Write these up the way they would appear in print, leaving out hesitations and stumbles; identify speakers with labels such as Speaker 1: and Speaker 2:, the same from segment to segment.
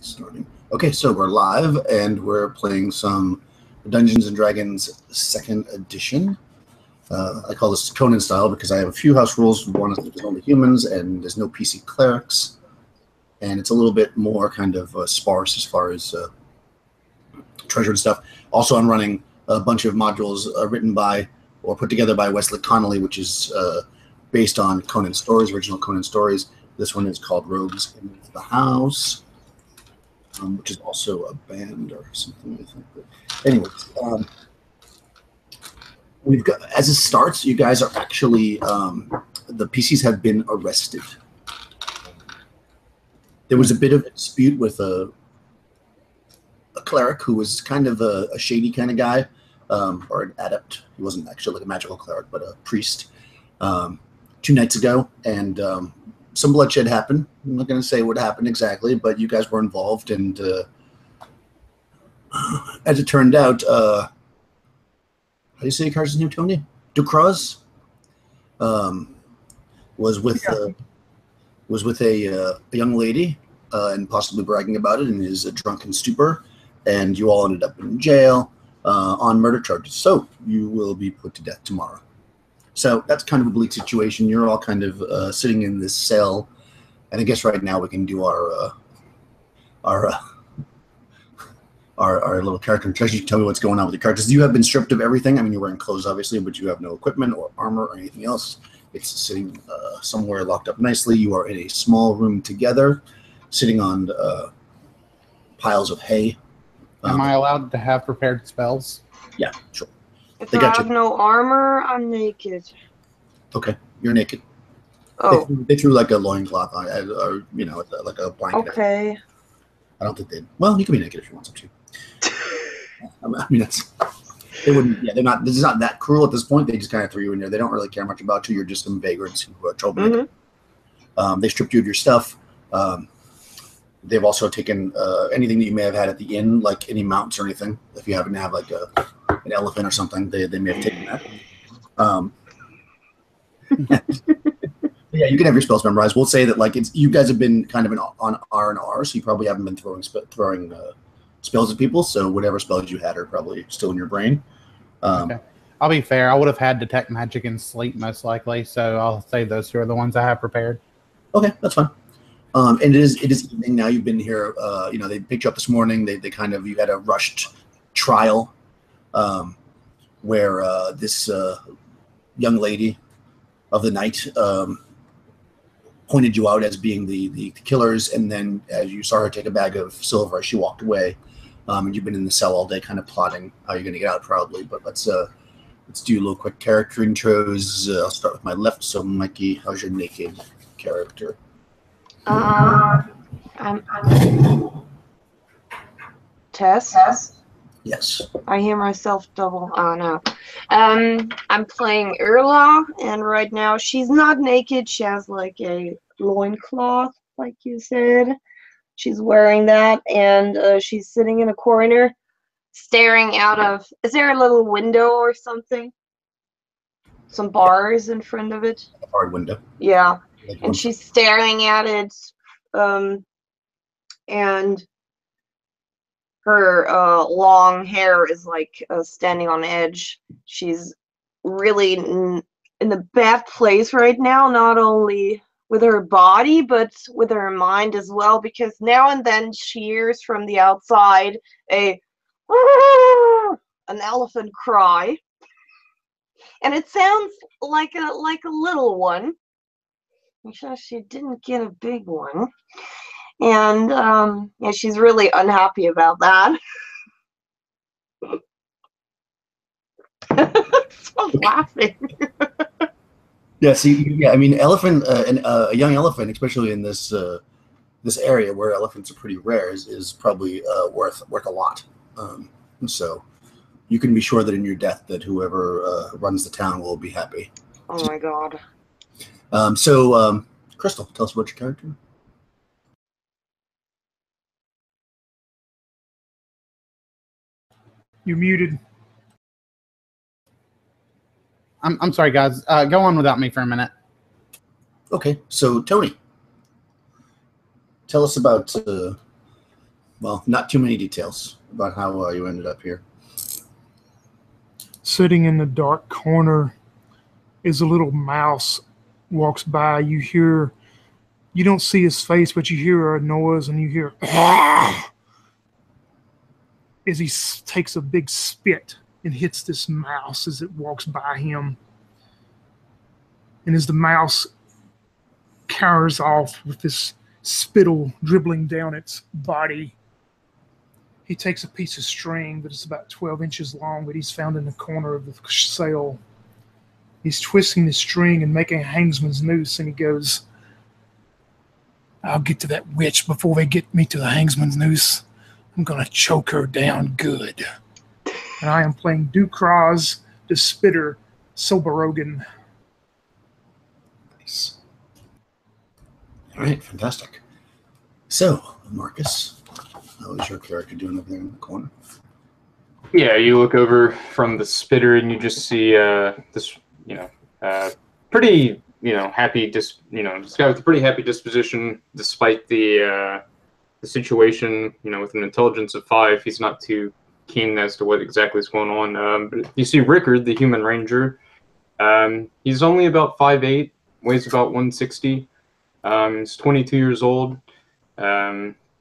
Speaker 1: Starting. Okay, so we're live and we're playing some Dungeons and Dragons 2nd edition. I call this Conan style because I have a few house rules. One is there's only humans and there's no PC clerics, and it's a little bit more kind of sparse as far as treasure and stuff. Also, I'm running a bunch of modules written by or put together by Wesley Connolly, which is based on Conan stories, original Conan stories. This one is called Rogues in the House, which is also a band or something, I think. But anyways, we've got, as it starts, you guys are actually, the PCs have been arrested. There was a bit of a dispute with a cleric who was kind of a shady kind of guy, or an adept. He wasn't actually like a magical cleric, but a priest, 2 nights ago, and some bloodshed happened. I'm not going to say what happened exactly, but you guys were involved, and as it turned out, how do you say your character's name, Tony? Ducroz was with a young lady and possibly bragging about it in his drunken stupor, and you all ended up in jail on murder charges. So you will be put to death tomorrow. So that's kind of a bleak situation. You're all kind of sitting in this cell, and I guess right now we can do our little character introduction. You can tell me what's going on with your characters. You have been stripped of everything. I mean, you're wearing clothes, obviously, but you have no equipment or armor or anything else. It's sitting somewhere locked up nicely. You are in a small room together, sitting on piles of hay.
Speaker 2: Am I allowed to have prepared spells?
Speaker 1: Yeah, sure.
Speaker 3: If I have no armor, I'm naked.
Speaker 1: Okay, you're naked.
Speaker 3: Oh.
Speaker 1: They threw like a loincloth on, or you know, like a blanket.
Speaker 3: Okay.
Speaker 1: I don't think they'd. Well, you can be naked if you want to. I mean, they wouldn't. Yeah, they're not. This is not that cruel at this point. They just kind of threw you in there. They don't really care much about you. You're just some vagrants who are troublemakers. They stripped you of your stuff. They've also taken anything that you may have had at the inn, like any mounts or anything. If you happen to have like an elephant or something, they may have taken that. Yeah, you can have your spells memorized. We'll say that like you guys have been kind of on R&R, so you probably haven't been throwing spells at people. So whatever spells you had are probably still in your brain.
Speaker 2: Okay. I'll be fair. I would have had detect magic and sleep most likely, so I'll say those two are the ones I have prepared.
Speaker 1: Okay, that's fine. And it is evening now. You've been here. You know, they picked you up this morning. They kind of, you had a rushed trial where this young lady of the night pointed you out as being the killers, and then as you saw her take a bag of silver, she walked away. And you've been in the cell all day, kind of plotting how you're going to get out, probably. But let's do a little quick character intros. I'll start with my left. So, Mikey, how's your naked character?
Speaker 3: Tess?
Speaker 1: Yes.
Speaker 3: I hear myself double. Oh, no. I'm playing Urla, and right now she's not naked. She has like a loincloth, like you said. She's wearing that, and she's sitting in a corner, staring out of... Is there a little window or something? Some bars in front of it?
Speaker 1: A hard window.
Speaker 3: Yeah. And she's staring at it, and her long hair is like standing on edge. She's really in a bad place right now, not only with her body, but with her mind as well, because now and then she hears from the outside an elephant cry, and it sounds like a little one. Sure she didn't get a big one, and yeah, she's really unhappy about that. Stop laughing.
Speaker 1: Yeah, see, yeah, I mean, elephant, a young elephant, especially in this this area where elephants are pretty rare, is probably worth a lot. So you can be sure that in your death, that whoever runs the town will be happy.
Speaker 3: Oh my God.
Speaker 1: Crystal, tell us about your character.
Speaker 2: You're muted. I'm sorry, guys. Go on without me for a minute.
Speaker 1: Okay, so Tony, tell us about Well, not too many details about how you ended up here.
Speaker 4: Sitting in the dark corner is a little mouse walks by. You don't see his face, but you hear a noise and you hear as he takes a big spit and hits this mouse as it walks by him. And as the mouse cowers off with this spittle dribbling down its body, he takes a piece of string that is about 12 inches long that he's found in the corner of the cell. He's twisting the string and making a hangsman's noose, and he goes, "I'll get to that witch before they get me to the hangsman's noose. I'm going to choke her down good." And I am playing Dukraz, the Spitter, Soberogan. Nice.
Speaker 1: All right, fantastic. So, Marcus, how is your character doing over there in the corner?
Speaker 5: Yeah, you look over from the Spitter and you just see this, pretty, happy, this guy with a pretty happy disposition, despite the situation, with an intelligence of 5. He's not too keen as to what exactly is going on. But you see Rickard, the human ranger. He's only about 5'8", weighs about 160. He's 22 years old.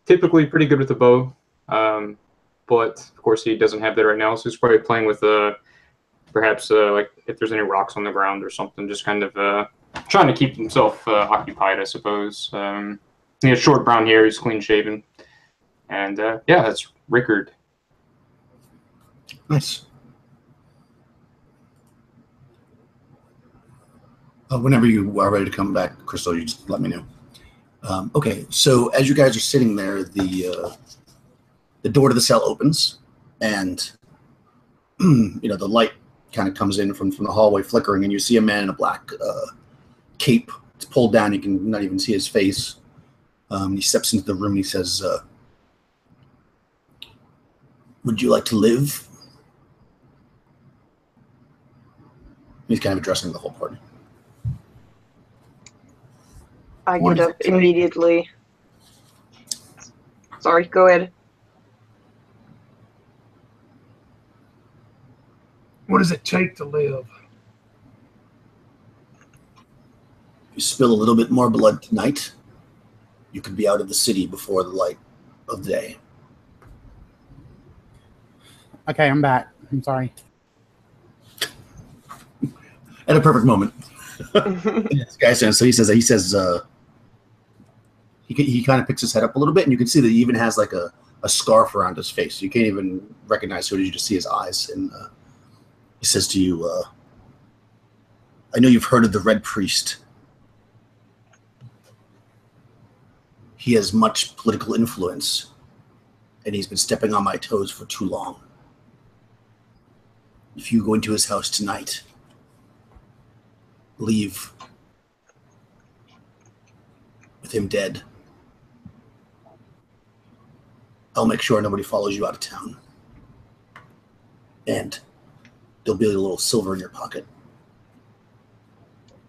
Speaker 5: Typically pretty good with the bow. But of course he doesn't have that right now, so he's probably playing with perhaps like if there's any rocks on the ground or something, just kind of trying to keep himself occupied, I suppose. He has short brown hair, he's clean shaven, and yeah, that's Rickard.
Speaker 1: Nice. Whenever you are ready to come back, Crystal, you just let me know. Okay, so as you guys are sitting there, the door to the cell opens, and the light kind of comes in from the hallway, flickering, and you see a man in a black cape. It's pulled down; you can not even see his face. He steps into the room. And he says, "Would you like to live?" He's kind of addressing the whole party.
Speaker 3: I get up immediately. Sorry, go ahead.
Speaker 4: What does it take to live?
Speaker 1: If you spill a little bit more blood tonight, you could be out of the city before the light of day.
Speaker 2: Okay, I'm back. I'm sorry.
Speaker 1: At a perfect moment. This guy says, so he says, he kind of picks his head up a little bit, and you can see that he even has like a scarf around his face. You can't even recognize who it is. You just see his eyes. And he says to you, "I know you've heard of the Red Priest. He has much political influence, and he's been stepping on my toes for too long. If you go into his house tonight, leave with him dead, I'll make sure nobody follows you out of town. And there'll be a little silver in your pocket."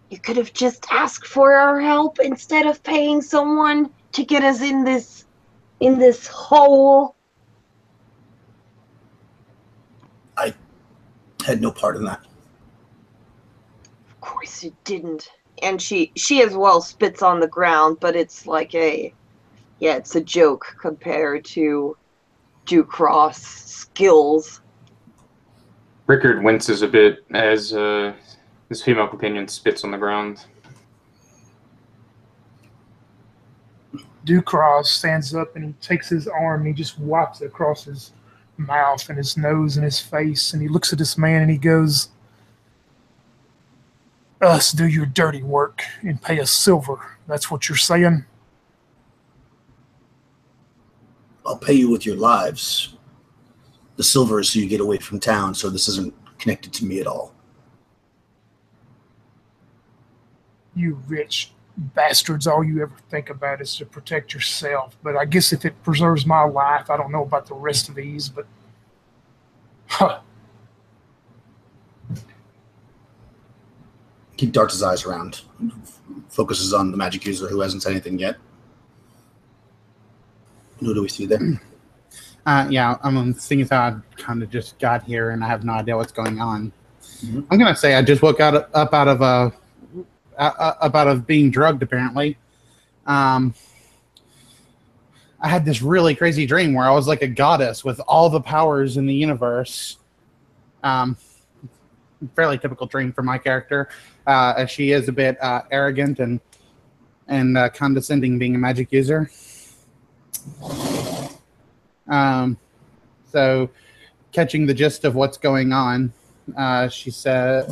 Speaker 3: You could have just asked for our help instead of paying someone to get us in this hole.
Speaker 1: I had no part in that.
Speaker 3: Of course you didn't. And she as well spits on the ground, but it's like it's a joke compared to Dukraz skills.
Speaker 5: Rickard winces a bit as his female companion spits on the ground.
Speaker 4: Dukraz stands up and he takes his arm and he just wipes it across his mouth and his nose and his face, and he looks at this man and he goes, "Us do your dirty work and pay us silver. That's what you're saying?"
Speaker 1: I'll pay you with your lives. The silver is so you get away from town, so this isn't connected to me at all.
Speaker 4: You rich bastards, all you ever think about is to protect yourself. But I guess if it preserves my life, I don't know about the rest of these, but huh.
Speaker 1: He darts his eyes around, focuses on the magic user who hasn't said anything yet. Who do we see there?
Speaker 2: Yeah, seeing as how I kind of just got here and I have no idea what's going on.
Speaker 1: Mm-hmm.
Speaker 2: I'm gonna say I just woke up out of being drugged. Apparently, I had this really crazy dream where I was like a goddess with all the powers in the universe. Fairly typical dream for my character, as she is a bit arrogant and condescending, being a magic user. So, catching the gist of what's going on, she said,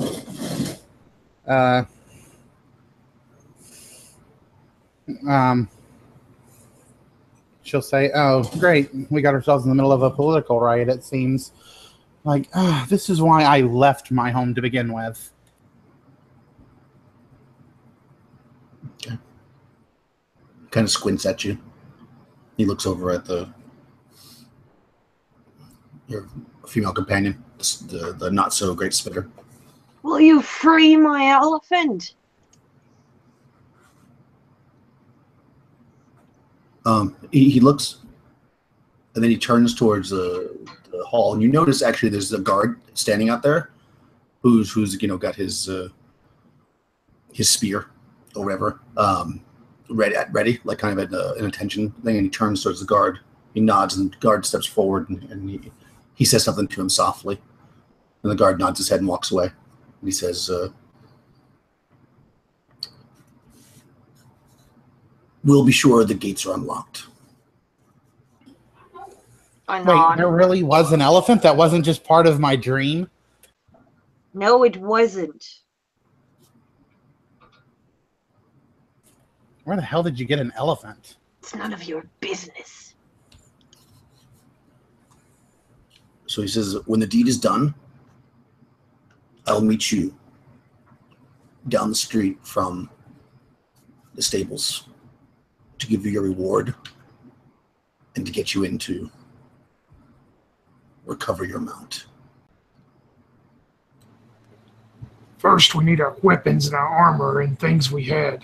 Speaker 2: she'll say, "Oh, great, we got ourselves in the middle of a political riot, it seems. Like, this is why I left my home to begin with."
Speaker 1: Okay. Kind of squints at you. He looks over at your female companion, the not so great spitter.
Speaker 3: Will you free my elephant?
Speaker 1: He looks, and then he turns towards the hall, and you notice actually there's a guard standing out there, who's got his spear or whatever, ready, like kind of an attention thing, and he turns towards the guard. He nods, and the guard steps forward, and he says something to him softly, and the guard nods his head and walks away. And he says, "We'll be sure the gates are unlocked."
Speaker 3: I
Speaker 2: Wait,
Speaker 3: nod.
Speaker 2: there really was an elephant? That wasn't just part of my dream?
Speaker 3: No, it wasn't.
Speaker 2: Where the hell did you get an elephant?
Speaker 3: It's none of your business.
Speaker 1: So he says, "When the deed is done, I'll meet you down the street from the stables to give you your reward and to get you in to recover your mount."
Speaker 4: First, we need our weapons and our armor and things we had.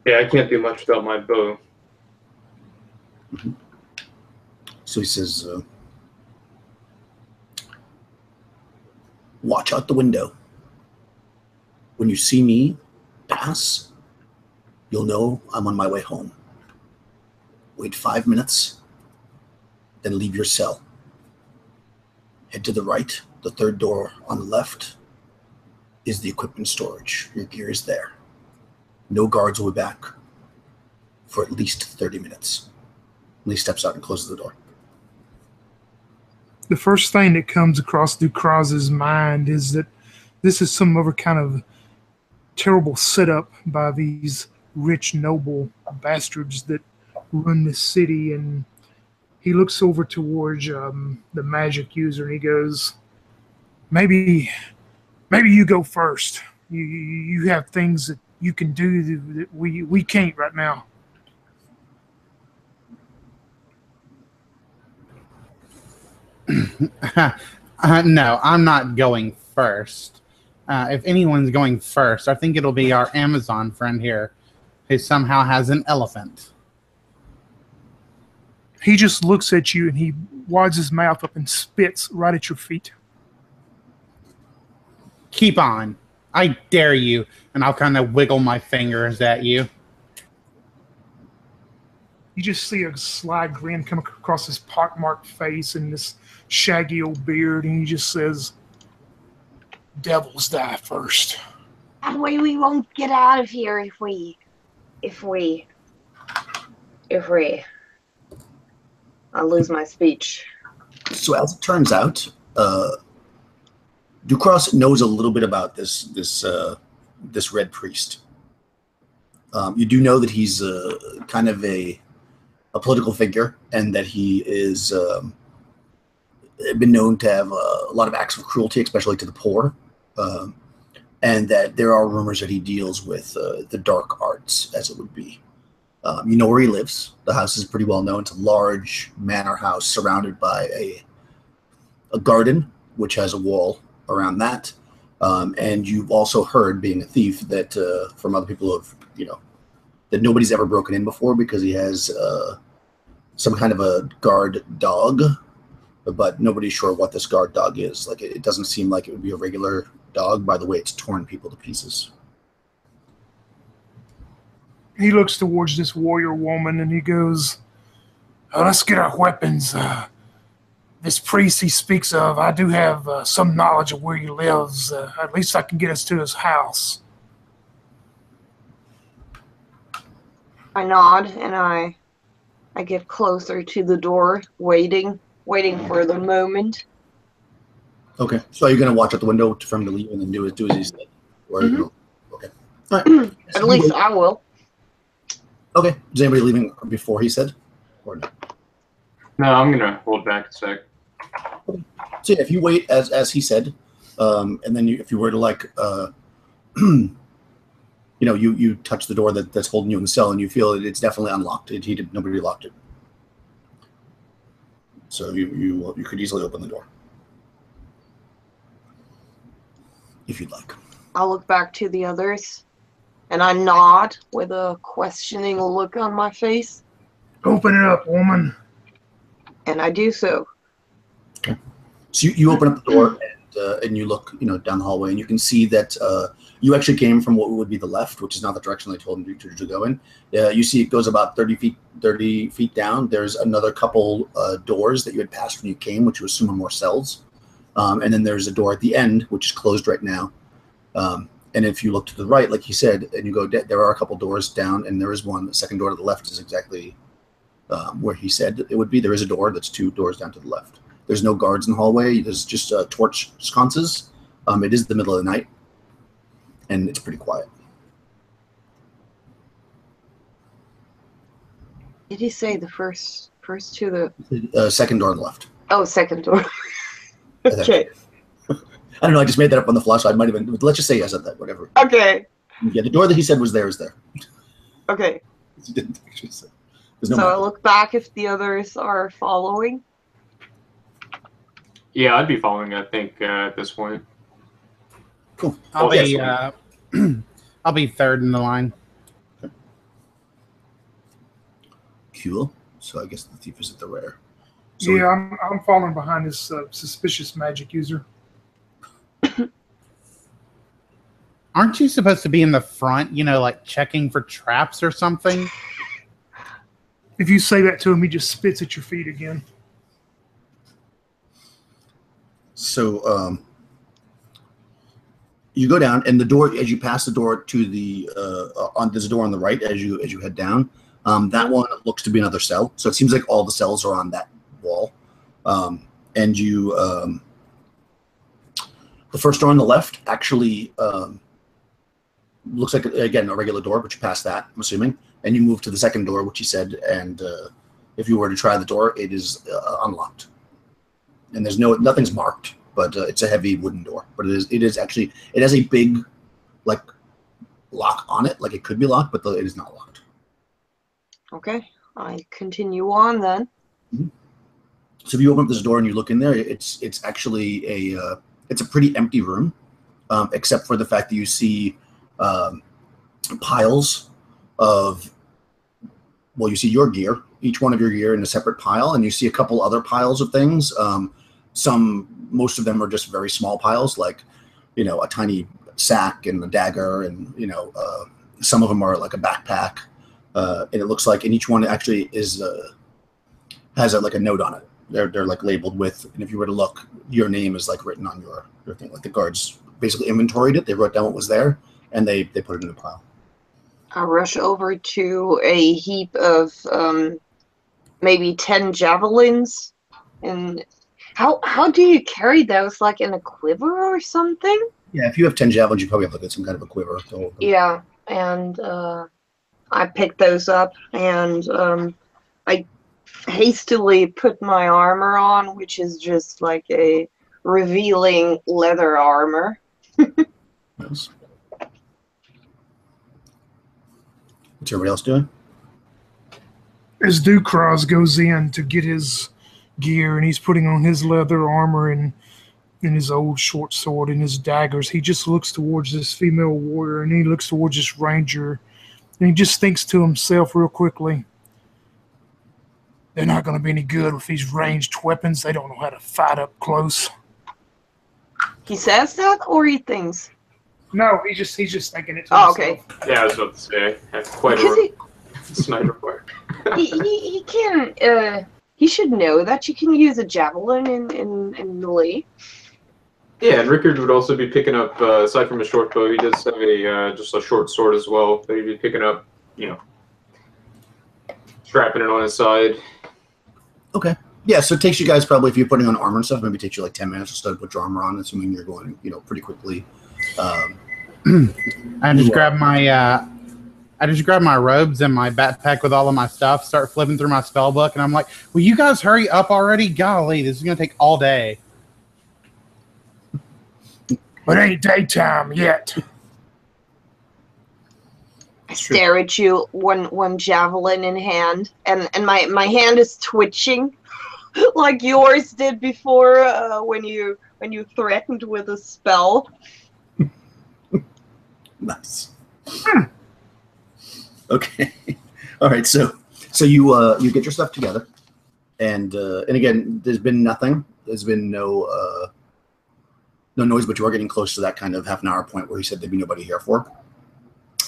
Speaker 5: Yeah, I can't do much without my bow.
Speaker 1: Mm-hmm. So he says, "Watch out the window. When you see me pass, you'll know I'm on my way home. Wait 5 minutes, then leave your cell. Head to the right, the third door on the left is the equipment storage. Your gear is there. No guards will be back for at least 30 minutes. And he steps out and closes the door.
Speaker 4: The first thing that comes across Ducraz's mind is that this is some other kind of terrible setup by these rich, noble bastards that run this city. And he looks over towards the magic user and he goes, maybe you go first. You have things that you can do that we can't right now.
Speaker 2: No, I'm not going first. If anyone's going first, I think it'll be our Amazon friend here, who somehow has an elephant.
Speaker 4: He just looks at you and he wads his mouth up and spits right at your feet.
Speaker 2: Keep on. I dare you. And I'll kind of wiggle my fingers at you.
Speaker 4: You just see a sly grin come across his pockmarked face and this shaggy old beard, and he just says, "Devils die first."
Speaker 3: That way we won't get out of here if we I'll lose my speech.
Speaker 1: So as it turns out, Ducras knows a little bit about this Red Priest. You do know that he's kind of a political figure, and that he is been known to have a lot of acts of cruelty, especially to the poor, and that there are rumors that he deals with the dark arts, as it would be. You know where he lives. The house is pretty well known. It's a large manor house surrounded by a garden, which has a wall around that. And you've also heard, being a thief, that from other people that nobody's ever broken in before, because he has some kind of a guard dog, but nobody's sure what this guard dog is. Like, it doesn't seem like it would be a regular dog by the way it's torn people to pieces.
Speaker 4: He looks towards this warrior woman and he goes, let's get our weapons. This priest he speaks of, I do have some knowledge of where he lives. At least I can get us to his house.
Speaker 3: I nod and I get closer to the door, waiting for the moment.
Speaker 1: Okay, so are you going to watch out the window for him to leave and then do as he said? Or
Speaker 3: Mm-hmm.
Speaker 1: Okay. All right.
Speaker 3: At least I will.
Speaker 1: Okay. Is anybody leaving before he said? Or no?
Speaker 5: No, I'm going to hold back a sec.
Speaker 1: So yeah, if you wait as he said, and then if you were to like, you touch the door that's holding you in the cell and you feel it's definitely unlocked. Nobody locked it. So you could easily open the door. If you'd like.
Speaker 3: I'll look back to the others, and I nod with a questioning look on my face.
Speaker 4: Open it up, woman.
Speaker 3: And I do so.
Speaker 1: Okay. So you open up the door and you look, down the hallway, and you can see that you actually came from what would be the left, which is not the direction they told you to go in. You see it goes about 30 feet down. There's another couple doors that you had passed when you came, which you assume are more cells. And then there's a door at the end, which is closed right now. And if you look to the right, like he said, and you go, there are a couple doors down, and there is one. The second door to the left is exactly where he said it would be. There is a door that's 2 doors down to the left. There's no guards in the hallway. There's just torch sconces. It is the middle of the night, and it's pretty quiet.
Speaker 3: Did he say the first to the...
Speaker 1: Second door on the left.
Speaker 3: Oh, second door. Okay.
Speaker 1: I don't know. I just made that up on the fly, so I might have. Let's just say I said that. Whatever.
Speaker 3: Okay.
Speaker 1: Yeah, the door that he said was there is there.
Speaker 3: Okay.
Speaker 1: He didn't actually say. There's no
Speaker 3: So I
Speaker 1: map.
Speaker 3: look back if the others are following.
Speaker 5: Yeah, I'd be following, I think, at this point.
Speaker 1: Cool.
Speaker 2: I'll
Speaker 1: Yes.
Speaker 2: be I'll be third in the line.
Speaker 1: Cool. So I guess the thief is at the rear. So
Speaker 4: Yeah, I'm following behind this suspicious magic user.
Speaker 2: Aren't you supposed to be in the front, like checking for traps or something?
Speaker 4: If you say that to him, he just spits at your feet again.
Speaker 1: So you go down, and the door, as you pass the door to the there's a door on the right as you head down. That one looks to be another cell. So it seems like all the cells are on that wall. And you, the first door on the left actually looks like, again, a regular door, but you pass that, I'm assuming. And you move to the second door, which he said, and if you were to try the door, it is unlocked. And there's nothing's marked, but it's a heavy wooden door. But it is actually, it has a big, like, lock on it. Like, it could be locked, but it is not locked.
Speaker 3: Okay. I continue on then.
Speaker 1: Mm-hmm. So if you open up this door and you look in there, it's actually it's a pretty empty room, except for the fact that you see piles of, well, you see your gear, each one of your gear in a separate pile, and you see a couple other piles of things. Most of them are just very small piles, like, a tiny sack and a dagger, and some of them are like a backpack, and it looks like, and each one actually is has like a note on it. They're like labeled with, and if you were to look, your name is like written on your thing. Like the guards basically inventoried it. They wrote down what was there, and they put it in a pile.
Speaker 3: I rush over to a heap of maybe 10 javelins. And how do you carry those? Like in a quiver or something?
Speaker 1: Yeah, if you have 10 javelins, you probably have like some kind of a quiver.
Speaker 3: Yeah, and I pick those up, and I hastily put my armor on, which is just like a revealing leather armor.
Speaker 1: Yes. What's everybody else doing?
Speaker 4: As Ducross goes in to get his gear, and he's putting on his leather armor and his old short sword and his daggers, he just looks towards this female warrior, and he looks towards this ranger, and he just thinks to himself real quickly, They're not going to be any good with these ranged weapons. They don't know how to fight up close.
Speaker 3: He says that, or he thinks?
Speaker 4: No, he's just thinking it to
Speaker 3: Oh,
Speaker 4: himself.
Speaker 3: okay.
Speaker 5: Yeah, I was about to say, I have quite
Speaker 3: Because
Speaker 5: a sniper fire.
Speaker 3: he can, he should know that you can use a javelin in melee.
Speaker 5: Yeah, and Rickard would also be picking up, aside from a short bow, he does have a just a short sword as well that he'd be picking up, strapping it on his side.
Speaker 1: Okay. Yeah, so it takes you guys probably, if you're putting on armor and stuff, maybe it takes you like 10 minutes just to put your armor on, assuming you're going, pretty quickly.
Speaker 2: I just grab my robes and my backpack with all of my stuff, start flipping through my spell book, and I'm like, will you guys hurry up already? Golly, this is going to take all day.
Speaker 4: But ain't daytime yet.
Speaker 3: I stare at you, one javelin in hand, and my hand is twitching, like yours did before when you threatened with a spell.
Speaker 1: Nice. Okay. All right. So you get your stuff together, and again, there's been nothing. There's been no noise, but you are getting close to that kind of half an hour point where he said there'd be nobody here for.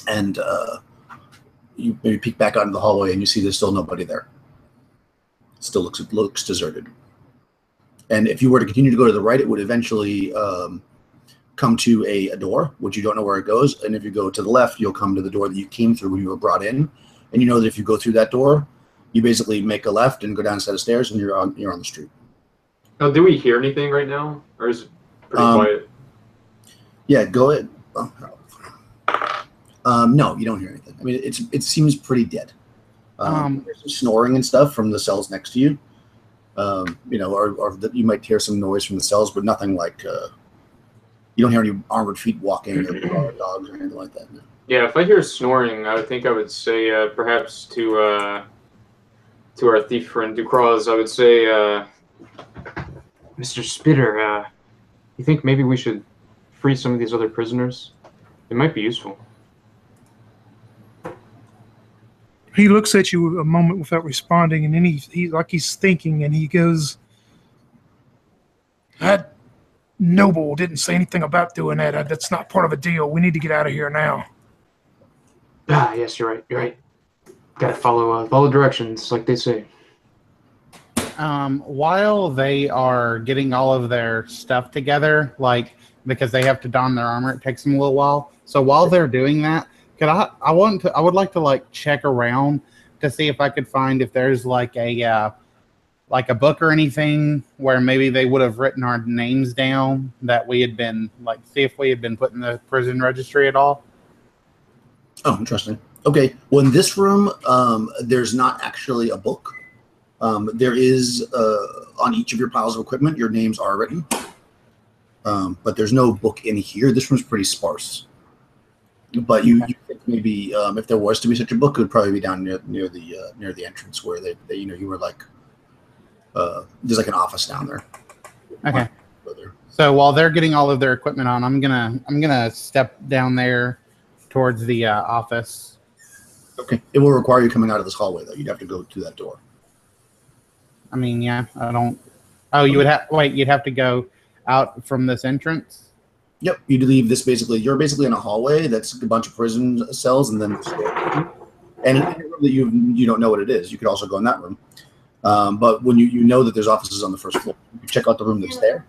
Speaker 1: And you maybe peek back out into the hallway, and you see there's still nobody there. Still looks deserted. And if you were to continue to go to the right, it would eventually come to a door, which you don't know where it goes. And if you go to the left, you'll come to the door that you came through when you were brought in. And you know that if you go through that door, you basically make a left and go down a set of stairs, and you're on the street.
Speaker 5: Now, do we hear anything right now, or is it pretty quiet?
Speaker 1: Yeah, go ahead. No, you don't hear anything. I mean, it seems pretty dead. There's some snoring and stuff from the cells next to you. Or you might hear some noise from the cells, but nothing like. You don't hear any armored feet walking or dogs or anything like that. No.
Speaker 5: Yeah, if I hear snoring, I would say perhaps to our thief friend Ducroix, I would say, Mr. Spitter, you think maybe we should free some of these other prisoners? It might be useful.
Speaker 4: He looks at you a moment without responding, and then he like he's thinking, and he goes, "That noble didn't say anything about doing that. That's not part of a deal. We need to get out of here now."
Speaker 5: Ah, yes, you're right. You're right. Gotta follow directions, like they say.
Speaker 2: While they are getting all of their stuff together, because they have to don their armor, it takes them a little while. So while they're doing that, I would like to check around to see if I could find if there's a book or anything where maybe they would have written our names down that we had been see if we had been put in the prison registry at all.
Speaker 1: Oh, interesting. Okay. Well, in this room, there's not actually a book. There is on each of your piles of equipment, your names are written, but there's no book in here. This room's pretty sparse. But you think maybe if there was to be such a book, it would probably be down near the entrance where they you were there's an office down there.
Speaker 2: Okay. So while they're getting all of their equipment on, I'm gonna step down there towards the office.
Speaker 1: Okay. It will require you coming out of this hallway though. You'd have to go to that door.
Speaker 2: I mean, yeah, I don't. Oh, you would have. Wait, you'd have to go out from this entrance.
Speaker 1: Yep, you'd leave this you're basically in a hallway that's a bunch of prison cells, and then the store. And in a room that you don't know what it is, you could also go in that room. But when you know that there's offices on the first floor, you can check out the room that's there.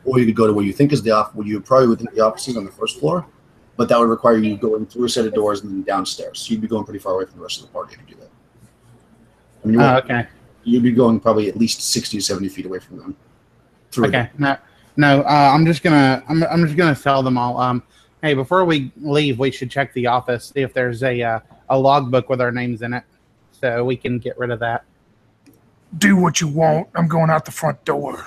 Speaker 1: Or you could go to where you think is you probably would think the office is on the first floor, but that would require you going through a set of doors and then downstairs. So you'd be going pretty far away from the rest of the party to do that. I mean,
Speaker 2: Okay.
Speaker 1: You'd be going probably at least 60 to 70 feet away from them.
Speaker 2: Okay. No. I'm just gonna tell them all. Hey, before we leave, we should check the office, see if there's a logbook with our names in it, so we can get rid of that.
Speaker 4: Do what you want. I'm going out the front door.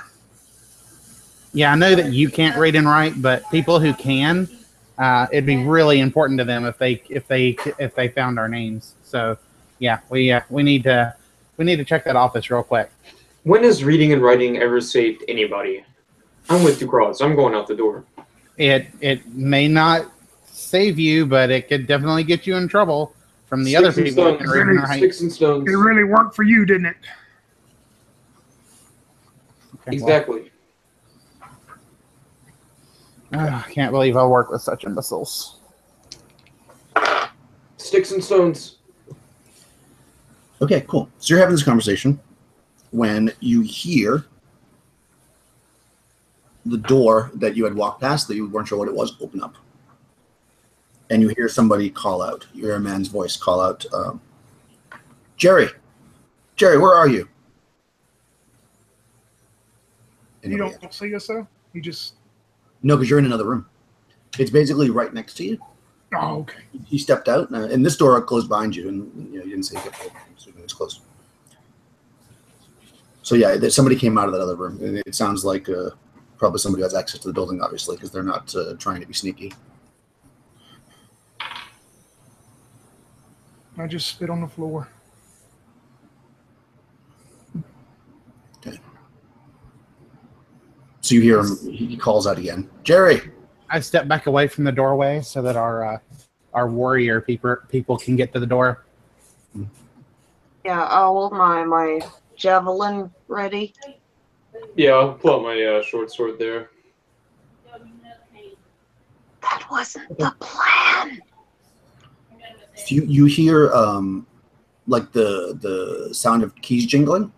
Speaker 2: Yeah, I know that you can't read and write, but people who can, it'd be really important to them if they found our names. So, yeah, we need to check that office real quick.
Speaker 5: When has reading and writing ever saved anybody? I'm with Ducroix. I'm going out the door.
Speaker 2: It may not save you, but it could definitely get you in trouble. from the other
Speaker 5: Sticks and
Speaker 2: people.
Speaker 5: stones.
Speaker 2: Reading their height.
Speaker 5: Sticks and stones.
Speaker 4: It really worked for you, didn't it?
Speaker 2: Okay,
Speaker 5: Exactly.
Speaker 2: well, I can't believe I work with such imbeciles.
Speaker 5: Sticks and stones.
Speaker 1: Okay, cool. So you're having this conversation when you hear the door that you had walked past that you weren't sure what it was open up. And you hear somebody call out. You hear a man's voice call out, Jerry, where are you? And
Speaker 4: You
Speaker 1: nobody
Speaker 4: don't see us, though? You just...
Speaker 1: No, because you're in another room. It's basically right next to you.
Speaker 4: Oh, okay.
Speaker 1: He stepped out, and this door closed behind you, and you didn't say it's closed. So yeah, somebody came out of that other room. And it sounds like probably somebody has access to the building, obviously, because they're not trying to be sneaky.
Speaker 4: I just spit on the floor.
Speaker 1: Okay. So you hear him. He calls out again, Jerry.
Speaker 2: I step back away from the doorway so that our warrior people can get to the door.
Speaker 3: Yeah, I'll hold my javelin ready.
Speaker 5: Yeah, I'll pull out my short sword there.
Speaker 3: That wasn't the plan.
Speaker 1: You hear like the sound of keys jingling,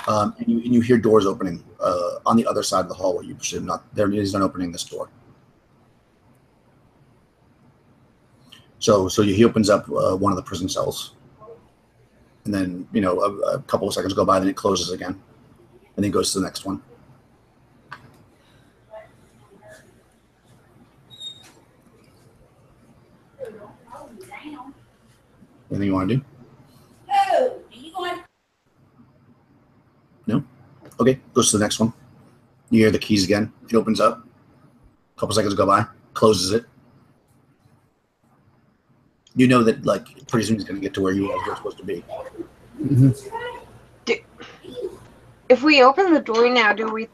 Speaker 1: and you hear doors opening on the other side of the hallway. You should not. There is an opening this door. So he opens up one of the prison cells, and then a couple of seconds go by, then it closes again, and then goes to the next one. Anything you want to do? No? Okay, goes to the next one. You hear the keys again. It opens up. A couple seconds go by. Closes it. You know that, like, pretty soon he's going to get to where you're supposed to be.
Speaker 2: Mm-hmm.
Speaker 3: If we open the door now, do we...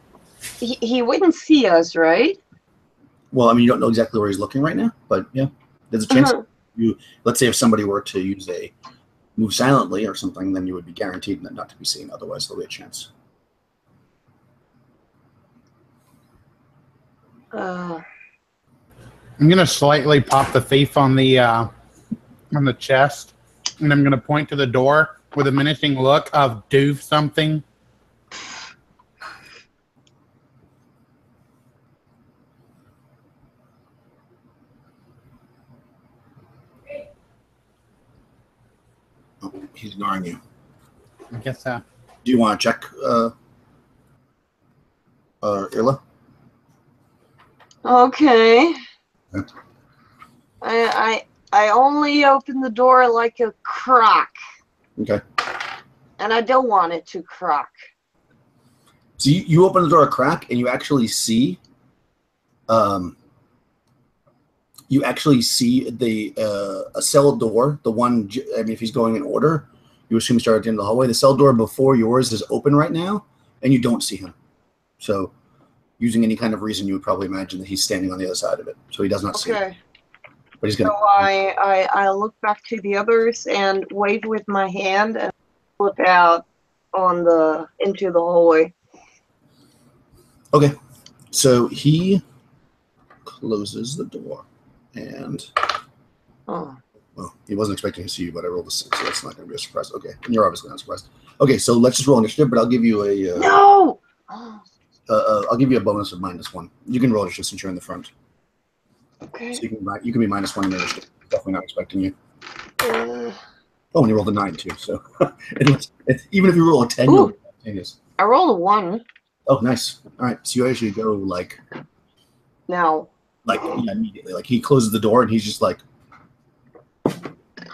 Speaker 3: He wouldn't see us, right?
Speaker 1: Well, I mean, you don't know exactly where he's looking right now, but yeah, there's a chance. Let's say if somebody were to use a move silently or something, then you would be guaranteed not to be seen. Otherwise, there'll be a chance.
Speaker 2: I'm gonna slightly pop the thief on the chest, and I'm gonna point to the door with a menacing look of "do something."
Speaker 1: Oh, he's ignoring you.
Speaker 2: I guess so.
Speaker 1: Do you want to check, Illa?
Speaker 3: Okay.
Speaker 1: Okay.
Speaker 3: I only open the door like a crock.
Speaker 1: Okay.
Speaker 3: And I don't want it to crock.
Speaker 1: So you open the door a crack, and you actually see, the a cell door. The one, I mean, if he's going in order, you assume he started at the end of the hallway. The cell door before yours is open right now, and you don't see him. So, using any kind of reason, you would probably imagine that he's standing on the other side of it. So he does not see it.
Speaker 3: Okay.
Speaker 1: But he's gonna.
Speaker 3: So I look back to the others and wave with my hand and look out into the hallway.
Speaker 1: Okay. So he closes the door, and well, he wasn't expecting to see you, but I rolled a 6, so that's not going to be a surprise. Okay, and you're obviously not surprised. Okay, so let's just roll initiative, but I'll give you a
Speaker 3: No.
Speaker 1: I'll give you a bonus of -1. You can roll initiative since you're in the front.
Speaker 3: Okay.
Speaker 1: So you can be -1 in initiative. Definitely not expecting you.
Speaker 3: Uh,
Speaker 1: Oh, and you rolled a 9 too. So even if you roll a 10,
Speaker 3: Ooh.
Speaker 1: you'll be instantaneous.
Speaker 3: I rolled a 1.
Speaker 1: Oh, nice. All right, so you actually go
Speaker 3: Now.
Speaker 1: immediately. Like he closes the door and he's just like.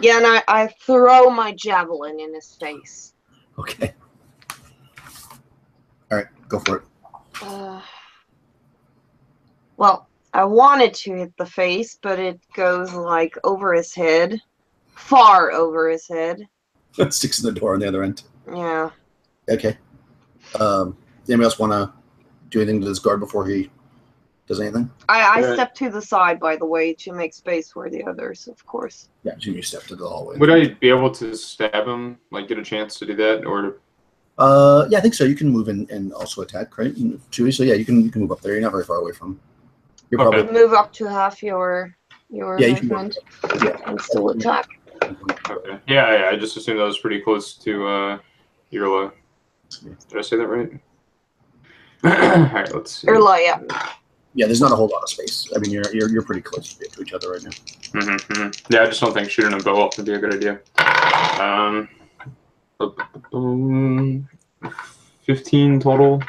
Speaker 3: Yeah, and I throw my javelin in his face.
Speaker 1: Okay. All right, go for it.
Speaker 3: Well, I wanted to hit the face, but it goes like over his head. Far over his head.
Speaker 1: Sticks in the door on the other end.
Speaker 3: Yeah.
Speaker 1: Okay. Anybody else want to do anything to this guard before he does anything?
Speaker 3: I step to the side, by the way, to make space for the others, of course.
Speaker 1: Yeah, so you step to the hallway.
Speaker 5: Would I be able to stab him? Like, get a chance to do that, or?
Speaker 1: Yeah, I think so. You can move in and also attack, right? Chewie, so yeah, you can move up there. You're not very far away from him. You're
Speaker 5: Okay.
Speaker 1: probably
Speaker 3: Move up to half your
Speaker 1: yeah, you can move.
Speaker 3: movement
Speaker 1: Yeah.
Speaker 3: and still attack.
Speaker 5: Okay. Yeah. I just assumed that was pretty close to Irla. Did I say that right? All right, let's see.
Speaker 3: Urla, yeah.
Speaker 1: Yeah, there's not a whole lot of space. I mean, you're pretty close to each other right now.
Speaker 5: Yeah, I just don't think shooting a bow up would be a good idea. 15 total.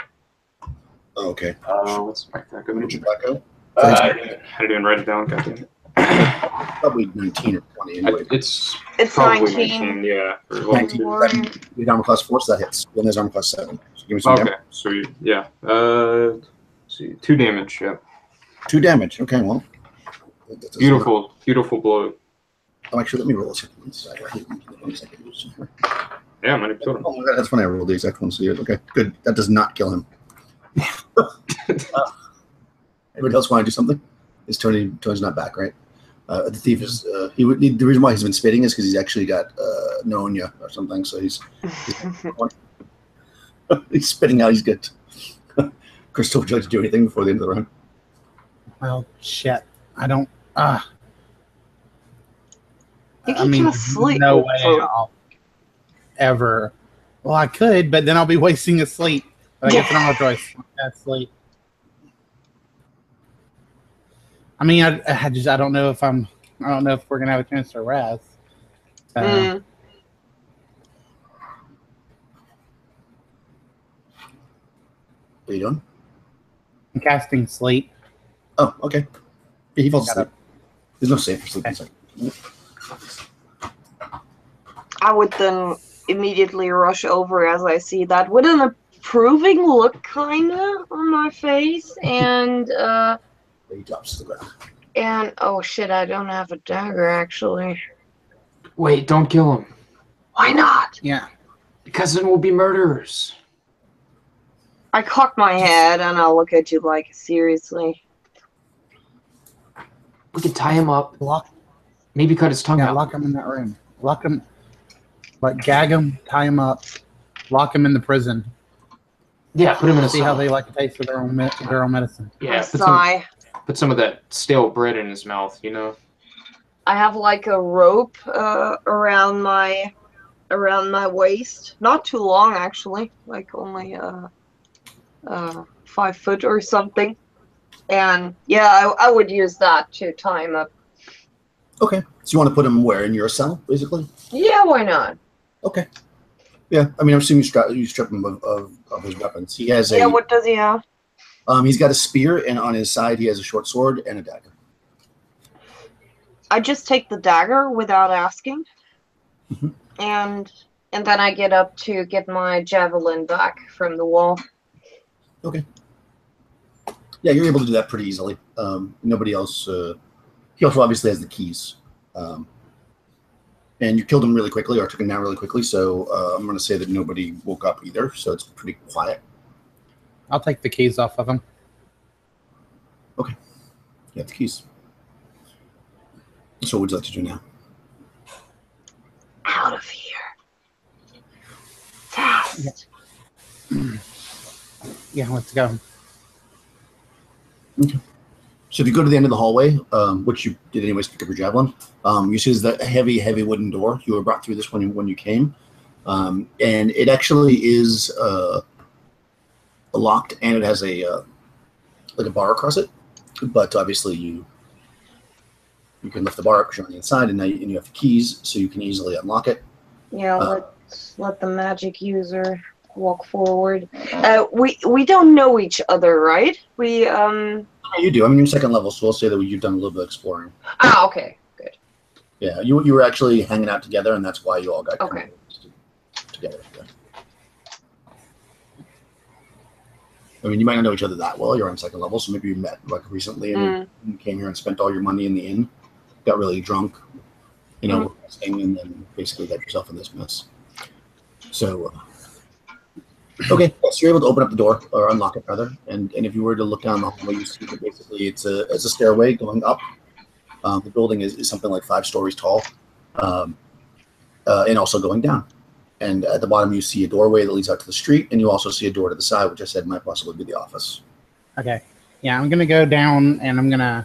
Speaker 1: Oh, okay.
Speaker 5: What's my attack?
Speaker 1: What'd you back out?
Speaker 5: I didn't even write it down. God damn it.
Speaker 1: Probably 19 or 20 anyway.
Speaker 5: It's
Speaker 3: It's
Speaker 5: probably
Speaker 3: 19.
Speaker 5: yeah. For level
Speaker 1: 19.
Speaker 5: two.
Speaker 1: Your armor class 4, so that hits. Then there's armor class 7. So give me some
Speaker 5: Okay,
Speaker 1: damage.
Speaker 5: sweet. Yeah. Let's see, 2 damage. Yeah.
Speaker 1: 2 damage. Okay, well.
Speaker 5: Beautiful blow.
Speaker 1: Oh, actually, let me roll a second.
Speaker 5: Yeah, might have killed him.
Speaker 1: Oh my god, that's when I rolled the exact one. So yeah, okay, good. That does not kill him. Anybody else want to do something? Tony's not back, right? The thief is. The reason why he's been spitting is because he's actually got pneumonia or something. So he's he's spitting out. He's good. Crystal, would you like to do anything before the end of the round?
Speaker 2: Well, shit. I don't.
Speaker 3: You
Speaker 2: I mean,
Speaker 3: can sleep.
Speaker 2: no way I'll ever. Well, I could, but then I'll be wasting a sleep. But I guess I don't have a choice. That's sleep. I mean, I don't know if I don't know if we're gonna have a chance to rest.
Speaker 1: What are you doing?
Speaker 2: I'm casting sleep.
Speaker 1: Oh, okay. Yeah, he falls asleep. There's no save for sleep.
Speaker 2: Okay.
Speaker 3: I would then immediately rush over as I see that with an approving look kinda on my face and
Speaker 1: He drops to the ground.
Speaker 3: and oh shit, I don't have a dagger actually.
Speaker 5: Wait, don't kill him.
Speaker 3: Why not?
Speaker 2: Yeah.
Speaker 5: Because then we'll be murderers.
Speaker 3: I cock my head and I'll look at you like seriously.
Speaker 5: We can tie him up.
Speaker 2: Lock.
Speaker 5: Maybe cut his tongue
Speaker 2: Yeah,
Speaker 5: out.
Speaker 2: lock him in that room. Lock him. Like gag him, tie him up, lock him in the prison.
Speaker 5: Yeah, put him in a
Speaker 2: See how they like to taste of their own medicine.
Speaker 5: Yeah,
Speaker 3: Sigh.
Speaker 5: put some of that stale bread in his mouth, you know?
Speaker 3: I have like a rope around my waist. Not too long actually, like only 5 foot or something. And yeah, I would use that to tie him up.
Speaker 1: Okay. So you want to put him where? In your cell, basically?
Speaker 3: Yeah, why not?
Speaker 1: Okay. Yeah, I mean, I'm assuming you strip him of his weapons. He has
Speaker 3: Yeah, what does he have?
Speaker 1: He's got a spear, and on his side he has a short sword and a dagger.
Speaker 3: I just take the dagger without asking, and then I get up to get my javelin back from the wall.
Speaker 1: Okay. Yeah, you're able to do that pretty easily. Nobody else. He also obviously has the keys, and you killed him really quickly, or took him down really quickly. So I'm going to say that nobody woke up either. So it's pretty quiet.
Speaker 2: I'll take the keys off of him.
Speaker 1: Okay. You have the keys. So what would you like to do now?
Speaker 3: Out of here. Fast.
Speaker 2: Yeah, let's go.
Speaker 1: Okay. So if you go to the end of the hallway, which you did anyways, pick up your javelin, you see there's that heavy wooden door. You were brought through this one when you came. And it actually is locked, and it has a like a bar across it. But obviously you can lift the bar up because you're on the inside, and now you have the keys, so you can easily unlock it.
Speaker 3: Yeah, let's let the magic user walk forward. We don't know each other, right?
Speaker 1: Yeah, you do. I mean, you're second level, so we'll say that you've done a little bit of exploring.
Speaker 3: Ah, okay, good.
Speaker 1: Yeah, you were actually hanging out together, and that's why you all got
Speaker 3: Okay.
Speaker 1: together. Yeah. I mean, you might not know each other that well. You're on second level, so maybe you met like recently, and you came here and spent all your money in the inn, got really drunk, and then basically got yourself in this mess. So, Okay, so you're able to open up the door, or unlock it rather, and if you were to look down the hallway, you see that basically it's a stairway going up. The building is something like 5 stories tall, and also going down. And at the bottom, you see a doorway that leads out to the street, and you also see a door to the side, which I said might possibly be the office.
Speaker 2: Okay. Yeah, I'm gonna go down, and I'm gonna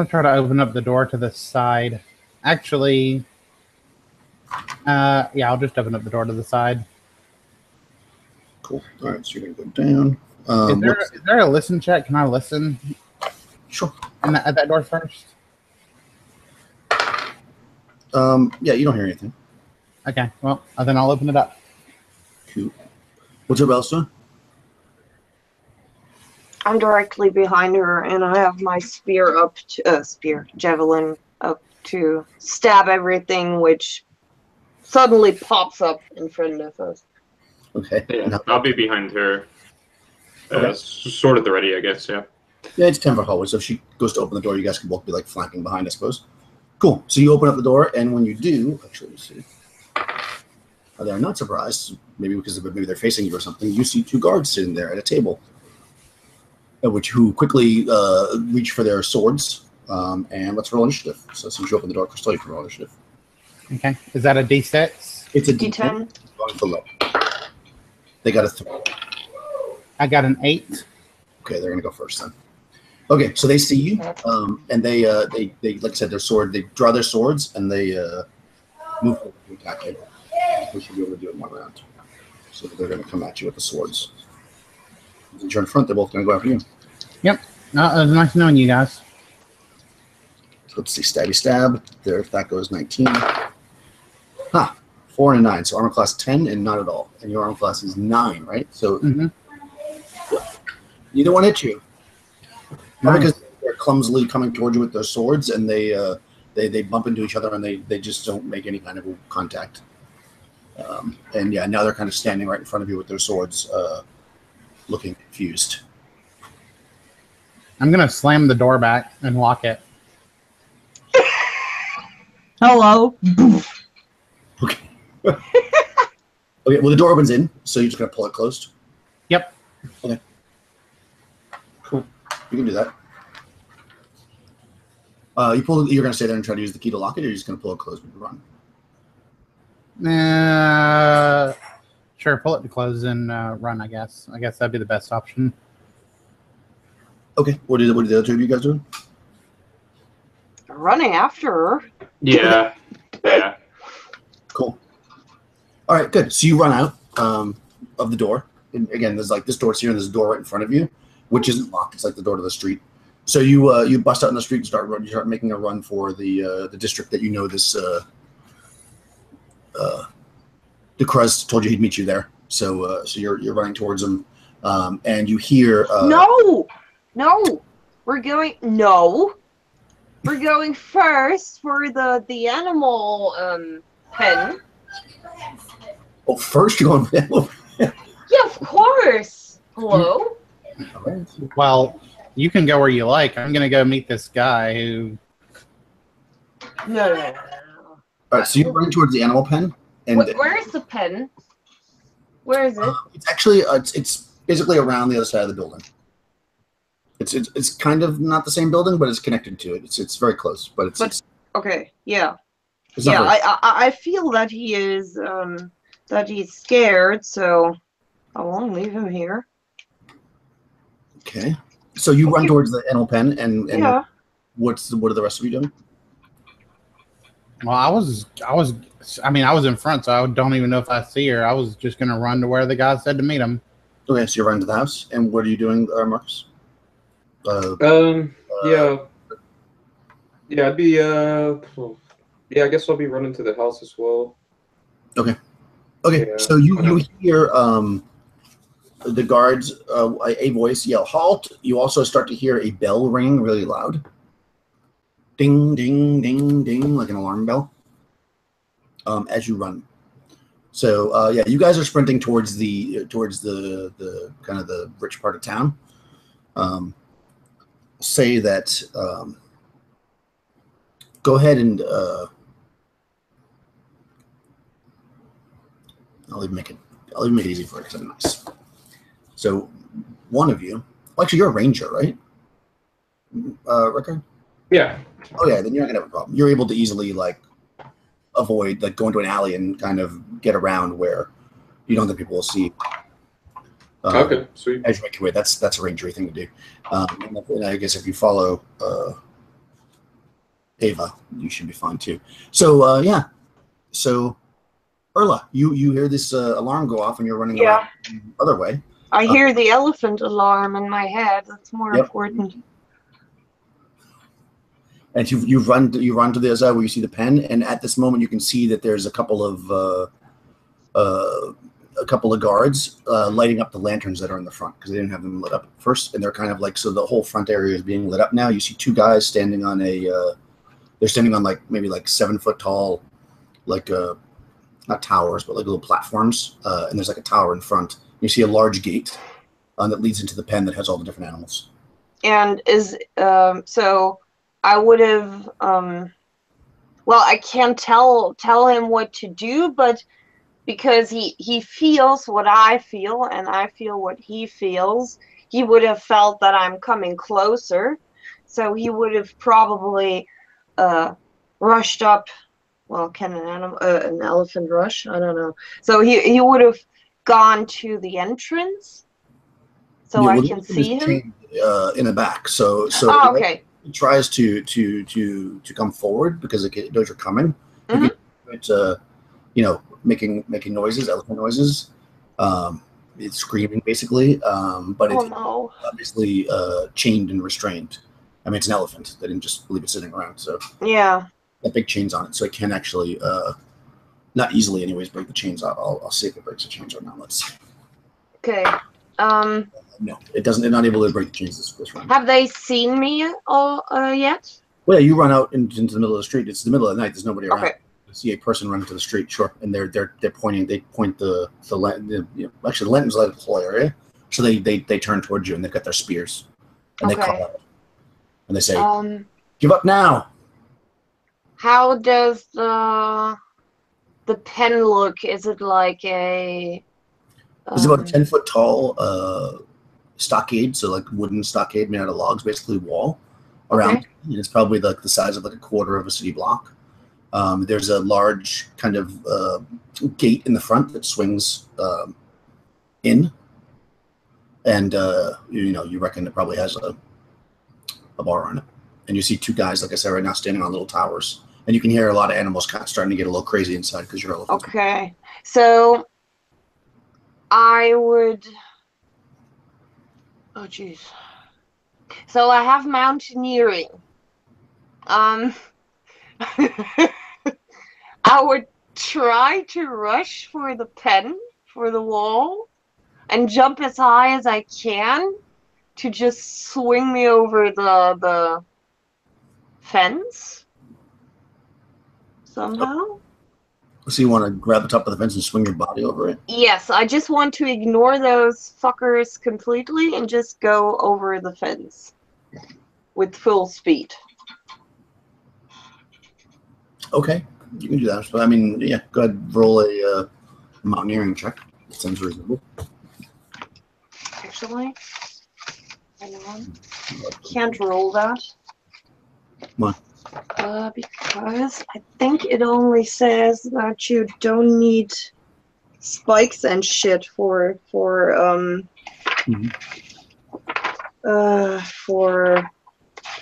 Speaker 2: try to open up the door to the side. Actually, yeah, I'll just open up the door to the side.
Speaker 1: Cool. All right, so you're gonna go down.
Speaker 2: Is there a listen check? Can I listen?
Speaker 1: Sure.
Speaker 2: At that door first?
Speaker 1: Yeah, you don't hear anything.
Speaker 2: Okay, well, then I'll open it up.
Speaker 1: Cool. What's up, Elsa?
Speaker 3: I'm directly behind her, and I have my javelin up to stab everything which suddenly pops up in front of us.
Speaker 1: Okay.
Speaker 5: Yeah, I'll be behind her.
Speaker 1: Okay.
Speaker 5: Sort of the ready, I guess, yeah.
Speaker 1: Yeah, it's 10 foot hallway, so if she goes to open the door, you guys can both be like flanking behind, I suppose. Cool. So you open up the door, and when you do, actually, let's see. They're not surprised, maybe because maybe they're facing you or something. You see 2 guards sitting there at a table, who quickly reach for their swords, and let's roll initiative. So since you open the door, Crystal, you can roll initiative.
Speaker 2: Okay. Is that a D6?
Speaker 1: It's a
Speaker 3: D10.
Speaker 1: Going for low. They got a 3.
Speaker 2: I got an 8.
Speaker 1: Okay, they're gonna go first then. Okay, so they see you, and they like I said, they draw their swords, and they move forward to attack you. We should be able to do it in 1 round. So they're gonna come at you with the swords. Since you're in front, they're both gonna go after you.
Speaker 2: Yep. It was nice knowing you guys.
Speaker 1: So let's see, stabby stab. There, if that goes 19. 4 and a 9. So armor class 10 and not at all. And your armor class is 9, right? So neither one hit you. Not because they're clumsily coming towards you with their swords, and they bump into each other, and they just don't make any kind of contact. And yeah, now they're kind of standing right in front of you with their swords, looking confused.
Speaker 2: I'm gonna slam the door back and lock it.
Speaker 3: Hello.
Speaker 1: Okay. Okay. Well, the door opens in, so you're just gonna pull it closed.
Speaker 2: Yep.
Speaker 1: Okay. Cool. You can do that. You're gonna stay there and try to use the key to lock it, or you're just gonna pull it closed when you run.
Speaker 2: Sure. Pull it to close and run. I guess that'd be the best option.
Speaker 1: Okay. What did the other 2 of you guys do?
Speaker 3: Running after her.
Speaker 5: Yeah. Yeah.
Speaker 1: Cool. All right, good. So you run out of the door. And again, there's like this door's here, and there's a door right in front of you, which isn't locked. It's like the door to the street. So you bust out in the street and start making a run for the district that you know this. DeCruz told you he'd meet you there. So you're running towards him, and you hear.
Speaker 3: No, we're going first for the animal pen.
Speaker 1: Oh, first you're going.
Speaker 3: Yeah, of course. Hello.
Speaker 1: Okay.
Speaker 2: Well, you can go where you like. I'm gonna go meet this guy who.
Speaker 3: No.
Speaker 1: All right, so you're running towards the animal pen, and
Speaker 3: Where is the pen? Where is it?
Speaker 1: It's actually it's basically around the other side of the building. It's kind of not the same building, but it's connected to it. It's very close, but it's
Speaker 3: okay. Yeah.
Speaker 1: it's not very-
Speaker 3: I feel that he is that he's scared, so I won't leave him here.
Speaker 1: Okay. So you run towards the animal pen, and
Speaker 3: Yeah.
Speaker 1: what are the rest of you doing?
Speaker 2: Well, I was in front, so I don't even know if I see her. I was just gonna run to where the guy said to meet him.
Speaker 1: Okay, so you're running to the house, and what are you doing, Marcus?
Speaker 5: Yeah, I'd be I guess I'll be running to the house as well.
Speaker 1: Okay,
Speaker 5: Yeah,
Speaker 1: so you hear the guards a voice yell halt. You also start to hear a bell ring really loud. Ding ding ding ding, like an alarm bell. As you run. So yeah, you guys are sprinting towards the kind of the rich part of town. Say that go ahead and I'll even make it easy for it because I'm nice. So, one of you. Well, actually, you're a ranger, right? Rickard?
Speaker 5: Yeah.
Speaker 1: Oh yeah, then you're not gonna have a problem. You're able to easily like avoid like going to an alley and kind of get around where you don't think people will see.
Speaker 5: Okay, sweet.
Speaker 1: As you make your way, that's a rangery thing to do. And I guess if you follow Ava, you should be fine too. So yeah, so Erla, you hear this alarm go off and you're running around the other way.
Speaker 3: I hear the elephant alarm in my head. That's more important.
Speaker 1: And you run to the other where you see the pen, and at this moment you can see that there's a couple of guards lighting up the lanterns that are in the front because they didn't have them lit up at first, and they're kind of like, so the whole front area is being lit up now. You see two guys standing on they're standing on like maybe like 7 foot tall, like not towers but like little platforms, and there's like a tower in front. You see a large gate that leads into the pen that has all the different animals.
Speaker 3: And is so I would have well, I can't tell him what to do, but because he feels what I feel and I feel what he feels, he would have felt that I'm coming closer, so he would have probably rushed up. Well, can an elephant rush? I don't know. So he would have gone to the entrance so I can see him
Speaker 1: in the back. So
Speaker 3: okay.
Speaker 1: It tries to come forward because it knows you're coming. It's making noises, elephant noises. It's screaming basically, but it's obviously chained and restrained. I mean, it's an elephant. They didn't just leave it sitting around. So
Speaker 3: yeah,
Speaker 1: that big chains on it, so it can actually not easily anyways break the chains out. I'll see if it breaks the chains or not. Let's see.
Speaker 3: Okay.
Speaker 1: No, it doesn't. They're not able to break the chains this round.
Speaker 3: Have they seen me yet? Well,
Speaker 1: yeah, you run out into the middle of the street. It's the middle of the night. There's nobody around.
Speaker 3: Okay.
Speaker 1: You see a person running to the street, sure, and they're pointing. They point the actually the lanterns light up the whole area, so they turn towards you and they've got their spears and they call out and they say, "Give up now."
Speaker 3: How does the pen look? Is it like a?
Speaker 1: It's about a 10-foot tall stockade, so like wooden stockade made out of logs, basically wall around.
Speaker 3: Okay.
Speaker 1: And it's probably like the size of like a quarter of a city block. There's a large kind of gate in the front that swings in, and you reckon it probably has a bar on it. And you see two guys, like I said, right now standing on little towers, and you can hear a lot of animals kind of starting to get a little crazy inside because you're elephants.
Speaker 3: Okay, so I would. Oh jeez. So I have mountaineering. I would try to rush for the pen, for the wall, and jump as high as I can to just swing me over the fence somehow.
Speaker 1: So you want to grab the top of the fence and swing your body over it?
Speaker 3: Yes, I just want to ignore those fuckers completely and just go over the fence with full speed.
Speaker 1: Okay, you can do that. But I mean, yeah, go ahead, roll a mountaineering check. It sounds reasonable.
Speaker 3: Actually, hang on. Can't roll that.
Speaker 1: Why?
Speaker 3: Because I think it only says that you don't need spikes and shit for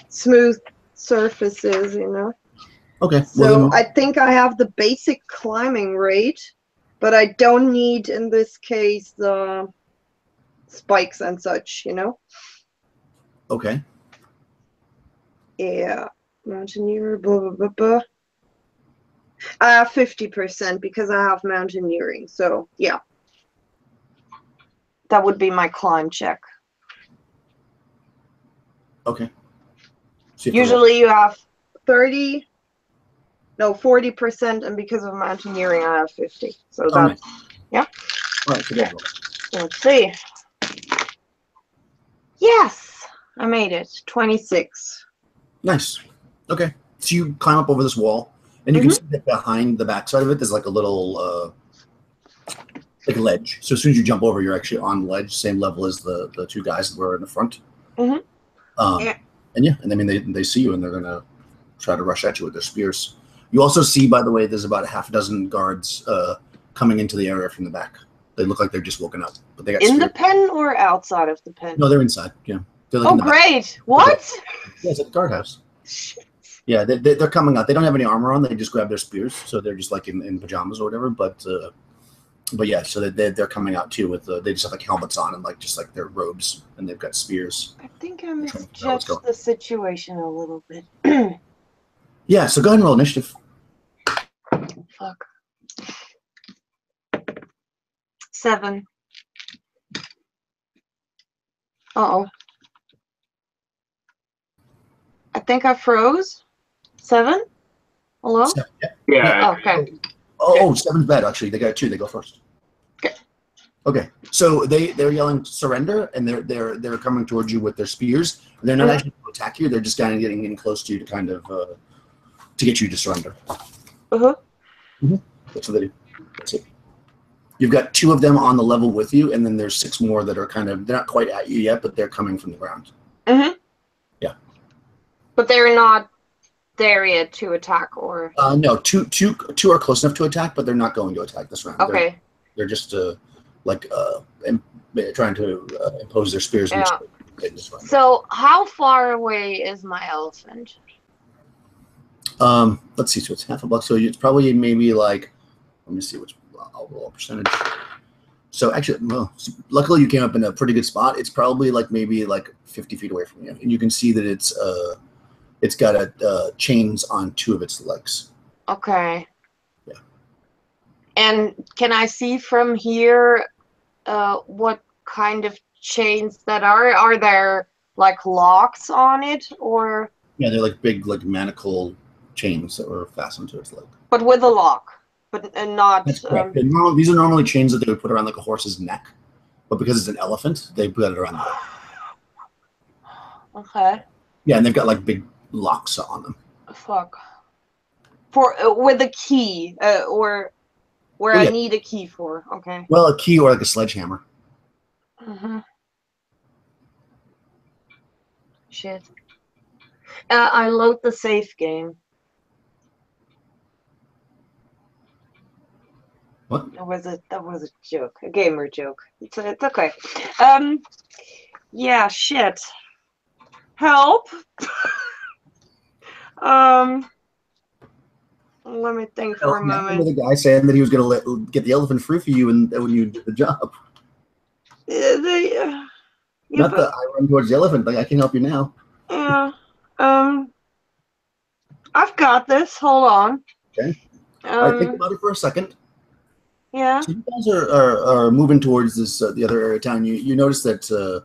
Speaker 3: smooth surfaces, you know.
Speaker 1: Okay.
Speaker 3: So I think I have the basic climbing rate, but I don't need in this case the spikes and such, you know.
Speaker 1: Okay.
Speaker 3: Yeah. Mountaineer, blah, blah, blah, blah. I have 50% because I have mountaineering. So, yeah. That would be my climb check.
Speaker 1: Okay.
Speaker 3: Usually you have 40%, and because of mountaineering, I have 50. So that's, yeah.
Speaker 1: All right, so there you go.
Speaker 3: Let's see. Yes, I made it. 26.
Speaker 1: Nice. Okay. So you climb up over this wall, and you can see that behind the backside of it, there's like a little like a ledge. So as soon as you jump over, you're actually on the ledge, same level as the two guys that were in the front.
Speaker 3: Yeah.
Speaker 1: And I mean they see you and they're gonna try to rush at you with their spears. You also see, by the way, there's about a half dozen guards coming into the area from the back. They look like they're just woken up, but they got
Speaker 3: In
Speaker 1: spears.
Speaker 3: the pen or outside of the pen?
Speaker 1: No, they're inside. Yeah. They're like
Speaker 3: Oh,
Speaker 1: in the back.
Speaker 3: great! What?
Speaker 1: Yeah, it's at the guardhouse. Yeah, they're coming out. They don't have any armor on. They just grab their spears, so they're just like in pajamas or whatever. But yeah, so they're coming out too with they just have like helmets on and like just like their robes, and they've got spears.
Speaker 3: I think I misjudged the situation a little bit.
Speaker 1: Yeah, so go ahead and roll initiative.
Speaker 3: Fuck. 7. Uh-oh. I think I froze. 7? Hello?
Speaker 1: 7, yeah.
Speaker 5: Yeah.
Speaker 3: Okay.
Speaker 1: Oh, 7's bad actually. They got 2. They go first.
Speaker 3: Okay.
Speaker 1: Okay. So they're yelling surrender, and they're coming towards you with their spears. They're not actually going to attack you. They're just kind of getting in close to you to kind of to get you to surrender.
Speaker 3: Uh-huh.
Speaker 1: That's what they do. That's it. You've got 2 of them on the level with you, and then there's 6 more that are they're not quite at you yet, but they're coming from the ground.
Speaker 3: Mm-hmm.
Speaker 1: Yeah.
Speaker 3: But they're not there yet to attack, or?
Speaker 1: No, two are close enough to attack, but they're not going to attack this round.
Speaker 3: Okay.
Speaker 1: They're just trying to impose their spears.
Speaker 3: Yeah.
Speaker 1: This round.
Speaker 3: So how far away is my elephant?
Speaker 1: Let's see. So it's half a block. So it's probably maybe like, let me see which. I'll roll a percentage. So actually, well, luckily you came up in a pretty good spot. It's probably like maybe like 50 feet away from you, and you can see that it's got chains on 2 of its legs.
Speaker 3: Okay.
Speaker 1: Yeah.
Speaker 3: And can I see from here what kind of chains that are? Are there like locks on it, or?
Speaker 1: Yeah, they're like big, like manacle chains that were fastened to its leg.
Speaker 3: But with a lock, but not.
Speaker 1: That's correct. These are normally chains that they would put around like a horse's neck, but because it's an elephant, they put it around the neck.
Speaker 3: Okay.
Speaker 1: Yeah, and they've got like big locks on them.
Speaker 3: Fuck. For with a key, or where I need a key for. Okay.
Speaker 1: Well, a key or like a sledgehammer.
Speaker 3: Shit. I load the safe game.
Speaker 1: What?
Speaker 3: That was a joke, a gamer joke. It's okay. Yeah, shit. Help. Let me think for a moment.
Speaker 1: The guy saying that he was going to get the elephant free for you, and when you did the job.
Speaker 3: Yeah,
Speaker 1: Not that I run towards the elephant. Like I can help you now.
Speaker 3: Yeah. I've got this. Hold on.
Speaker 1: Okay. All right, think about it for a second.
Speaker 3: Yeah.
Speaker 1: So you guys are moving towards this the other area of town. You notice that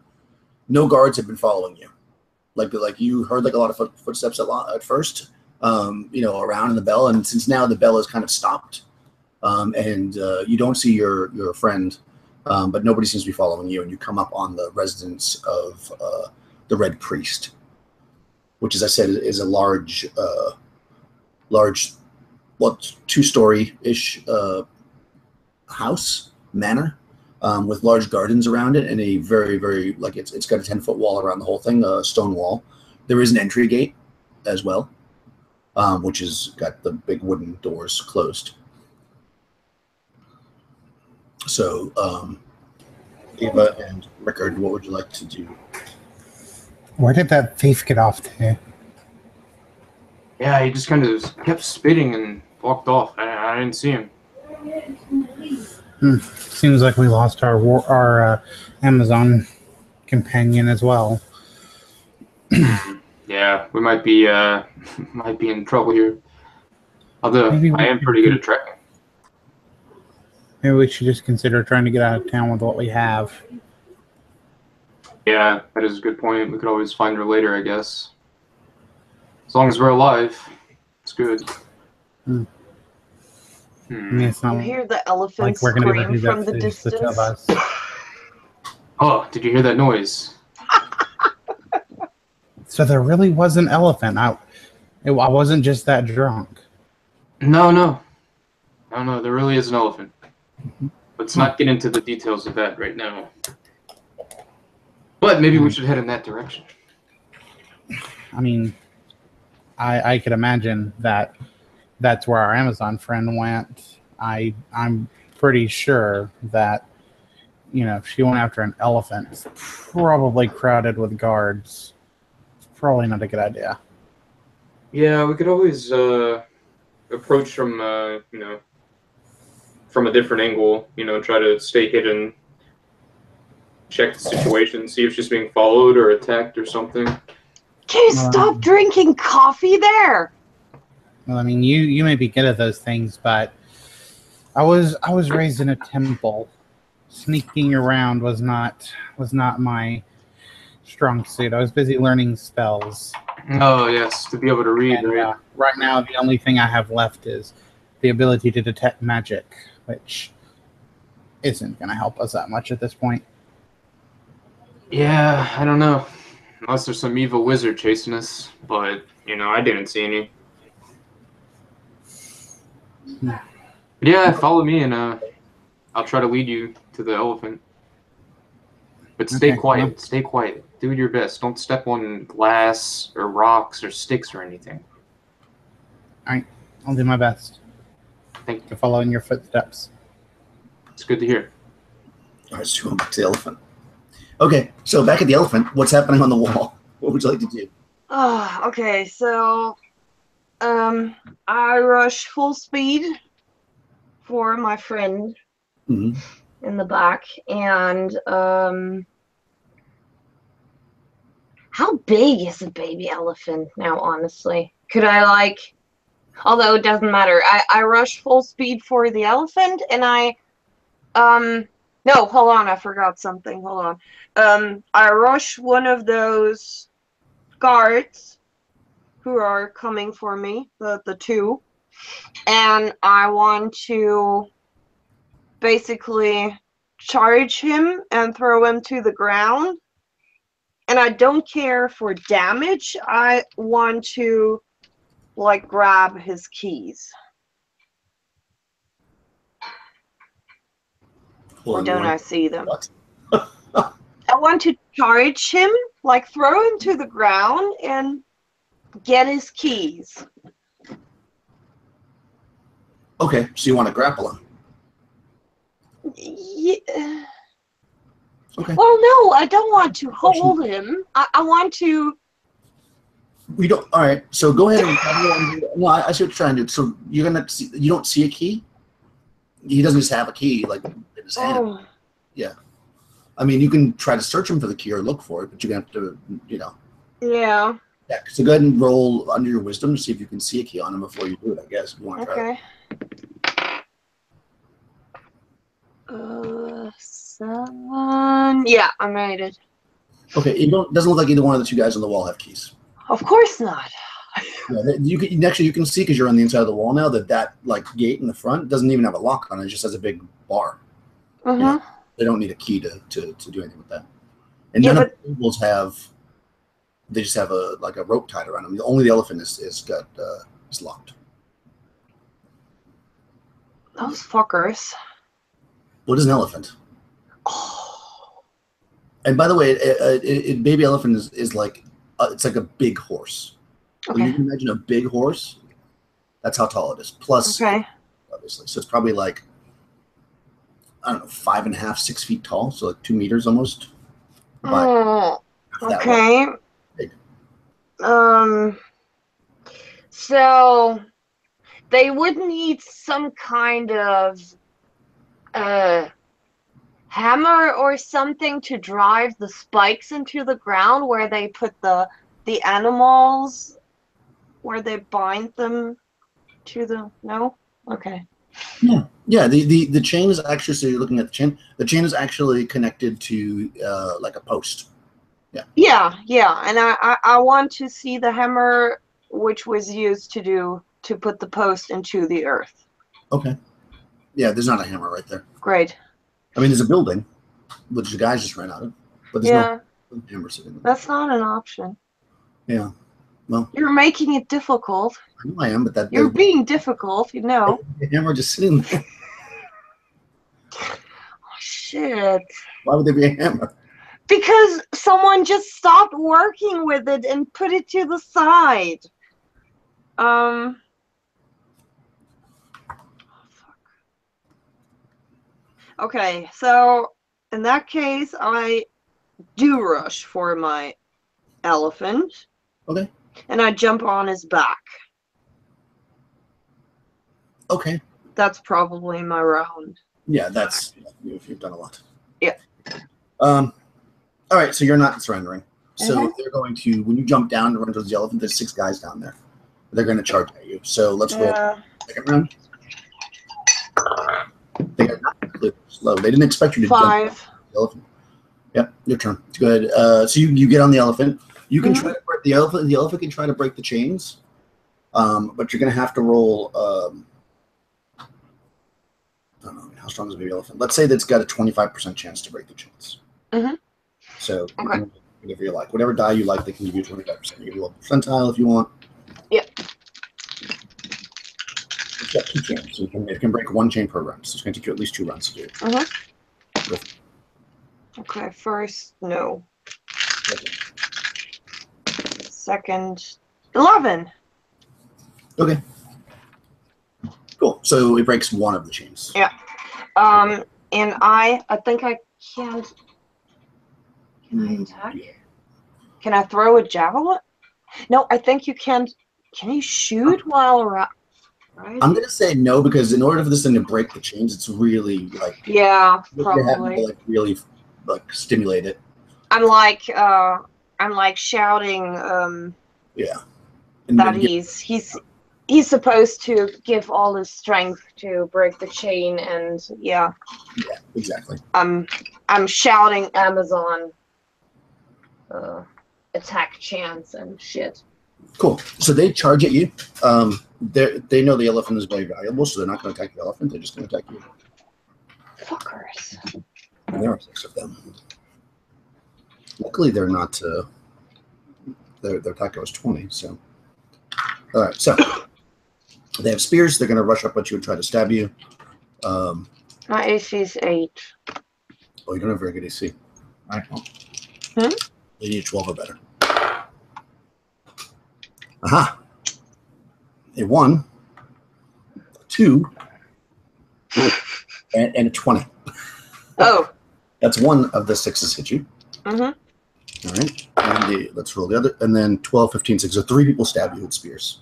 Speaker 1: no guards have been following you. Like you heard like a lot of footsteps at first, around in the bell, and since now the bell is kind of stopped, and you don't see your friend, but nobody seems to be following you, and you come up on the residence of the Red Priest, which, as I said, is a large, 2-story-ish house manor with large gardens around it and a very, very it's got a 10-foot wall around the whole thing, a stone wall. There is an entry gate as well, which has got the big wooden doors closed. So, Eva and Rickard, what would you like to do?
Speaker 2: Where did that thief get off to?
Speaker 5: Yeah, he just kind of kept spitting and walked off. I didn't see him.
Speaker 2: Seems like we lost our Amazon companion as well.
Speaker 5: Yeah, we might be in trouble here. Although I am pretty good at tracking.
Speaker 2: Maybe we should just consider trying to get out of town with what we have.
Speaker 5: Yeah, that is a good point. We could always find her later, I guess. As long as we're alive, it's good.
Speaker 2: I mean, it's not
Speaker 3: You hear the elephant
Speaker 2: like we're going to
Speaker 3: scream
Speaker 2: do that
Speaker 3: from the
Speaker 2: to the two of
Speaker 3: distance.
Speaker 2: us.
Speaker 5: Oh, did you hear that noise?
Speaker 2: So there really was an elephant. I wasn't just that drunk.
Speaker 5: No, there really is an elephant. Let's not get into the details of that right now. But maybe we should head in that direction.
Speaker 2: I mean, I could imagine that that's where our Amazon friend went. I'm pretty sure that, you know, if she went after an elephant, it's probably crowded with guards. It's probably not a good idea.
Speaker 5: Yeah, we could always approach from, you know, from a different angle. You know, try to stay hidden, check the situation, see if she's being followed or attacked or something.
Speaker 3: Can you stop drinking coffee there?
Speaker 2: Well, I mean, you may be good at those things, but I was raised in a temple. Sneaking around was not my strong suit. I was busy learning spells.
Speaker 5: Oh yes, to be able to read,
Speaker 2: And,
Speaker 5: right?
Speaker 2: right now, the only thing I have left is the ability to detect magic, which isn't going to help us that much at this point.
Speaker 5: Yeah, I don't know. Unless there's some evil wizard chasing us, but you know, I didn't see any. But yeah, follow me, and I'll try to lead you to the elephant. But stay
Speaker 2: Okay,
Speaker 5: quiet.
Speaker 2: well.
Speaker 5: Stay quiet. Do your best. Don't step on glass or rocks or sticks or anything.
Speaker 2: All right, I'll do my best
Speaker 5: Thank you.
Speaker 2: to follow in your footsteps.
Speaker 5: It's good to hear.
Speaker 1: All right, so going back to the elephant. Okay, so back at the elephant, what's happening on the wall? What would you like to do?
Speaker 3: Okay, so I rush full speed for my friend
Speaker 1: Mm-hmm.
Speaker 3: in the back, and how big is a baby elephant now, honestly? Could I, like, although it doesn't matter, I rush full speed for the elephant, and no, hold on, I forgot something, hold on. I rush one of those guards who are coming for me, the two, and I want to basically charge him and throw him to the ground. And I don't care for damage. I want to, like, grab his keys. Or don't I see them?
Speaker 1: What?
Speaker 3: I want to charge him, like throw him to the ground and get his keys.
Speaker 1: Okay, so you want to grapple him.
Speaker 3: Yeah.
Speaker 1: Okay.
Speaker 3: Well, no, I don't want to hold him. I want to.
Speaker 1: We don't. All right. So go ahead and. No, I see what you're trying to do. So you're gonna. See, you don't see a key. He doesn't just have a key like in his hand.
Speaker 3: Oh.
Speaker 1: Yeah. I mean, you can try to search him for the key or look for it, but you're gonna have to, you know.
Speaker 3: Yeah.
Speaker 1: Yeah. So go ahead and roll under your wisdom to see if you can see a key on him before you do it. I guess if you want to try.
Speaker 3: Okay. 7. Yeah, I made it.
Speaker 1: Okay. It doesn't look like either one of the two guys on the wall have keys.
Speaker 3: Of course not.
Speaker 1: Yeah, you can see because you're on the inside of the wall now that like gate in the front doesn't even have a lock on it. It just has a big bar.
Speaker 3: Uh-huh.
Speaker 1: You know, they don't need a key to do anything with that. And
Speaker 3: Yeah,
Speaker 1: none of the tables have. They just have a rope tied around them. Only the elephant is locked.
Speaker 3: Those fuckers.
Speaker 1: What is an elephant?
Speaker 3: Oh.
Speaker 1: And by the way, a baby elephant is like it's like a big horse. When
Speaker 3: Okay.
Speaker 1: you can imagine a big horse, that's how tall it is. Plus,
Speaker 3: Okay.
Speaker 1: obviously, so it's probably like I don't know, 5.5, 6 feet tall, so like 2 meters almost. But
Speaker 3: Oh,
Speaker 1: that
Speaker 3: okay.
Speaker 1: big.
Speaker 3: So they would need some kind of hammer or something to drive the spikes into the ground where they put the animals, where they bind them to the okay.
Speaker 1: Yeah. The chain is actually, so you're looking at the chain. The chain is actually connected to like a post.
Speaker 3: Yeah, and I want to see the hammer which was used to put the post into the earth.
Speaker 1: Okay. Yeah, there's not a hammer right there.
Speaker 3: Great.
Speaker 1: I mean, there's a building, which the guys just ran out of, but there's no hammer sitting there.
Speaker 3: That's not an option.
Speaker 1: Yeah. Well,
Speaker 3: You're making it difficult.
Speaker 1: I know I am, but
Speaker 3: You're being difficult, you know.
Speaker 1: the hammer just sitting there.
Speaker 3: shit.
Speaker 1: Why would there be a hammer?
Speaker 3: Because someone just stopped working with it and put it to the side. Oh, fuck. Okay, so in that case, I do rush for my elephant.
Speaker 1: Okay.
Speaker 3: And I jump on his back.
Speaker 1: Okay.
Speaker 3: That's probably my round.
Speaker 1: Yeah, that's you've done a lot.
Speaker 3: Yeah.
Speaker 1: All right, so you're not surrendering. So
Speaker 3: Mhm.
Speaker 1: they're going to, when you jump down to run towards the elephant, there's 6 guys down there. They're going to charge at you. So let's roll second round. They are not really slow. They didn't expect you to jump
Speaker 3: 5.
Speaker 1: the elephant. Yep, your turn. Good. So you get on the elephant. You can try to break the elephant. The elephant can try to break the chains, but you're going to have to roll. I don't know how strong is a baby elephant. Let's say that's got a 25% chance to break the chains.
Speaker 3: Mhm.
Speaker 1: So you
Speaker 3: Okay.
Speaker 1: can, whatever you like, whatever die you like, they can give you 25%. You give you a percentile if you want.
Speaker 3: Yep.
Speaker 1: It's got 2 chains, so it can break 1 chain per run. So it's going to take you at least 2 runs to do it.
Speaker 3: Okay, first, no. Second, 11.
Speaker 1: Okay. Cool. So it breaks 1 of the chains.
Speaker 3: Yeah. And I think I can't. Can I attack? Can I throw a javelin? No, I think you can. Can you shoot while around? Right?
Speaker 1: I'm gonna say no because in order for this thing to break the chains, it's really like
Speaker 3: Yeah,
Speaker 1: you have to,
Speaker 3: probably.
Speaker 1: like really like stimulate it.
Speaker 3: I'm like shouting
Speaker 1: Yeah. And
Speaker 3: that
Speaker 1: then
Speaker 3: he's supposed to give all his strength to break the chain, and yeah,
Speaker 1: exactly.
Speaker 3: I'm shouting Amazon attack chants and shit.
Speaker 1: Cool. So they charge at you. They know the elephant is very valuable, so they're not going to attack the elephant. They're just going to attack you.
Speaker 3: Fuckers.
Speaker 1: And there are 6 of them. Luckily, they're not. Their attack was 20. So, all right. So they have spears. They're going to rush up at you and try to stab you.
Speaker 3: My AC is 8.
Speaker 1: Oh, you don't have very good AC. All right.
Speaker 3: Hmm?
Speaker 1: You need 12 or better. Aha. A 1, 2, and a 20.
Speaker 3: Oh.
Speaker 1: That's 1 of the 6s hit you.
Speaker 3: Mm-hmm.
Speaker 1: All right. And let's roll the other. And then 12, 15, 6. So 3 people stab you with spears.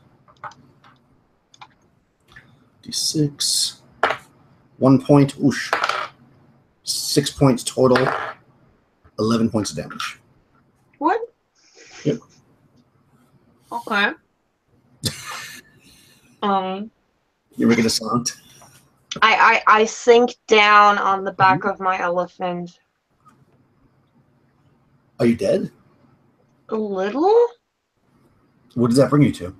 Speaker 1: D6. 1 point. Oosh. 6 points total. 11 points of damage.
Speaker 3: What?
Speaker 1: Yep.
Speaker 3: Okay.
Speaker 1: You making a sound?
Speaker 3: I sink down on the back of my elephant.
Speaker 1: Are you dead?
Speaker 3: A little?
Speaker 1: What does that bring you to?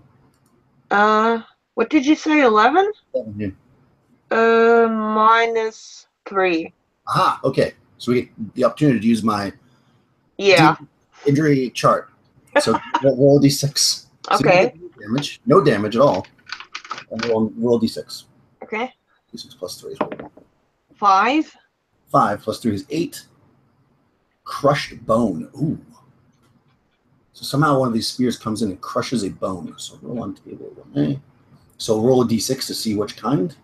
Speaker 3: What did you say, 11?
Speaker 1: 7.
Speaker 3: Minus 3.
Speaker 1: Aha, okay. So we get the opportunity to use my
Speaker 3: Yeah.
Speaker 1: injury chart. So roll a d6. So
Speaker 3: Okay.
Speaker 1: damage. No damage at all. And roll d6.
Speaker 3: Okay.
Speaker 1: D6 plus 3 is
Speaker 3: 5.
Speaker 1: 5 plus 3 is 8. Crushed bone. Ooh. So somehow one of these spears comes in and crushes a bone. So roll on table 1A. So roll a d6 to see which kind.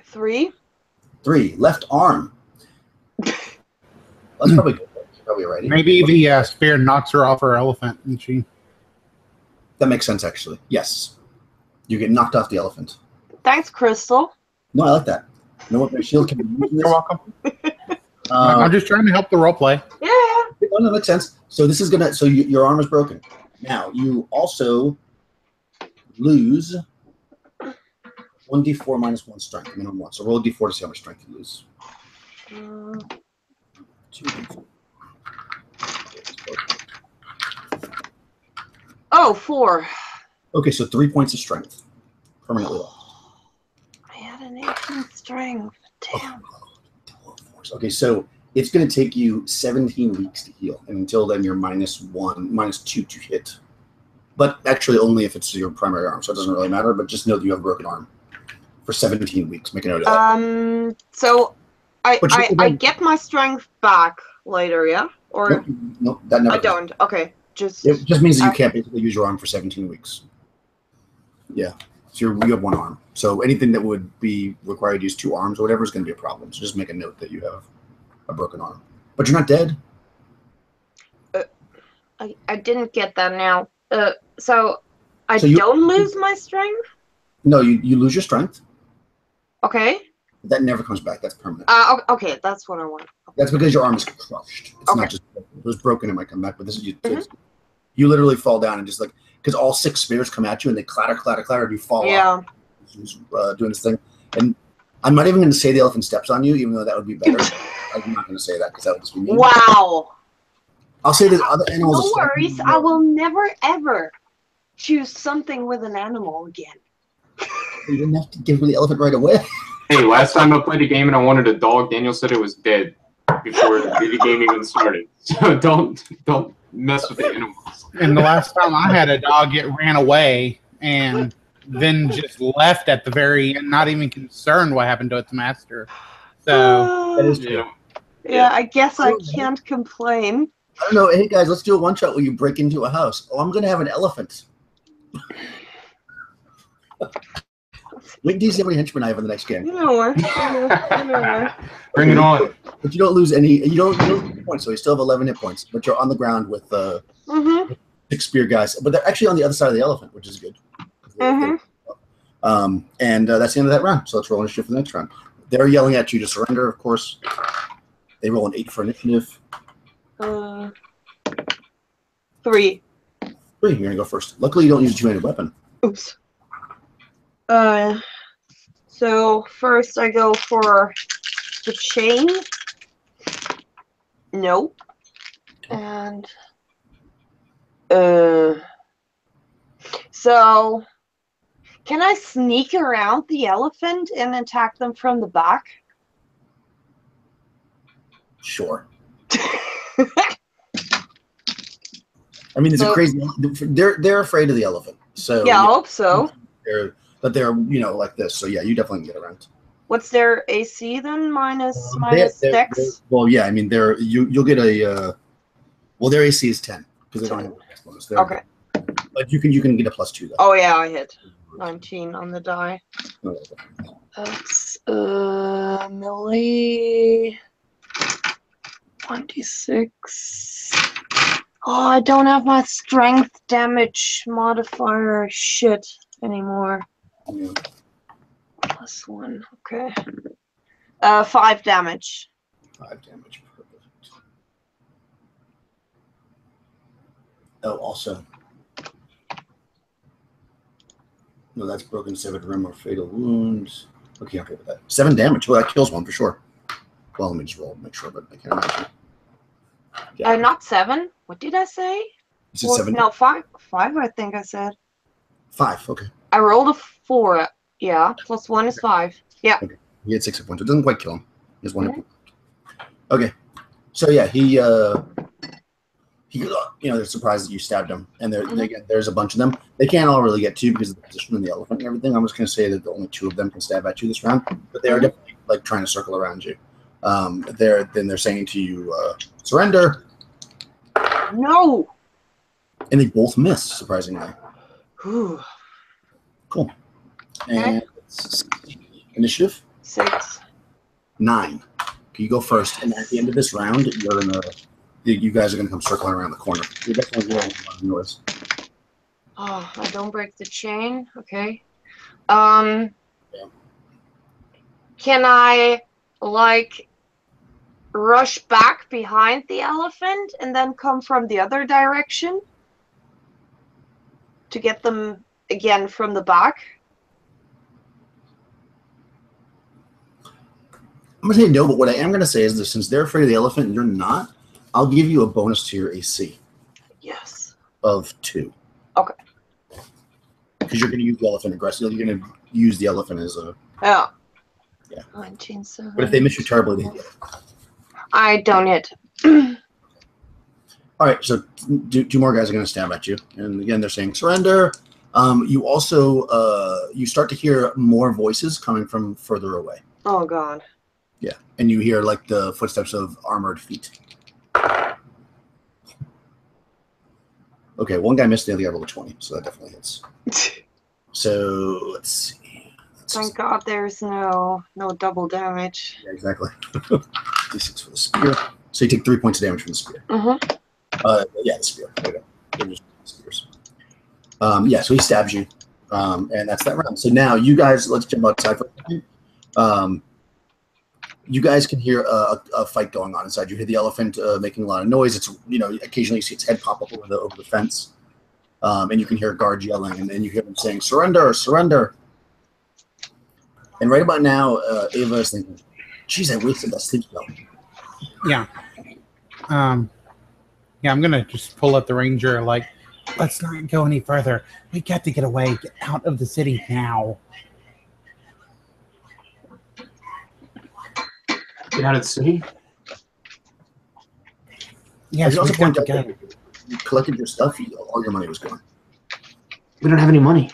Speaker 3: 3.
Speaker 1: 3. Left arm. That's probably good. Probably right.
Speaker 2: Maybe the spear knocks her off her elephant, and she.
Speaker 1: That makes sense, actually. Yes. You get knocked off the elephant.
Speaker 3: Thanks, Crystal.
Speaker 1: No, I like that. You know what my shield can be used in this?
Speaker 2: You're welcome. I'm just trying to help the role play.
Speaker 3: Yeah.
Speaker 1: Oh, no, makes sense. So this is gonna. So your arm is broken. Now you also lose 1d4 minus 1 strength, minimum 1. So roll a d4 to see how much strength you lose. 2d4.
Speaker 3: Oh, 4.
Speaker 1: Okay, so 3 points of strength permanently lost.
Speaker 3: I had an 18 strength. Damn.
Speaker 1: Okay, so it's going to take you 17 weeks to heal, and until then you're -2 to hit. But actually only if it's your primary arm, so it doesn't really matter, but just know that you have a broken arm for 17 weeks. Make a note of that.
Speaker 3: So I get my strength back later, yeah? Or
Speaker 1: Nope, that never
Speaker 3: I don't. Okay, just
Speaker 1: it just means that you can't basically use your arm for 17 weeks. Yeah, so you have one arm. So anything that would be required to use two arms or whatever is going to be a problem. So just make a note that you have a broken arm. But you're not dead.
Speaker 3: I didn't get that now. So I don't lose my strength?
Speaker 1: No, you lose your strength.
Speaker 3: Okay.
Speaker 1: That never comes back. That's permanent.
Speaker 3: Okay, that's what I want.
Speaker 1: That's because your arm is crushed. It's not just if it was broken, it might come back. But this is you literally fall down and just like because all 6 spears come at you and they clatter, clatter, clatter, and you fall off. Doing this thing, and I'm not even going to say the elephant steps on you, even though that would be better. I'm not going to say that because that would just be mean.
Speaker 3: Wow.
Speaker 1: I'll say that other animals.
Speaker 3: No worries. I will never ever choose something with an animal again.
Speaker 1: You didn't have to give me the elephant right away.
Speaker 5: Hey, last time I played a game and I wanted a dog, Daniel said it was dead before the game even started. So don't mess with the animals.
Speaker 2: And the last time I had a dog, it ran away and then just left at the very end, not even concerned what happened to its master. So
Speaker 1: that is true.
Speaker 3: Yeah, I guess I can't complain.
Speaker 1: I don't know. Hey guys, let's do a one-shot where you break into a house. Oh, I'm going to have an elephant. Wait until you see how many henchmen I have in the next game.
Speaker 3: You know what?
Speaker 5: Bring it on.
Speaker 1: But you don't lose any. You don't lose points, so you still have 11 hit points. But you're on the ground with 6 spear guys. But they're actually on the other side of the elephant, which is good. And that's the end of that round. So let's roll initiative for the next round. They're yelling at you to surrender, of course. They roll an 8 for initiative.
Speaker 3: 3.
Speaker 1: You're gonna go first. Luckily, you don't use a two-handed weapon.
Speaker 3: Oops. So first I go for the chain. Nope. And so can I sneak around the elephant and attack them from the back?
Speaker 1: Sure. I mean, it's a crazy. They're afraid of the elephant. So
Speaker 3: yeah, I hope so.
Speaker 1: They're like this. So yeah, you definitely can get around.
Speaker 3: What's their AC then? Minus 6.
Speaker 1: Well, yeah. I mean, you'll get a. Well, their AC is 10 because they don't have a bonus.
Speaker 3: Okay.
Speaker 1: But you can get a +2 though.
Speaker 3: Oh yeah, I hit 19 on the die. That's melee 26. Oh, I don't have my strength damage modifier shit anymore.
Speaker 1: Yeah.
Speaker 3: +1, okay. 5 damage.
Speaker 1: 5 damage, perfect. Oh, also. No, that's broken, severed limb, or fatal wounds. Okay, okay with that. 7 damage. Well, that kills one for sure. Well, let me just roll, make sure, but I can't imagine. Yeah.
Speaker 3: Not 7. What did I say?
Speaker 1: You said 7?
Speaker 3: No, 5. 5, I think I said.
Speaker 1: 5, okay.
Speaker 3: I rolled a 4. Yeah, +1 is 5. Yeah.
Speaker 1: Okay. He had 6 hit points. It doesn't quite kill him. He has 1 hit point. Okay. So yeah, he they're surprised that you stabbed him, and there's a bunch of them. They can't all really get to you because of the position of the elephant and everything. I'm just going to say that only 2 of them can stab at you this round, but they are definitely like trying to circle around you. They're saying to you, surrender.
Speaker 3: No.
Speaker 1: And they both miss, surprisingly.
Speaker 3: Whew.
Speaker 1: Cool. And initiative
Speaker 3: 6.
Speaker 1: 9. Okay, you go first, and at the end of this round, you guys are gonna come circling around the corner. You're definitely rolling a lot of noise.
Speaker 3: Oh, I don't break the chain. Okay.
Speaker 1: Yeah.
Speaker 3: Can I rush back behind the elephant and then come from the other direction to get them again from the back?
Speaker 1: I'm gonna say no, but what I am gonna say is that since they're afraid of the elephant and you're not, I'll give you a bonus to your AC.
Speaker 3: Yes.
Speaker 1: Of 2.
Speaker 3: Okay.
Speaker 1: Because you're gonna use the elephant aggressively. You're gonna use the elephant as a.
Speaker 3: Yeah.
Speaker 1: Yeah.
Speaker 3: 19, 7.
Speaker 1: But if they miss you terribly, they hit.
Speaker 3: I don't hit.
Speaker 1: All right, so 2 more guys are going to stab at you, and again they're saying surrender. You also you start to hear more voices coming from further away.
Speaker 3: Oh God.
Speaker 1: Yeah, and you hear like the footsteps of armored feet. Okay, one guy missed, the other guy rolled a 20, so that definitely hits. So let's see.
Speaker 3: Thank God there's no double damage.
Speaker 1: Yeah, exactly. D6 for the spear. So you take 3 points of damage from the spear. Yeah, the spear. There you go. They're just spears. Yeah, so he stabs you, and that's that round. So now you guys, let's jump outside for a second. You guys can hear a fight going on inside. You hear the elephant making a lot of noise. It's occasionally you see its head pop up over the fence, and you can hear guards yelling, and then you hear them saying, "Surrender, surrender!" And right about now, Ava is thinking, "Geez, I wasted that sleep spell."
Speaker 2: Yeah. Yeah, I'm gonna just pull up the ranger. Like, let's not go any further. We got to get away. Get out of the city now.
Speaker 5: Get out of the city?
Speaker 2: Yes,
Speaker 1: I also
Speaker 2: we got
Speaker 1: point
Speaker 2: to
Speaker 1: out
Speaker 2: go.
Speaker 1: that you collected your stuff. All your money was gone.
Speaker 5: We don't have any money.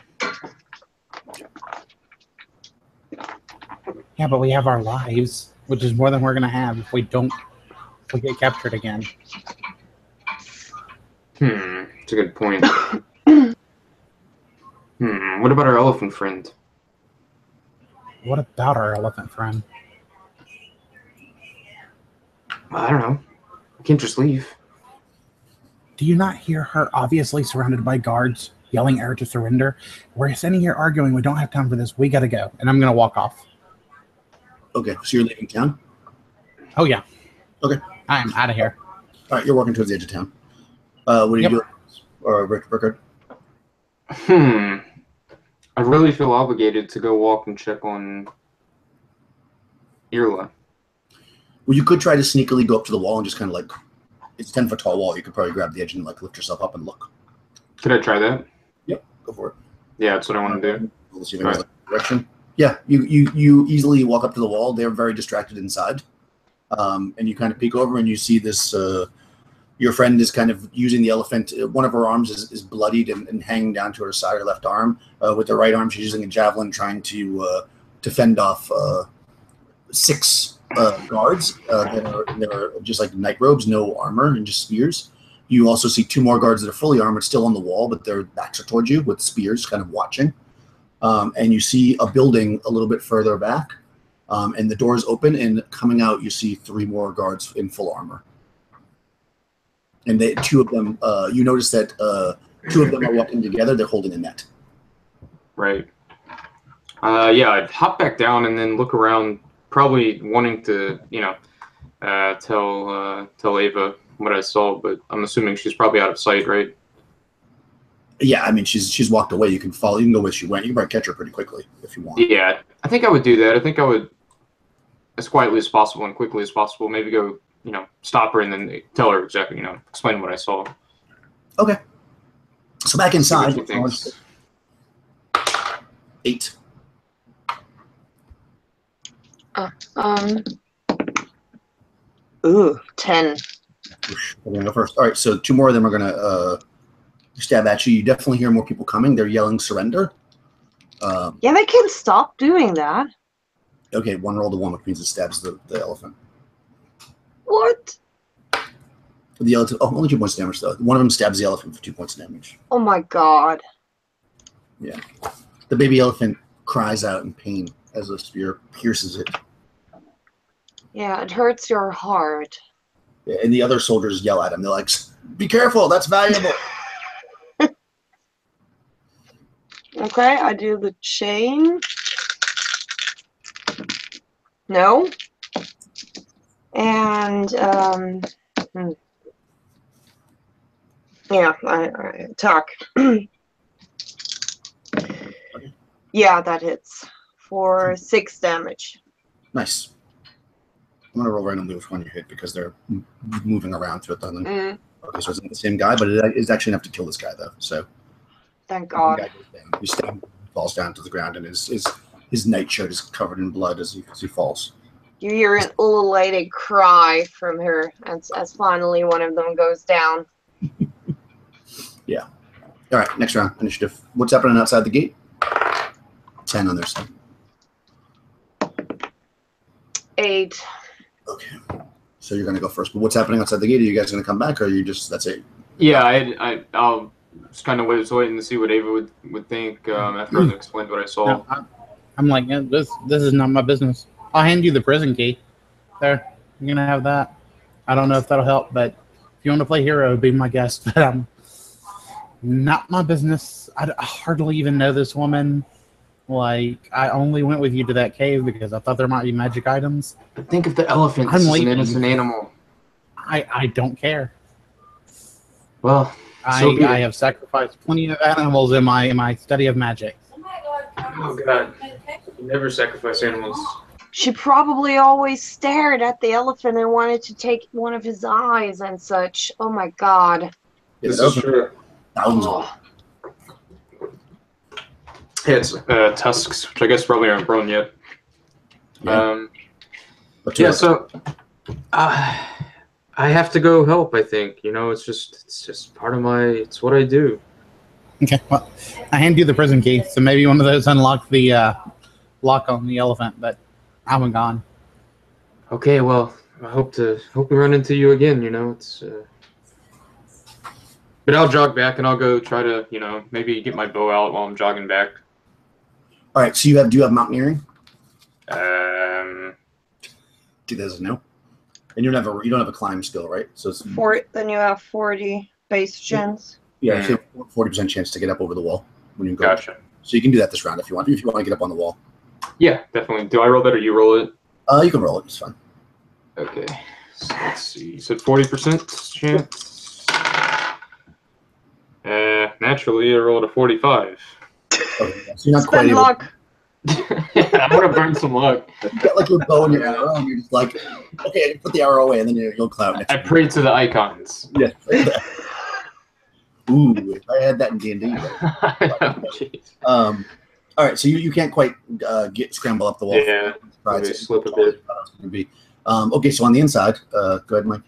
Speaker 2: Yeah, but we have our lives, which is more than we're gonna have if we get captured again.
Speaker 5: That's a good point. What about our elephant friend?
Speaker 2: What about our elephant friend?
Speaker 5: I don't know. We can't just leave.
Speaker 2: Do you not hear her obviously surrounded by guards yelling at her to surrender? We're sitting here arguing. We don't have time for this. We gotta go. And I'm gonna walk off.
Speaker 1: Okay, so you're leaving town?
Speaker 2: Oh yeah.
Speaker 1: Okay.
Speaker 2: I'm out of here.
Speaker 1: All right, you're walking towards the edge of town. What do you do? Or Rickard?
Speaker 5: I really feel obligated to go walk and check on Irla.
Speaker 1: Well, you could try to sneakily go up to the wall and just kind of like, it's a 10-foot tall wall. You could probably grab the edge and like lift yourself up and look.
Speaker 5: Could I try that?
Speaker 1: Yep, go for it.
Speaker 5: Yeah, that's what I want to do.
Speaker 1: We'll see if there's like direction. Yeah, you easily walk up to the wall. They're very distracted inside. And you kind of peek over and you see this, your friend is kind of using the elephant. One of her arms is bloodied and hanging down to her side, her left arm. With the right arm, she's using a javelin trying to fend off 6 guards that are just like night robes, no armor, and just spears. You also see 2 more guards that are fully armored, still on the wall, but their backs are towards you with spears, kind of watching. And you see a building a little bit further back, and the doors open, and coming out, you see 3 more guards in full armor. And 2 of them, you notice that 2 of them are walking together. They're holding a net.
Speaker 5: Right. Yeah, I'd hop back down and then look around, probably wanting to, tell Ava what I saw, but I'm assuming she's probably out of sight, right?
Speaker 1: Yeah, I mean, she's walked away. You can follow. You can go where she went. You can probably catch her pretty quickly if you want.
Speaker 5: Yeah, I think I would do that. I think I would, as quietly as possible and quickly as possible, maybe go, stop her and then tell her exactly, explain what I saw.
Speaker 1: Okay. So back inside. 8.
Speaker 3: Ooh, 10.
Speaker 1: We're gonna go first. All right, so 2 more of them are gonna stab at you. You definitely hear more people coming. They're yelling surrender.
Speaker 3: Yeah, they can stop doing that.
Speaker 1: Okay, 1 roll to 1, which means it stabs the elephant.
Speaker 3: What?
Speaker 1: The elephant. Oh, only 2 points of damage though. One of them stabs the elephant for 2 points of damage.
Speaker 3: Oh my god.
Speaker 1: Yeah. The baby elephant cries out in pain as the spear pierces it.
Speaker 3: Yeah, it hurts your heart.
Speaker 1: Yeah, and the other soldiers yell at him. They're like, "Be careful! That's valuable."
Speaker 3: Okay, I do the chain. No. And yeah, I attack. Yeah, that hits for 6 damage.
Speaker 1: Nice. I'm gonna roll randomly which one you hit because they're moving around throughout the island. Okay, so it's not the same guy, but it is actually enough to kill this guy though. So
Speaker 3: Thank God.
Speaker 1: guy goes down. He falls down to the ground, and his nightshirt is covered in blood as he falls.
Speaker 3: You hear an elated cry from her as finally one of them goes down.
Speaker 1: Yeah. All right, next round initiative. What's happening outside the gate? 10 on their side.
Speaker 3: 8.
Speaker 1: Okay. So you're gonna go first. But what's happening outside the gate? Are you guys gonna come back, or are you just that's it?
Speaker 5: Yeah, I'll just kind of waiting to see what Ava would think after I explained what I saw.
Speaker 2: No, I'm like, yeah, this is not my business. I'll hand you the prison key. There, you're gonna have that. I don't know if that'll help, but if you want to play hero, be my guest. But not my business. I hardly even know this woman. Like, I only went with you to that cave because I thought there might be magic items.
Speaker 5: But think of the elephant.
Speaker 2: I'm
Speaker 5: This is an
Speaker 2: leaving.
Speaker 5: innocent animal.
Speaker 2: I don't care.
Speaker 5: Well, so be
Speaker 2: I
Speaker 5: it.
Speaker 2: have sacrificed plenty of animals in my study of magic.
Speaker 5: Oh God! You never sacrifice animals.
Speaker 3: She probably always stared at the elephant and wanted to take one of his eyes and such. Oh my God.
Speaker 5: This is true.
Speaker 3: Oh.
Speaker 5: Yeah, it's tusks, which I guess probably aren't grown yet.
Speaker 1: Yeah.
Speaker 5: Yeah. So I have to go help. I think it's just part of it's what I do.
Speaker 2: Okay, well, I hand you the prison key, so maybe one of those unlock the lock on the elephant, but I'm gone.
Speaker 5: Okay, well, I hope we run into you again. It's. But I'll jog back and I'll go try to maybe get my bow out while I'm jogging back.
Speaker 1: All right. So do you have mountaineering? 2000, no. And you don't have a climb skill, right? So it's
Speaker 3: Then you have 40 base gens.
Speaker 1: yeah, so 40% chance to get up over the wall when you go.
Speaker 5: Gotcha.
Speaker 1: So you can do that this round if you want. If you want to get up on the wall.
Speaker 5: Yeah, definitely. Do I roll that or you roll it?
Speaker 1: You can roll it. It's fine.
Speaker 5: Okay. So let's see. You said 40% chance. Naturally, I rolled a 45.
Speaker 1: Okay, so you're not quite
Speaker 3: Spend
Speaker 1: able.
Speaker 3: luck.
Speaker 5: I'm gonna burn some luck.
Speaker 1: You got like your bow and your arrow, and you're just like, okay, I can put the arrow away, and then you'll cloud next.
Speaker 5: I pray to the icons.
Speaker 1: Yeah. Ooh, if I had that in D&D. All right, so you can't quite scramble up the wall.
Speaker 5: Yeah, maybe slip a bit.
Speaker 1: Okay, so on the inside, go ahead, Mike.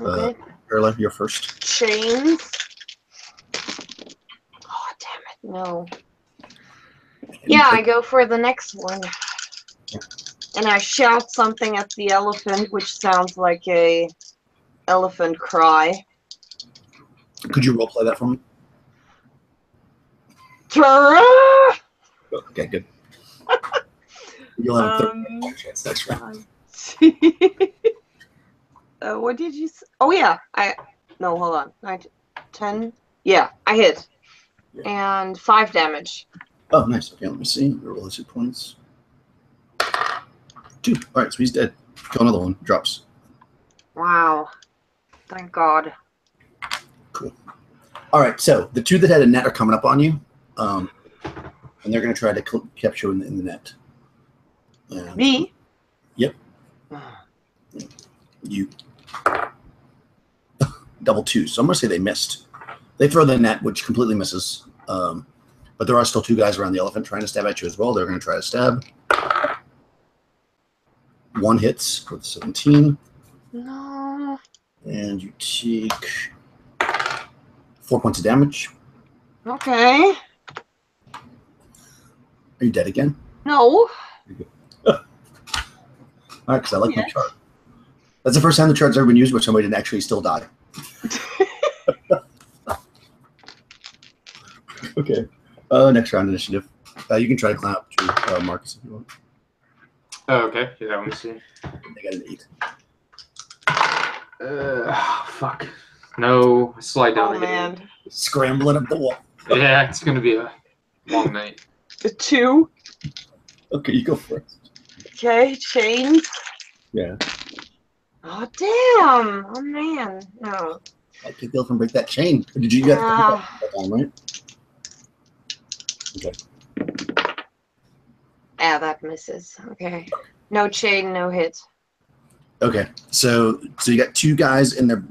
Speaker 3: Okay.
Speaker 1: Erla, you're first.
Speaker 3: Chains. Oh, damn it. No. Yeah, I go for the next one. And I shout something at the elephant, which sounds like a elephant cry.
Speaker 1: Could you roleplay that for me?
Speaker 3: Tara!
Speaker 1: Okay, good. You'll have a 30% chance next round.
Speaker 3: What did you say? Oh, yeah. No, hold on. 10. Yeah, I hit.
Speaker 1: Yeah.
Speaker 3: And 5 damage.
Speaker 1: Oh, nice. Okay, let me see. Roll his hit points. 2. All right, so he's dead. Kill another one. Drops.
Speaker 3: Wow. Thank God.
Speaker 1: Cool. All right, so the 2 that had a net are coming up on you, and they're going to try to capture you in the net.
Speaker 3: Me?
Speaker 1: Yep. You. Double 2. So I'm going to say they missed. They throw the net, which completely misses. But there are still 2 guys around the elephant trying to stab at you as well. They're going to try to stab. 1 hits with 17.
Speaker 3: No.
Speaker 1: And you take 4 points of damage.
Speaker 3: Okay.
Speaker 1: Are you dead again?
Speaker 3: No.
Speaker 1: All right, because I like my chart. That's the first time the chart's ever been used where somebody didn't actually still die. Okay. Next round initiative. You can try to climb up to Marcus if you want.
Speaker 5: Oh, okay. Yeah, let me see.
Speaker 1: They got an 8.
Speaker 5: Fuck. No, slide down
Speaker 3: Oh,
Speaker 5: again.
Speaker 3: man.
Speaker 1: Scrambling up the wall.
Speaker 5: Yeah, it's gonna be a long night.
Speaker 3: The 2.
Speaker 1: Okay, you go first.
Speaker 3: Okay, chains.
Speaker 1: Yeah.
Speaker 3: Oh, damn. Oh, man. No.
Speaker 1: I could go from break that chain. Did you get that time, right? Okay.
Speaker 3: Yeah, that misses. Okay. No chain, no hit.
Speaker 1: Okay. So you got 2 guys in their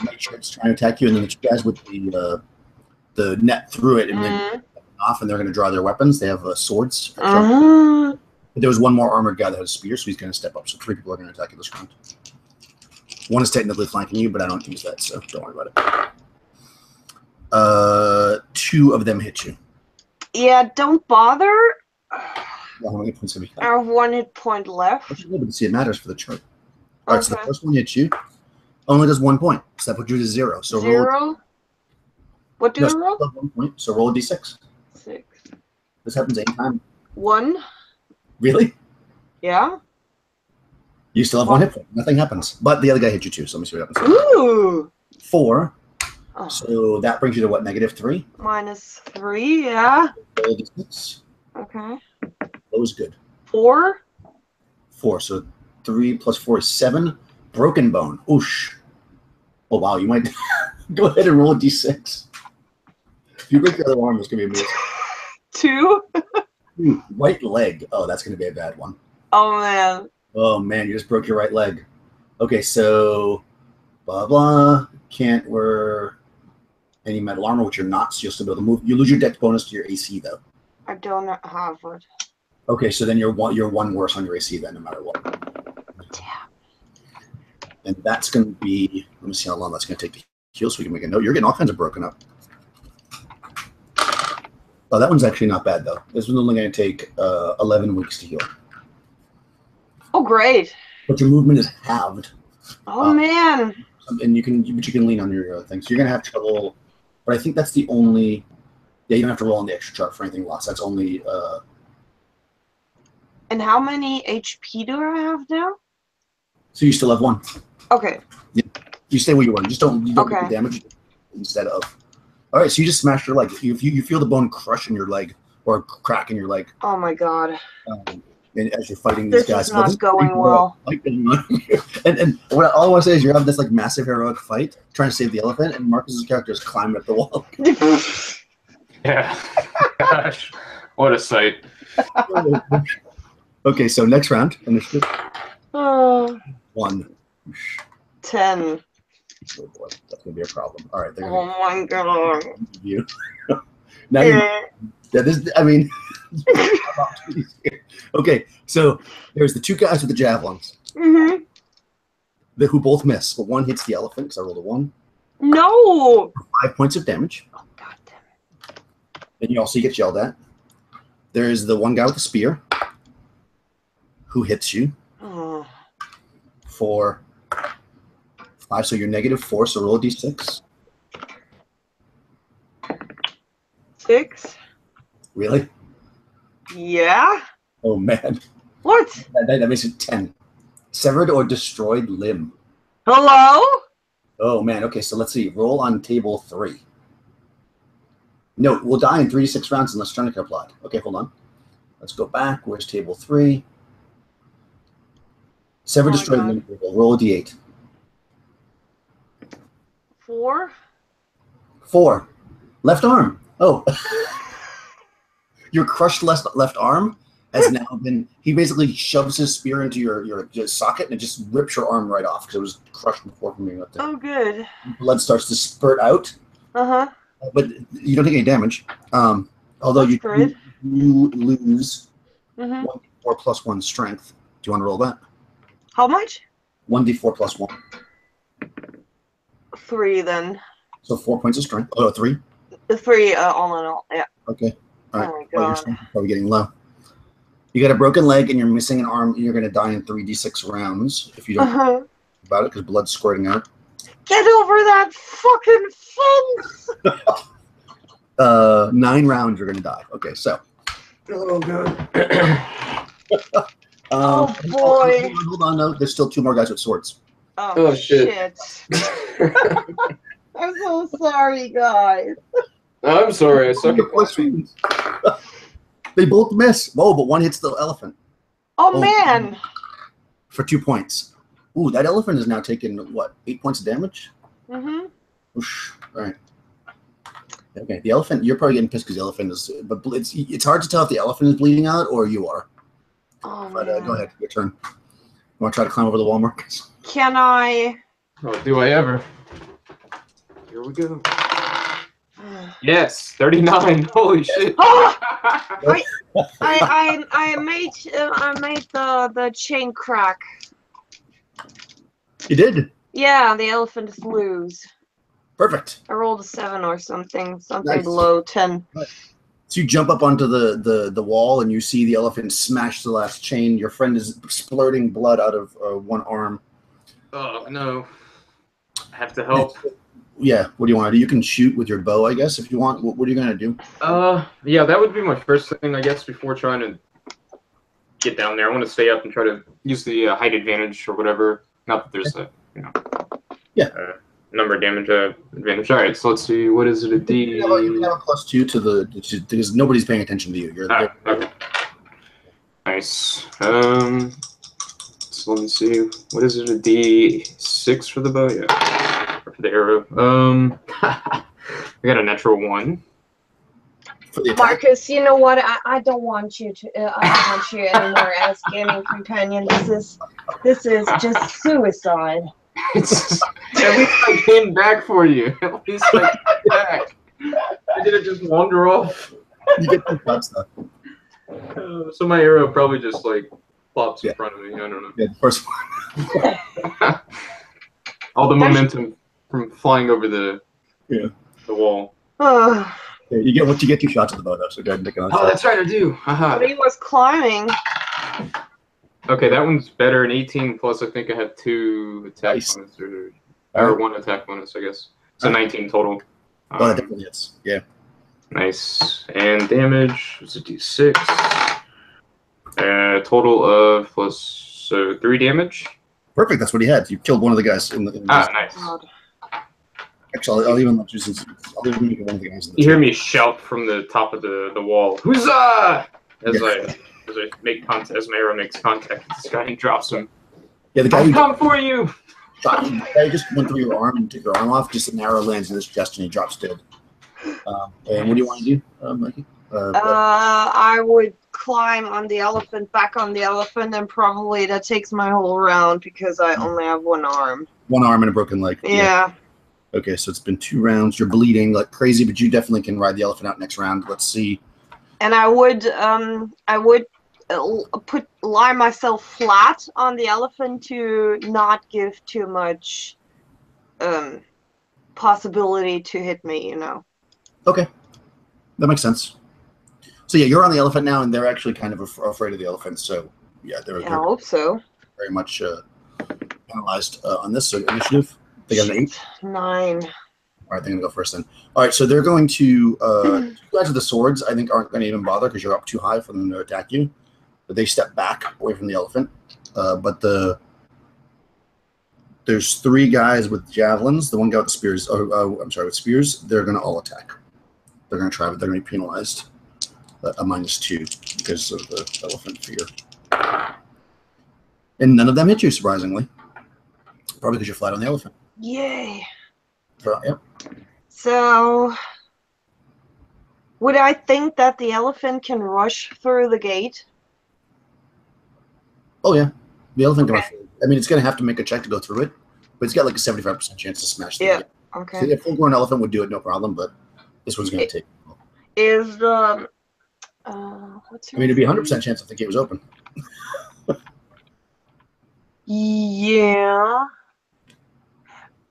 Speaker 1: night shirts trying to attack you, and then the 2 guys with the net through it and then off, and they're going to draw their weapons. They have swords. But there was 1 more armored guy that has a spear, so he's going to step up. So 3 people are going to attack you this round. 1 is technically flanking you, but I don't use that, so don't worry about it. 2 of them hit you.
Speaker 3: Yeah, don't bother.
Speaker 1: Well, how many points have you
Speaker 3: I
Speaker 1: got?
Speaker 3: have 1 hit point left.
Speaker 1: Okay, but see, it matters for the chart. All right, so the
Speaker 3: Okay.
Speaker 1: first one hits you. Only does 1 point, so that puts you to 0. So roll.
Speaker 3: 0. What do
Speaker 1: No,
Speaker 3: I roll?
Speaker 1: 1 point. So roll a d6.
Speaker 3: 6.
Speaker 1: This happens anytime.
Speaker 3: 1.
Speaker 1: Really?
Speaker 3: Yeah.
Speaker 1: You still have 1 hit point. Nothing happens. But the other guy hit you too. So let me see what happens.
Speaker 3: Ooh.
Speaker 1: 4.
Speaker 3: Oh.
Speaker 1: So that brings you to what? -3.
Speaker 3: -3. Yeah.
Speaker 1: Roll a d6.
Speaker 3: Okay.
Speaker 1: That was good.
Speaker 3: 4.
Speaker 1: 4. So 3 plus 4 is 7. Broken bone. Oosh. Oh wow, you might go ahead and roll a d6. If you break your other arm, it's gonna be amazing.
Speaker 3: 2.
Speaker 1: Right leg. Oh, that's gonna be a bad one.
Speaker 3: Oh man.
Speaker 1: Oh man, you just broke your right leg. Okay, so blah blah. Can't wear any metal armor, which you're not, so you'll still be able to move. You lose your dex bonus to your AC though.
Speaker 3: I don't have it.
Speaker 1: Okay, so then you're one worse on your AC then, no matter what.
Speaker 3: Damn.
Speaker 1: And that's gonna be. Let me see how long that's gonna take to heal, so we can make a note. You're getting all kinds of broken up. Oh, that one's actually not bad though. This one's only going to take 11 weeks to heal.
Speaker 3: Oh great.
Speaker 1: But your movement is halved,
Speaker 3: Oh man.
Speaker 1: and you can lean on your thing. So you're going to have trouble. But I think that's the only. Yeah, you don't have to roll on the extra chart for anything lost. That's only.
Speaker 3: And how many HP do I have now?
Speaker 1: So you still have 1.
Speaker 3: Okay.
Speaker 1: You stay where you are. You don't
Speaker 3: Okay.
Speaker 1: get damage instead of. All right, so you just smashed your leg. You feel the bone crush in your leg or crack in your leg.
Speaker 3: Oh my god.
Speaker 1: And as you're fighting these
Speaker 3: This
Speaker 1: guys,
Speaker 3: is not going well.
Speaker 1: And what all I want to say is you're having this like massive heroic fight trying to save the elephant, and Marcus's character is climbing up the wall.
Speaker 5: Yeah. Gosh, what a sight.
Speaker 1: Okay, so next round, initiative
Speaker 3: Oh,
Speaker 1: 1.
Speaker 3: 10.
Speaker 1: Oh boy, that's gonna be a problem. All right, they're
Speaker 3: Oh
Speaker 1: gonna
Speaker 3: my god.
Speaker 1: give you. Now you. Yeah, this. I mean. Okay, so there's the 2 guys with the javelins.
Speaker 3: Mm-hmm.
Speaker 1: Who both miss, but one hits the elephant because I rolled a 1.
Speaker 3: No.
Speaker 1: 5 points of damage.
Speaker 3: Oh god damn it.
Speaker 1: And you also get yelled at. There's the one guy with the spear who hits you
Speaker 3: Oh.
Speaker 1: for 5, so you're -4, so roll a d6.
Speaker 3: 6.
Speaker 1: Really?
Speaker 3: Yeah.
Speaker 1: Oh man,
Speaker 3: What?
Speaker 1: that makes it 10. Severed or destroyed limb.
Speaker 3: Hello?
Speaker 1: Oh man, okay, so let's see. Roll on table 3. No, we'll die in 3 to 6 rounds unless tourniquet applied. Okay, hold on. Let's go back. Where's table 3? Severed,
Speaker 3: Oh my
Speaker 1: destroyed
Speaker 3: God.
Speaker 1: limb. Roll a d8.
Speaker 3: 4.
Speaker 1: 4. Left arm. Oh. Your crushed left arm has now been. He basically shoves his spear into your socket and it just rips your arm right off because it was crushed before from being up there.
Speaker 3: Oh good.
Speaker 1: Blood starts to spurt out,
Speaker 3: Uh-huh.
Speaker 1: but you don't take any damage. Although
Speaker 3: That's
Speaker 1: you
Speaker 3: great.
Speaker 1: lose
Speaker 3: Mm-hmm.
Speaker 1: 1d4 plus 1 strength. Do you want to roll that?
Speaker 3: How much?
Speaker 1: 1d4 plus 1.
Speaker 3: 3 then.
Speaker 1: So 4 points of strength. Oh, 3?
Speaker 3: 3 all in all. Yeah.
Speaker 1: Okay. All right.
Speaker 3: Oh my
Speaker 1: Well, your
Speaker 3: god.
Speaker 1: strength is probably getting low. You got a broken leg and you're missing an arm. You're going to die in 3d6 rounds if you don't
Speaker 3: Uh-huh.
Speaker 1: about it because blood's squirting out.
Speaker 3: Get over that fucking fence!
Speaker 1: 9 rounds you're going to die. Okay, so.
Speaker 5: Oh, God.
Speaker 3: Oh, boy.
Speaker 1: Hold on, no. There's still 2 more guys with swords.
Speaker 3: Oh,
Speaker 5: shit.
Speaker 3: I'm so sorry, guys.
Speaker 5: I'm sorry, I suck at questions.
Speaker 1: They both miss. Whoa, but one hits the elephant
Speaker 3: Oh,
Speaker 1: Oh.
Speaker 3: man.
Speaker 1: for 2 points. Ooh, that elephant is now taking, what, 8 points of damage?
Speaker 3: Mm-hmm.
Speaker 1: Oosh. All right. Okay, the elephant, you're probably getting pissed because the elephant is, but it's hard to tell if the elephant is bleeding out or you are.
Speaker 3: Oh,
Speaker 1: But
Speaker 3: man.
Speaker 1: go ahead, your turn. You want to try to climb over the wall, Marcus?
Speaker 3: Can I...
Speaker 5: Oh, do I ever? Here we go. Yes, 39. Holy shit.
Speaker 3: Oh! I made the chain crack.
Speaker 1: You did.
Speaker 3: Yeah, the elephant is loose.
Speaker 1: Perfect.
Speaker 3: I rolled a 7 or something
Speaker 1: Nice.
Speaker 3: below 10.
Speaker 1: So So you jump up onto the wall and you see the elephant smash the last chain. Your friend is splurting blood out of one arm.
Speaker 5: Oh no! I have to help.
Speaker 1: Yeah. What do you want to do? You can shoot with your bow, I guess, if you want. What are you gonna do?
Speaker 5: Yeah, that would be my first thing, I guess, before trying to get down there. I want to stay up and try to use the height advantage or whatever. Not that there's a number of damage advantage. All right, so let's see. What is it? A D.
Speaker 1: You can have a +2 to the because nobody's paying attention to you. You're
Speaker 5: okay. Nice. So let me see. What is it? A D6 for the bow? Yeah. Or for the arrow. I got a natural 1.
Speaker 3: Marcus, you know what? I don't want you to. I don't want you anymore as gaming companion. This is just suicide.
Speaker 5: At least I came back for you. At least I came back. I didn't just wander off.
Speaker 1: You get the shots though.
Speaker 5: So my arrow probably just like plops in front of me. I don't know.
Speaker 1: Yeah, the first one.
Speaker 5: All the momentum from flying over the wall.
Speaker 1: Yeah, you get 2 shots of the bow though, so go ahead and take it on.
Speaker 5: Oh, that's right, I do.
Speaker 3: But he was climbing.
Speaker 5: Okay, that one's better. An 18 plus. I think I have 2 attack bonus or 1 attack bonus, I guess. So 19 total.
Speaker 1: Oh, that definitely hits. Yeah.
Speaker 5: Nice. And damage was a D6. Total of so 3 damage.
Speaker 1: Perfect. That's what he had. You killed one of the guys in the.
Speaker 5: Nice.
Speaker 1: Actually, I'll even let you since I'll even make one of the guys.
Speaker 5: You hear me shout from the top of the wall, "Huzzah!" As I make contact, as my arrow makes contact with this guy and drops him.
Speaker 1: Yeah, the guy who
Speaker 5: come for you.
Speaker 1: The guy just went through your arm and took your arm off. Just an arrow lands in his chest and he drops dead. And what do you want to do, Mikey?
Speaker 3: I would climb on the elephant, back on the elephant, and probably that takes my whole round because I only have 1 arm.
Speaker 1: 1 arm and a broken leg.
Speaker 3: Yeah.
Speaker 1: Okay, so it's been 2 rounds. You're bleeding like crazy, but you definitely can ride the elephant out next round. Let's see.
Speaker 3: And I would lie myself flat on the elephant to not give too much possibility to hit me, you know.
Speaker 1: Okay, that makes sense. So yeah, you're on the elephant now, and they're actually kind of afraid of the elephant. So yeah, they're
Speaker 3: I hope so.
Speaker 1: Very much penalized on this initiative. They got an 8.
Speaker 3: 9.
Speaker 1: All right, they're going to go first then. All right, so they're going to, you guys with the swords, I think, aren't going to even bother because you're up too high for them to attack you. But they step back away from the elephant. But there's 3 guys with javelins. The one guy with the spears, with spears, they're going to all attack. They're going to try, but they're going to be penalized a -2 because of the elephant fear. And none of them hit you, surprisingly. Probably because you're flat on the elephant.
Speaker 3: Yay.
Speaker 1: Yep.
Speaker 3: So, would I think that the elephant can rush through the gate?
Speaker 1: Oh, yeah. The elephant can rush through. I mean, it's going to have to make a check to go through it, but it's got like a 75% chance to smash through it.
Speaker 3: Okay.
Speaker 1: So a full-grown elephant would do it, no problem, but this one's going to take.
Speaker 3: Is the... what's
Speaker 1: I mean, it'd be a 100% chance if the gate was open.
Speaker 3: Yeah.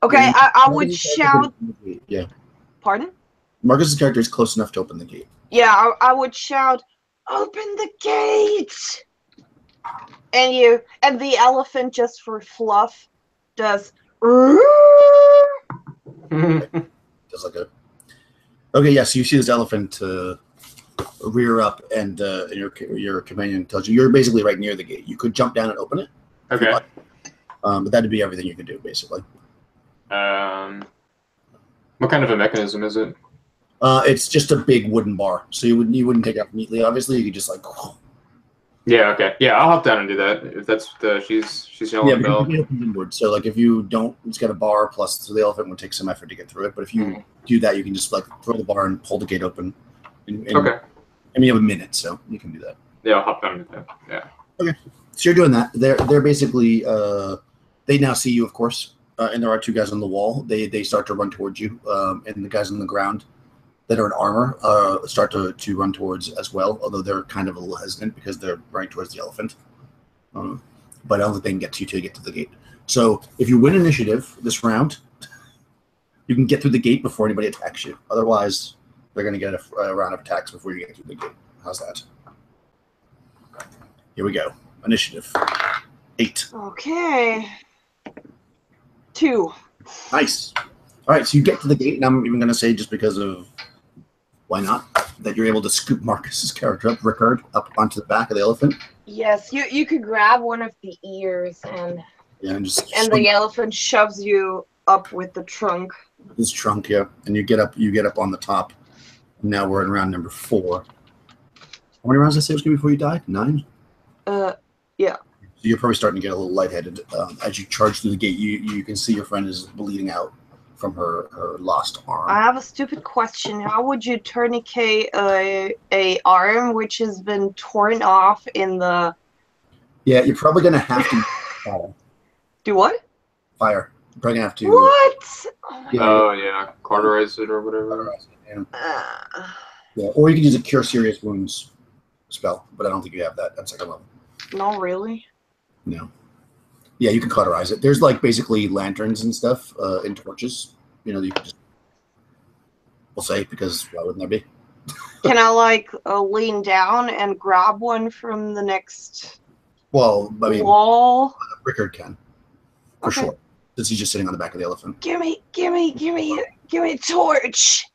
Speaker 3: Okay, I would shout.
Speaker 1: Yeah.
Speaker 3: Pardon?
Speaker 1: Marcus's character is close enough to open the gate.
Speaker 3: Yeah, I would shout, "Open the gate!" And the elephant, just for fluff, does.
Speaker 1: Just like a. Okay, yeah. So you see this elephant rear up, and your companion tells you you're basically right near the gate. You could jump down and open it.
Speaker 5: Okay.
Speaker 1: But that'd be everything you could do, basically.
Speaker 5: What kind of a mechanism is it?
Speaker 1: It's just a big wooden bar, so you wouldn't take it up neatly. Obviously, you could just like.
Speaker 5: Yeah. Okay. Yeah, I'll hop down and do that if that's she's yelling bell.
Speaker 1: Yeah, inward. So like if you don't, it's got a bar plus so the elephant would take some effort to get through it. But if you do that, you can just like throw the bar and pull the gate open.
Speaker 5: Okay.
Speaker 1: I mean, you have a minute, so you can do that.
Speaker 5: Yeah, I'll hop down and do that. Yeah.
Speaker 1: Okay. So you're doing that. They're basically they now see you, of course, and there are 2 guys on the wall. They start to run towards you, and the guys on the ground that are in armor start to run towards as well, although they're kind of a little hesitant because they're running towards the elephant. But I don't think they can get to you till you get to the gate. So if you win initiative this round, you can get through the gate before anybody attacks you. Otherwise, They're going to get a round of attacks before you get through the gate. How's that? Here we go. Initiative. 8.
Speaker 3: Okay. 2.
Speaker 1: Nice. All right, so you get to the gate, and I'm even going to say, just because of why not, that you're able to scoop Marcus's character up, Rickard, up onto the back of the elephant.
Speaker 3: Yes, you could grab one of the ears and
Speaker 1: And just
Speaker 3: the elephant shoves you up with the trunk.
Speaker 1: his trunk, yeah. And you get up on the top. Now we're in round number 4. How many rounds did I say it was going to be before you died? 9?
Speaker 3: Yeah.
Speaker 1: So you're probably starting to get a little lightheaded. As you charge through the gate, you can see your friend is bleeding out from her lost arm.
Speaker 3: I have a stupid question. How would you tourniquet a arm which has been torn off in the...
Speaker 1: Yeah, you're probably going to have to fire.
Speaker 3: Do what?
Speaker 1: Fire. You're probably going to have to...
Speaker 3: What?
Speaker 5: Oh, yeah. Cauterize it or whatever.
Speaker 1: Yeah, or you can use a Cure Serious Wounds spell, but I don't think you have that at second level.
Speaker 3: Not really.
Speaker 1: No. Yeah, you can cauterize it. There's like basically lanterns and stuff and torches. You know, you can just... We'll say, because why wouldn't there be?
Speaker 3: Can I like lean down and grab one from the next
Speaker 1: Well, I mean,
Speaker 3: wall?
Speaker 1: Rickard can. For
Speaker 3: Okay.
Speaker 1: sure. Since he's just sitting on the back of the elephant.
Speaker 3: Give me a torch.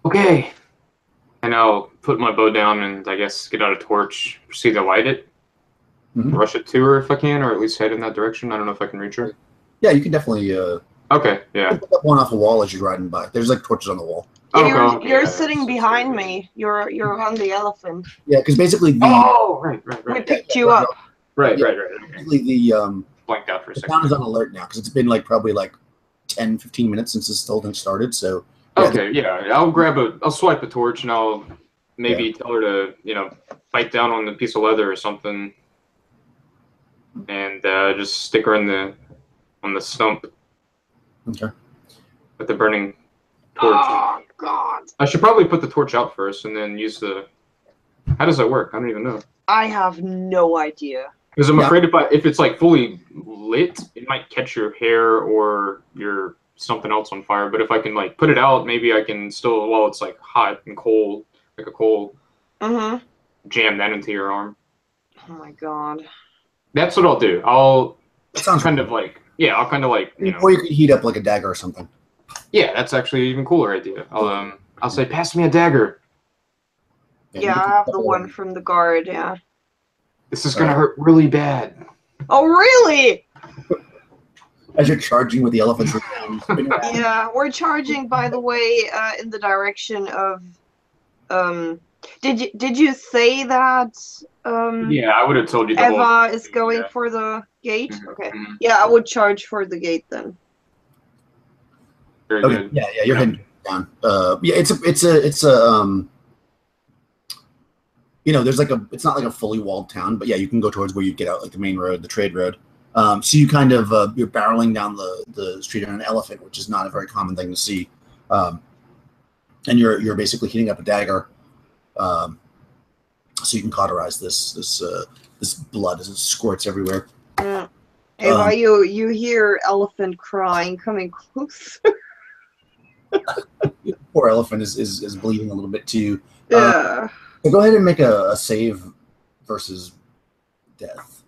Speaker 5: Okay. And I'll put my bow down and I guess get out a torch, proceed to light it, rush it to her if I can, or at least head in that direction. I don't know if I can reach her.
Speaker 1: Yeah, you can definitely
Speaker 5: Okay, yeah.
Speaker 1: put up one off the wall as you're riding by. There's like torches on the wall.
Speaker 3: Yeah,
Speaker 5: Okay,
Speaker 3: you're
Speaker 5: yeah,
Speaker 3: sitting
Speaker 5: that's
Speaker 3: behind
Speaker 5: great.
Speaker 3: me. You're on the elephant.
Speaker 1: Yeah, because basically the
Speaker 5: Oh, right.
Speaker 3: We picked you up.
Speaker 5: Right. Okay.
Speaker 1: basically the
Speaker 5: Blanked out for a
Speaker 1: the
Speaker 5: second.
Speaker 1: town is on alert now because it's been like probably like 10-15 minutes since this whole thing started. So yeah,
Speaker 5: Okay, yeah. I'll swipe a torch and I'll maybe tell her to, bite down on the piece of leather or something, and just stick her on the stump
Speaker 1: okay.
Speaker 5: with the burning torch.
Speaker 3: Oh God!
Speaker 5: I should probably put the torch out first and then use the. How does that work? I don't even know.
Speaker 3: I have no idea.
Speaker 5: Because I'm
Speaker 1: Yeah.
Speaker 5: afraid if it's like fully lit, it might catch your hair or your something else on fire. But if I can like put it out, maybe I can still, while it's like hot and cold, like a coal, jam that into your arm.
Speaker 3: Oh my God!
Speaker 5: That's what I'll do. I'll
Speaker 1: That sounds
Speaker 5: kind of like, I'll kind of like,
Speaker 1: Or you could heat up like a dagger or something.
Speaker 5: yeah, that's actually an even cooler idea. I'll say, pass me a dagger.
Speaker 1: you
Speaker 3: Yeah,
Speaker 1: can
Speaker 3: I have
Speaker 1: put
Speaker 3: the
Speaker 1: it
Speaker 3: one
Speaker 1: in.
Speaker 3: from the guard. Yeah.
Speaker 5: This is gonna hurt really bad.
Speaker 3: Oh really?
Speaker 1: As you're charging with the elephant's spin around.
Speaker 3: Yeah, we're charging. By the way, in the direction of. Did you say that?
Speaker 5: Yeah, I would have told you. The whole
Speaker 3: Eva is
Speaker 5: thing,
Speaker 3: going
Speaker 5: yeah.
Speaker 3: for the gate.
Speaker 5: Mhm,
Speaker 3: Okay.
Speaker 5: mhm.
Speaker 3: Yeah, I would charge for the gate then.
Speaker 5: Very
Speaker 1: Okay.
Speaker 5: good.
Speaker 1: Yeah, you're heading down. Yeah, it's a there's like it's not like a fully walled town, but yeah, you can go towards where you get out, like the main road, the trade road. So you kind of you're barreling down the street on an elephant, which is not a very common thing to see. And you're basically heating up a dagger, so you can cauterize this blood as it squirts everywhere.
Speaker 3: Yeah. Eva, you hear elephant crying coming close.
Speaker 1: Poor elephant is bleeding a little bit too.
Speaker 3: Yeah.
Speaker 1: So go ahead and make a save versus death.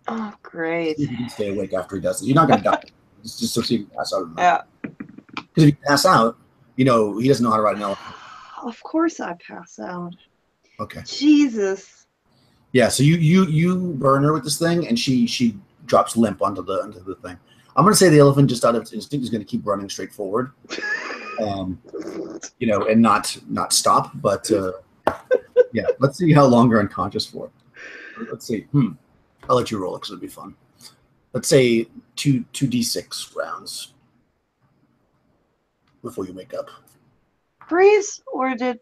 Speaker 3: Oh, great.
Speaker 1: You can stay awake after he does it. You're not going to die. It's just so you can pass out.
Speaker 3: Yeah.
Speaker 1: Because if you pass out, he doesn't know how to ride an elephant.
Speaker 3: Of course I pass out.
Speaker 1: Okay.
Speaker 3: Jesus.
Speaker 1: Yeah. So you burn her with this thing, and she drops limp onto the thing. I'm going to say the elephant, just out of its instinct, is going to keep running straight forward, and not stop. But yeah, let's see how long you're unconscious for. Let's see. I'll let you roll it because it'll be fun. Let's say 2d6 rounds before you wake up.
Speaker 3: Freeze or did...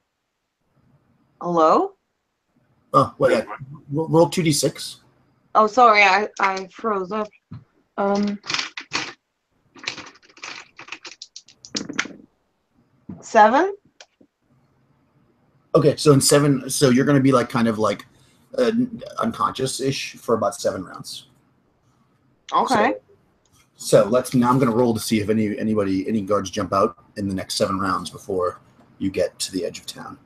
Speaker 3: Hello?
Speaker 1: Oh, wait, yeah. Roll 2d6.
Speaker 3: Oh, sorry, I froze up. 7?
Speaker 1: Okay, so in 7, so you're going to be like kind of like unconscious-ish for about 7 rounds.
Speaker 3: Okay.
Speaker 1: So now I'm going to roll to see if any guards jump out in the next 7 rounds before you get to the edge of town.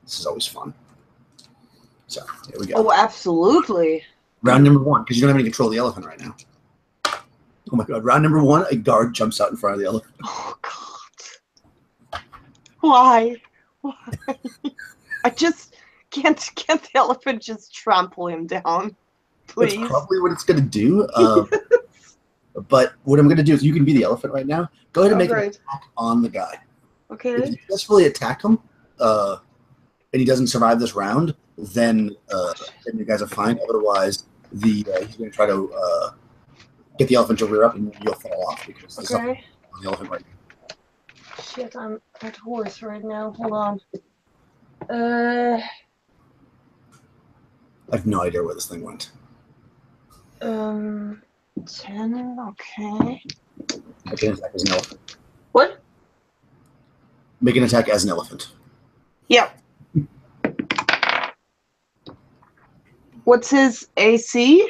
Speaker 1: This is always fun. So here we go.
Speaker 3: Oh, absolutely.
Speaker 1: Round number 1, because you don't have any control of the elephant right now. Oh my god! Round number 1, a guard jumps out in front of the elephant.
Speaker 3: Oh god. Why? I just can't the elephant just trample him down, please?
Speaker 1: That's probably what it's going to do. But what I'm going to do is you can be the elephant right now. Go ahead and make an attack on the guy.
Speaker 3: Okay.
Speaker 1: If you successfully attack him, and he doesn't survive this round, then you guys are fine. Otherwise, he's going to try to get the elephant to rear up, and you'll fall off because there's something on the elephant right now.
Speaker 3: Shit, I'm at horse right now. Hold on. I
Speaker 1: have no idea where this thing went.
Speaker 3: 10. Okay.
Speaker 1: Make an attack as an elephant.
Speaker 3: What?
Speaker 1: Make an attack as an elephant.
Speaker 3: Yep. What's his AC?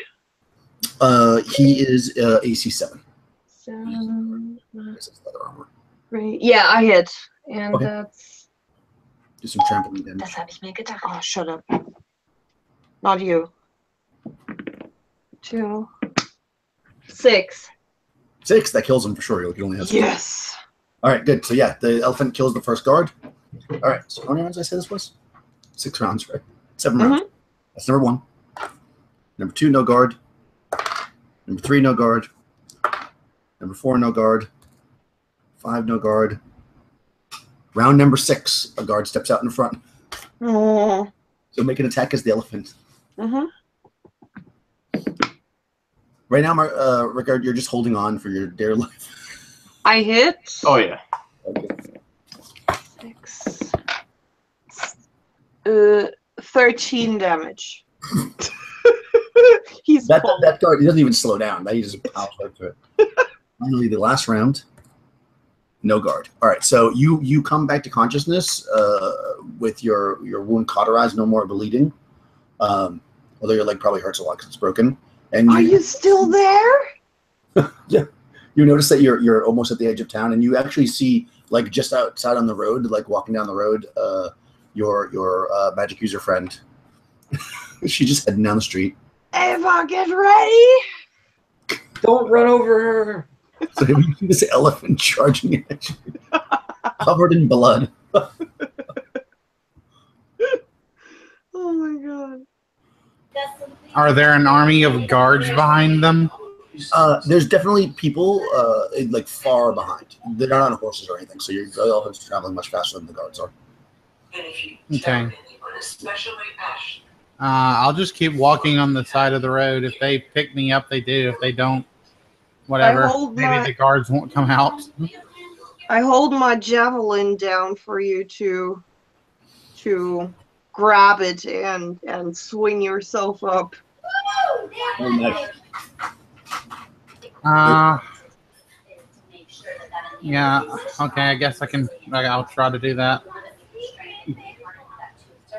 Speaker 1: He is AC 7.
Speaker 3: 7.
Speaker 1: Leather armor.
Speaker 3: Right. Yeah, I hit, and that's.
Speaker 1: Do some trampling damage.
Speaker 3: Das habe ich mir gedacht. Oh, shut up. Not you. 2. 6.
Speaker 1: 6. That kills him for sure. He only has.
Speaker 3: Yes.
Speaker 1: All right, good. So yeah, the elephant kills the first guard. All right. So how many rounds did I say this was? 6 rounds, right? 7 rounds. That's number 1. Number 2, no guard. Number 3, no guard. Number 4, no guard. 5, no guard. Round number 6, a guard steps out in front.
Speaker 3: Oh.
Speaker 1: So make an attack as the elephant. Right now, Rickard, you're just holding on for your dear life.
Speaker 3: I hit.
Speaker 5: Oh yeah.
Speaker 1: Okay.
Speaker 3: 6. 13 damage. He's
Speaker 1: that guard, he doesn't even slow down. He just pows right through it. Finally, the last round, no guard. All right, so you come back to consciousness with your wound cauterized, no more bleeding. Although your leg probably hurts a lot because it's broken. And
Speaker 3: are you still there?
Speaker 1: Yeah. You notice that you're almost at the edge of town, and you actually see, like, just outside on the road, like walking down the road, your magic user friend. She just heading down the street.
Speaker 3: Ava, get ready!
Speaker 5: Don't run over her.
Speaker 1: So you see this elephant charging at you, covered in blood.
Speaker 3: Oh my god.
Speaker 2: Are there an army of guards behind them?
Speaker 1: There's definitely people like far behind. They're not on horses or anything, so your elephant's traveling much faster than the guards are.
Speaker 2: Okay. I'll just keep walking on the side of the road. If they pick me up, they do. If they don't, whatever. Maybe the guards won't come out.
Speaker 3: I hold my javelin down for you to grab it and swing yourself up.
Speaker 1: Oh, nice.
Speaker 2: Yeah. Okay. I guess I'll try to do that.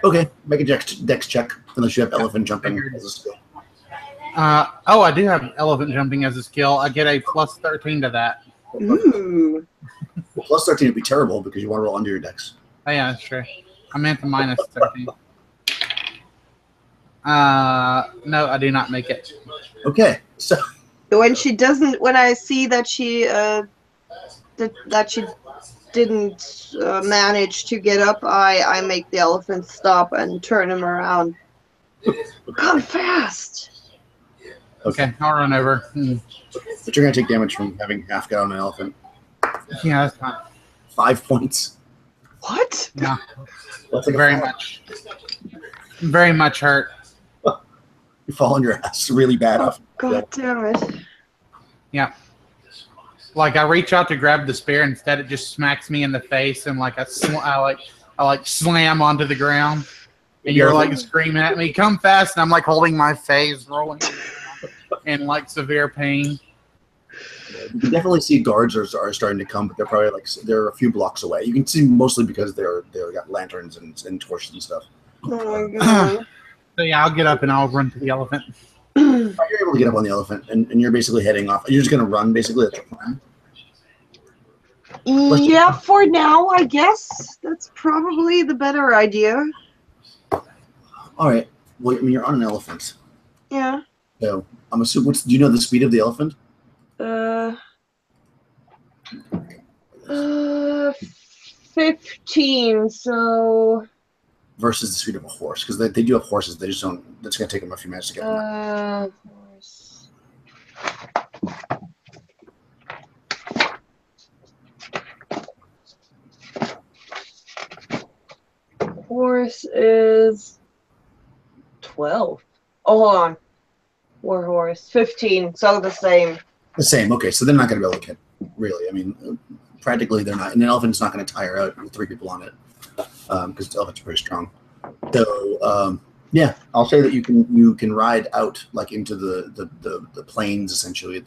Speaker 1: Okay, make a dex check unless you have elephant jumping as a skill.
Speaker 2: Oh, I do have elephant jumping as a skill. I get a plus 13 to that.
Speaker 3: Ooh.
Speaker 1: Well, plus 13 would be terrible because you want to roll under your dex.
Speaker 2: Oh yeah, that's true. I meant the minus 13. No, I do not make it.
Speaker 1: Okay, so
Speaker 3: when I see that she didn't manage to get up, I make the elephant stop and turn him around. Come fast.
Speaker 2: Okay, I'll run over.
Speaker 1: But you're going to take damage from having half get on an elephant.
Speaker 2: Yeah, that's fine.
Speaker 1: 5 points.
Speaker 3: What?
Speaker 2: Yeah,
Speaker 1: That's like
Speaker 2: very much hurt.
Speaker 1: You fall on your ass really bad.
Speaker 3: Oh, God damn it.
Speaker 2: Yeah. Like I reach out to grab the spear, instead it just smacks me in the face, and like I slam onto the ground, and you're like screaming at me, "Come fast!" And I'm like holding my face, rolling in like severe pain.
Speaker 1: You can definitely see guards are starting to come, but they're probably they're a few blocks away. You can see mostly because they're got lanterns and torches and stuff.
Speaker 3: Oh my god.
Speaker 2: So yeah, I'll get up and I'll run to the elephant.
Speaker 1: You're able to get up on the elephant, and you're basically heading off. You're just going to run, basically, at the plan.
Speaker 3: Yeah, for now, I guess. That's probably the better idea.
Speaker 1: All right. Well, I mean, you're on an elephant.
Speaker 3: Yeah.
Speaker 1: So I'm assuming. Do you know the speed of the elephant?
Speaker 3: 15. So.
Speaker 1: Versus the speed of a horse, because they do have horses. They just don't. It's going to take them a few minutes to get them.
Speaker 3: Horse. Horse is 12. Oh, hold on. War horse 15. So the same.
Speaker 1: The same. Okay, so they're not going to be able to get. Really, I mean, practically they're not. And an elephant's not going to tire out with 3 people on it, because elephants are pretty strong. So yeah, I'll say that you can ride out like into the plains, essentially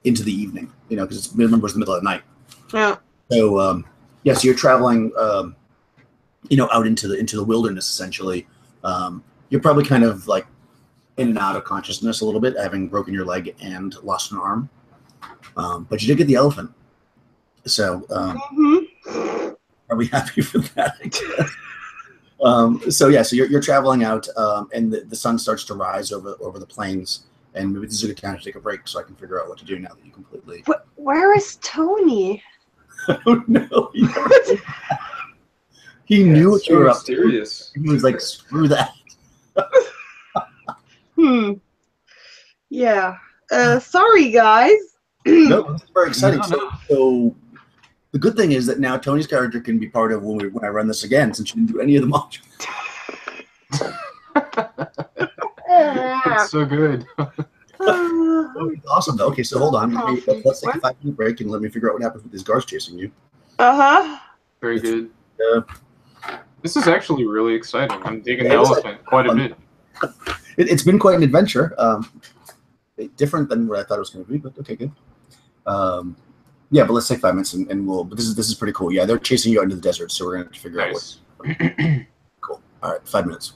Speaker 1: into the evening. You know, because remember it's the middle of the night.
Speaker 3: Yeah.
Speaker 1: So yeah, so you're traveling, you know, out into the wilderness essentially. You're probably kind of like in and out of consciousness a little bit, having broken your leg and lost an arm. But you did get the elephant, so are we happy for that? I guess. So yeah, so you're traveling out, and the sun starts to rise over the plains, and maybe this is a good time to take a break so I can figure out what to do now that you completely.
Speaker 3: Where is Tony?
Speaker 1: Oh no! He knew what you were up to. He was like, "Screw that."
Speaker 3: Yeah. Sorry, guys.
Speaker 1: No, this is very exciting. So the good thing is that now Tony's character can be part of when I run this again, since you didn't do any of the modules.
Speaker 5: It's so good.
Speaker 1: Awesome, though. Okay, so hold on. Let's take a 5-minute break and let me figure out what happens with these guards chasing you.
Speaker 5: Very good. This is actually really exciting. I'm digging the elephant quite a bit.
Speaker 1: It's been quite an adventure. Different than what I thought it was going to be, but okay, good. Yeah, but let's take 5 minutes and we'll. But this is pretty cool. Yeah, they're chasing you out into the desert, so we're going to have to figure out what. Cool. All right, 5 minutes.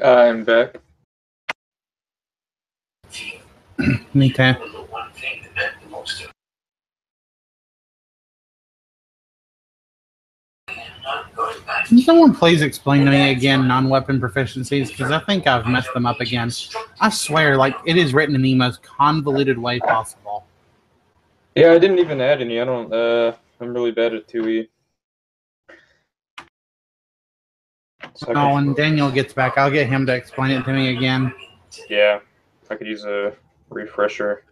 Speaker 5: I'm back.
Speaker 2: Me too. Can someone please explain to me again non-weapon proficiencies? Because I think I've messed them up again. I swear, like, it is written in the most convoluted way possible.
Speaker 5: Yeah, I didn't even add any. I don't. I'm really bad at 2e.
Speaker 2: Oh, when Daniel gets back, I'll get him to explain it to me again.
Speaker 5: Yeah, I could use a refresher.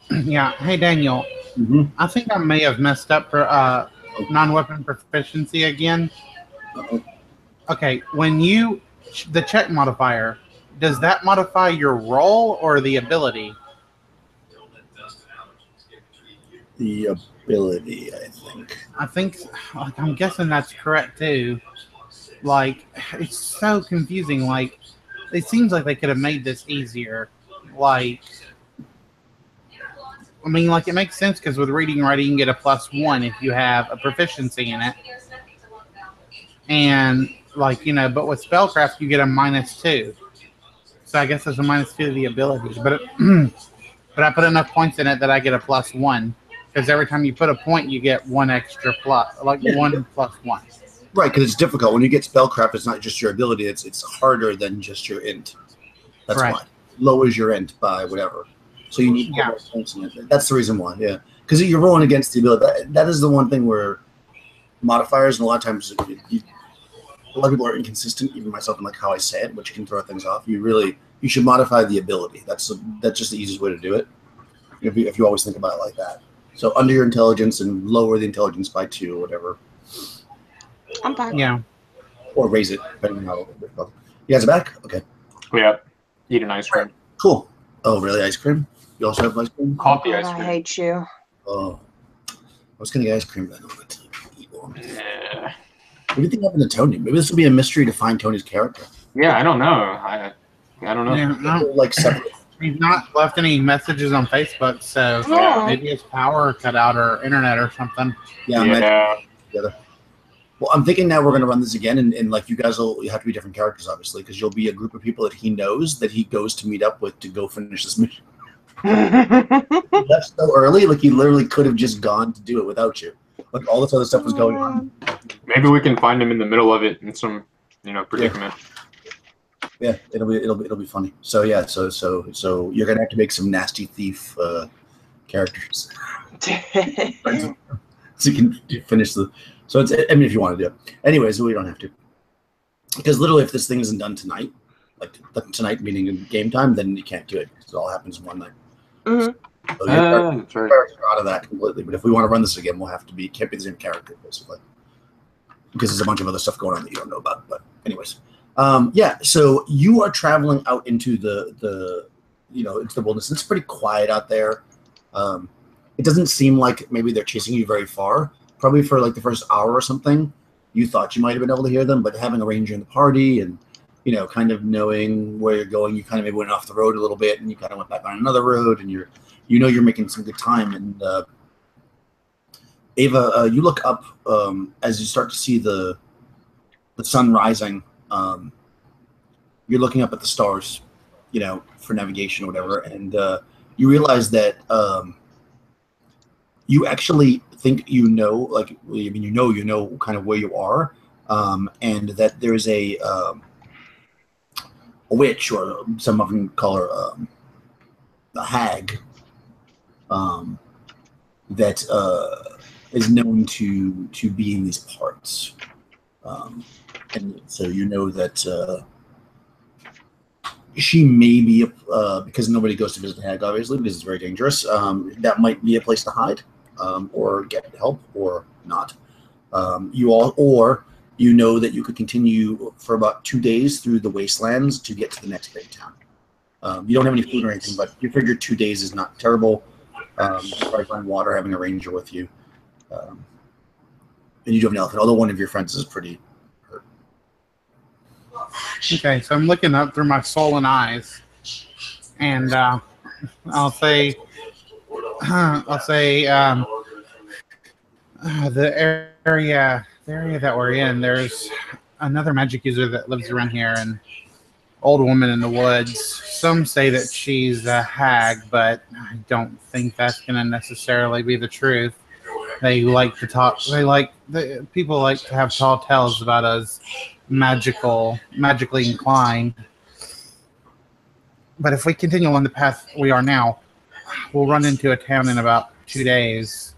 Speaker 2: Yeah. Hey, Daniel.
Speaker 1: Mm-hmm.
Speaker 2: I think I may have messed up for non-weapon proficiency again.
Speaker 1: Uh-oh.
Speaker 2: Okay, when the check modifier, does that modify your roll or the ability?
Speaker 1: The ability, I think.
Speaker 2: I'm guessing that's correct too. Like, it's so confusing. Like, it seems like they could have made this easier. Like, I mean, like, it makes sense because with reading and writing, you can get a +1 if you have a proficiency in it. And, like, you know, but with spellcraft, you get a -2. So I guess there's a -2 to the ability. But but I put enough points in it that I get a +1. Because every time you put a point, you get one extra plus, like 1 + 1.
Speaker 1: Right, because it's difficult. When you get spellcraft, it's not just your ability. It's harder than just your int. That's
Speaker 2: Right.
Speaker 1: why. Lowers your int by whatever. So you need more points in it. That's the reason why, yeah. Because you're rolling against the ability. That is the one thing where modifiers, and a lot of times a lot of people are inconsistent, even myself, in like how I say it, which can throw things off. You should modify the ability. That's just the easiest way to do it. If you always think about it like that. So under your intelligence and lower the intelligence by 2 or whatever.
Speaker 3: I'm fine.
Speaker 2: Yeah.
Speaker 1: Or raise it, depending on how. You guys are back? Okay.
Speaker 5: Yeah. Eat an ice cream.
Speaker 1: Cool. Oh, really? Ice cream? You also have ice cream?
Speaker 5: Coffee
Speaker 3: God,
Speaker 5: ice
Speaker 3: I
Speaker 5: cream.
Speaker 3: hate you.
Speaker 1: Oh. I was going to get ice cream, but I don't want to eat one.
Speaker 5: Yeah.
Speaker 1: What do you think happened to Tony? Maybe this will be a mystery to find Tony's character.
Speaker 5: Yeah, I don't know. I don't know.
Speaker 2: Yeah, no,
Speaker 1: Like separate.
Speaker 2: he's not left any messages on Facebook, so
Speaker 3: Oh.
Speaker 2: maybe his power cut out or internet or something.
Speaker 1: Yeah.
Speaker 5: Yeah.
Speaker 1: Together. Well, I'm thinking now we're going to run this again, and like you guys will have to be different characters, obviously, because you'll be a group of people that he knows that he goes to meet up with to go finish this mission. That's so early. Like, he literally could have just gone to do it without you. Like, all this other stuff was going on.
Speaker 5: Maybe we can find him in the middle of it in some, predicament.
Speaker 1: Yeah, it'll be funny. So yeah, so you're gonna have to make some nasty thief characters so you can finish the So it's, I mean, if you want to do it. Anyways, we don't have to. Because literally, if this thing isn't done tonight, like tonight meaning in game time, then you can't do it. Because it all happens in one night.
Speaker 3: Mm-hmm.
Speaker 1: So
Speaker 5: That's right.
Speaker 1: out of that completely. But if we want to run this again, we'll have to be, can't be the same character, basically. Because there's a bunch of other stuff going on that you don't know about. But anyways. Yeah, so you are traveling out into the into the wilderness. It's pretty quiet out there. It doesn't seem like maybe they're chasing you very far. Probably for like the first hour or something, you thought you might have been able to hear them, but having a ranger in the party and, kind of knowing where you're going, you kind of maybe went off the road a little bit and you kind of went back on another road and you're making some good time. And Ava, you look up as you start to see the sun rising. You're looking up at the stars, for navigation or whatever, and you realize that you actually think like, I mean, you know kind of where you are, and that there's a witch, or some of them call her a hag, that is known to be in these parts, and so that she may be because nobody goes to visit the hag, obviously, because it's very dangerous. That might be a place to hide, or get help, or not. You know that you could continue for about 2 days through the wastelands to get to the next big town. You don't have any food or anything, but you figure 2 days is not terrible. You probably find water, having a ranger with you, and you do have an elephant. Although one of your friends is pretty hurt.
Speaker 2: Okay, so I'm looking up through my sullen eyes, and I'll say the area that we're in, there's another magic user that lives around here, and old woman in the woods. Some say that she's a hag, but I don't think that's going to necessarily be the truth. They like to talk. People like to have tall tales about us magically inclined. But if we continue on the path we are now, we'll run into a town in about 2 days.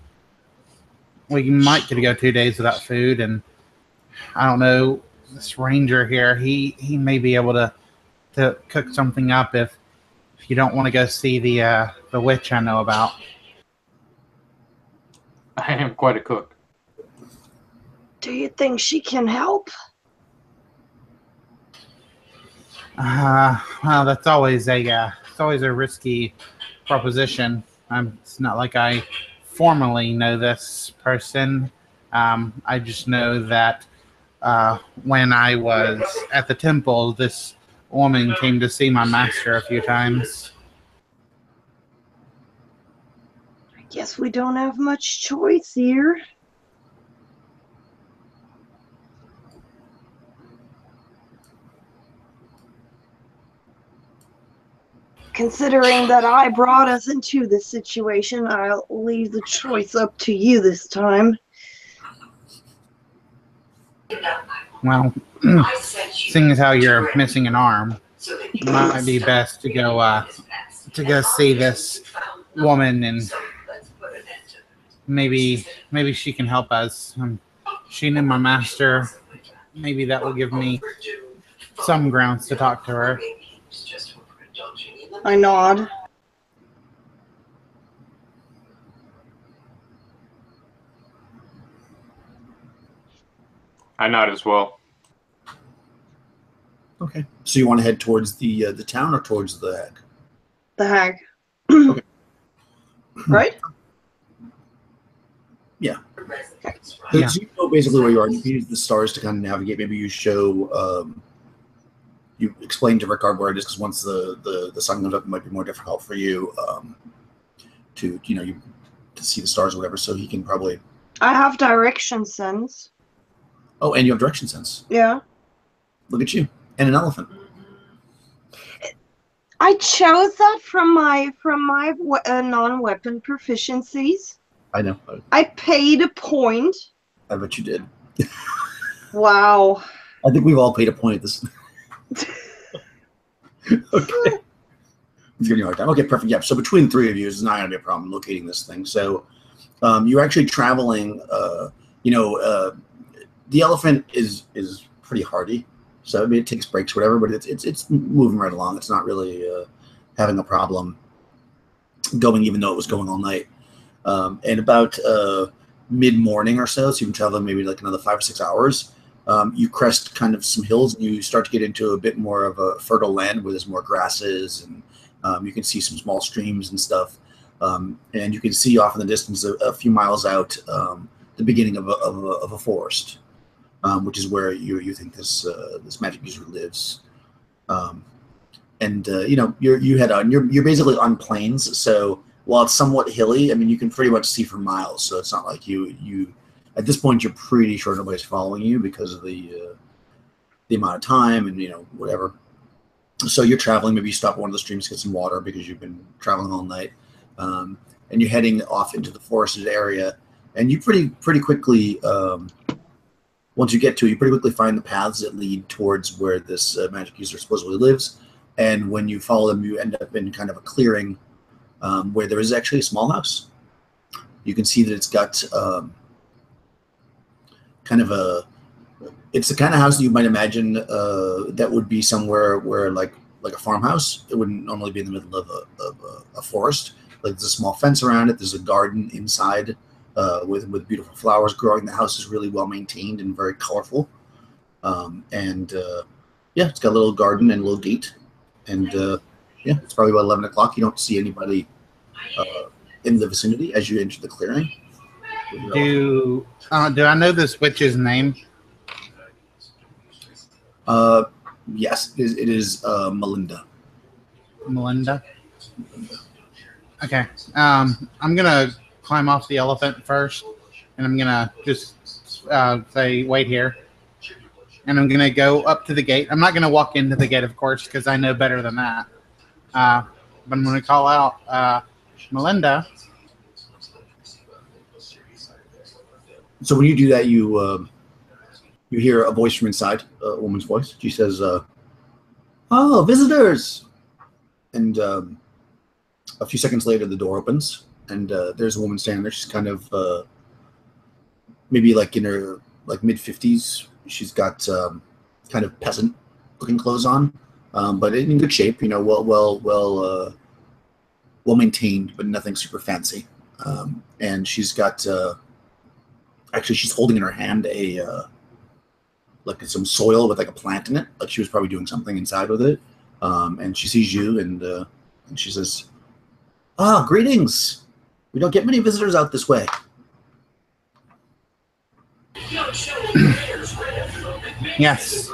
Speaker 2: We might get to go 2 days without food, and I don't know, this ranger here, he may be able to cook something up if you don't want to go see the witch I know about.
Speaker 5: I am quite a cook.
Speaker 3: Do you think she can help?
Speaker 2: Well, that's always a risky proposition. It's not like I formally know this person. I just know that when I was at the temple, this woman came to see my master a few times.
Speaker 3: I guess we don't have much choice here. Considering that I brought us into this situation, I'll leave the choice up to you this time.
Speaker 2: Well, seeing as how you're missing an arm, it might be best to go see this woman, and maybe she can help us. She knew my master. Maybe that will give me some grounds to talk to her.
Speaker 3: I nod.
Speaker 5: I nod as well.
Speaker 1: Okay. So you want to head towards the town or towards the hag?
Speaker 3: The hag.
Speaker 1: Okay.
Speaker 3: Right?
Speaker 1: Yeah.
Speaker 3: Okay.
Speaker 2: Yeah.
Speaker 1: So you know basically where you are. You use the stars to kind of navigate. Maybe you show, you explain to Rickard where it is, because once the sun comes up, it might be more difficult for you to see the stars or whatever. So he can probably.
Speaker 3: I have direction sense.
Speaker 1: Oh, and you have direction sense.
Speaker 3: Yeah.
Speaker 1: Look at you, and an elephant.
Speaker 3: I chose that from my non-weapon proficiencies.
Speaker 1: I know.
Speaker 3: I paid a point.
Speaker 1: I bet you did.
Speaker 3: Wow.
Speaker 1: I think we've all paid a point at this. Okay. It's giving you a hard time. Okay, perfect. Yeah. So between three of you, it's not going to be a problem locating this thing. So you're actually traveling The elephant is pretty hardy, so I mean it takes breaks, whatever. But it's moving right along. It's not really having a problem going, even though it was going all night. And about mid-morning or so you've been traveling maybe like another 5 or 6 hours. You crest kind of some hills, and you start to get into a bit more of a fertile land where there's more grasses, and you can see some small streams and stuff. And you can see off in the distance, a few miles out, the beginning of a forest, which is where you think this magic user lives. You head on. You're basically on plains, so while it's somewhat hilly, I mean you can pretty much see for miles. So it's not like you at this point you're pretty sure nobody's following you because of the amount of time and whatever. So you're traveling. Maybe you stop at one of the streams to get some water because you've been traveling all night, and you're heading off into the forested area. And you pretty quickly, once you get to it, you pretty quickly find the paths that lead towards where this magic user supposedly lives. And when you follow them, you end up in kind of a clearing where there is actually a small house. You can see that it's got it's the kind of house that you might imagine that would be somewhere where like a farmhouse. It wouldn't normally be in the middle of a forest. Like there's a small fence around it. There's a garden inside with beautiful flowers growing. The house is really well maintained and very colorful. It's got a little garden and a little gate. And it's probably about 11 o'clock. You don't see anybody in the vicinity as you enter the clearing.
Speaker 2: Do I know this witch's name?
Speaker 1: Yes, it is Melinda.
Speaker 2: Melinda? Okay. I'm going to climb off the elephant first, and I'm going to just say, wait here. And I'm going to go up to the gate. I'm not going to walk into the gate, of course, because I know better than that. But I'm going to call out, Melinda.
Speaker 1: So when you do that, you hear a voice from inside, a woman's voice. She says, "Oh, visitors!" And a few seconds later, the door opens, and there's a woman standing there. She's kind of maybe like in her mid-50s. She's got kind of peasant-looking clothes on, but in good shape. Well maintained, but nothing super fancy. And she's got actually she's holding in her hand some soil with like a plant in it. Like she was probably doing something inside with it. And she sees you, and she says, greetings. We don't get many visitors out this way.
Speaker 2: Yes,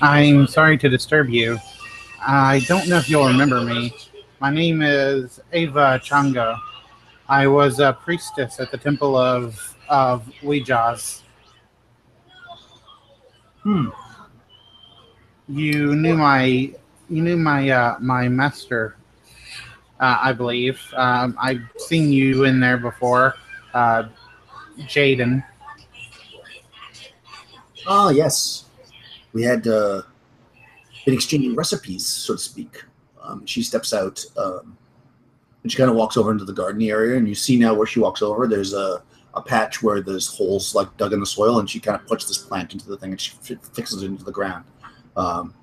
Speaker 2: I'm sorry to disturb you. I don't know if you'll remember me. My name is Ava Changa. I was a priestess at the temple of Ouijas. You knew my master, I believe. I've seen you in there before, Jaden.
Speaker 1: Ah, yes. We had been exchanging recipes, so to speak. She steps out, and she kind of walks over into the garden area, and you see now where she walks over, there's a patch where there's holes like dug in the soil, and she kind of puts this plant into the thing, and she fixes it into the ground. And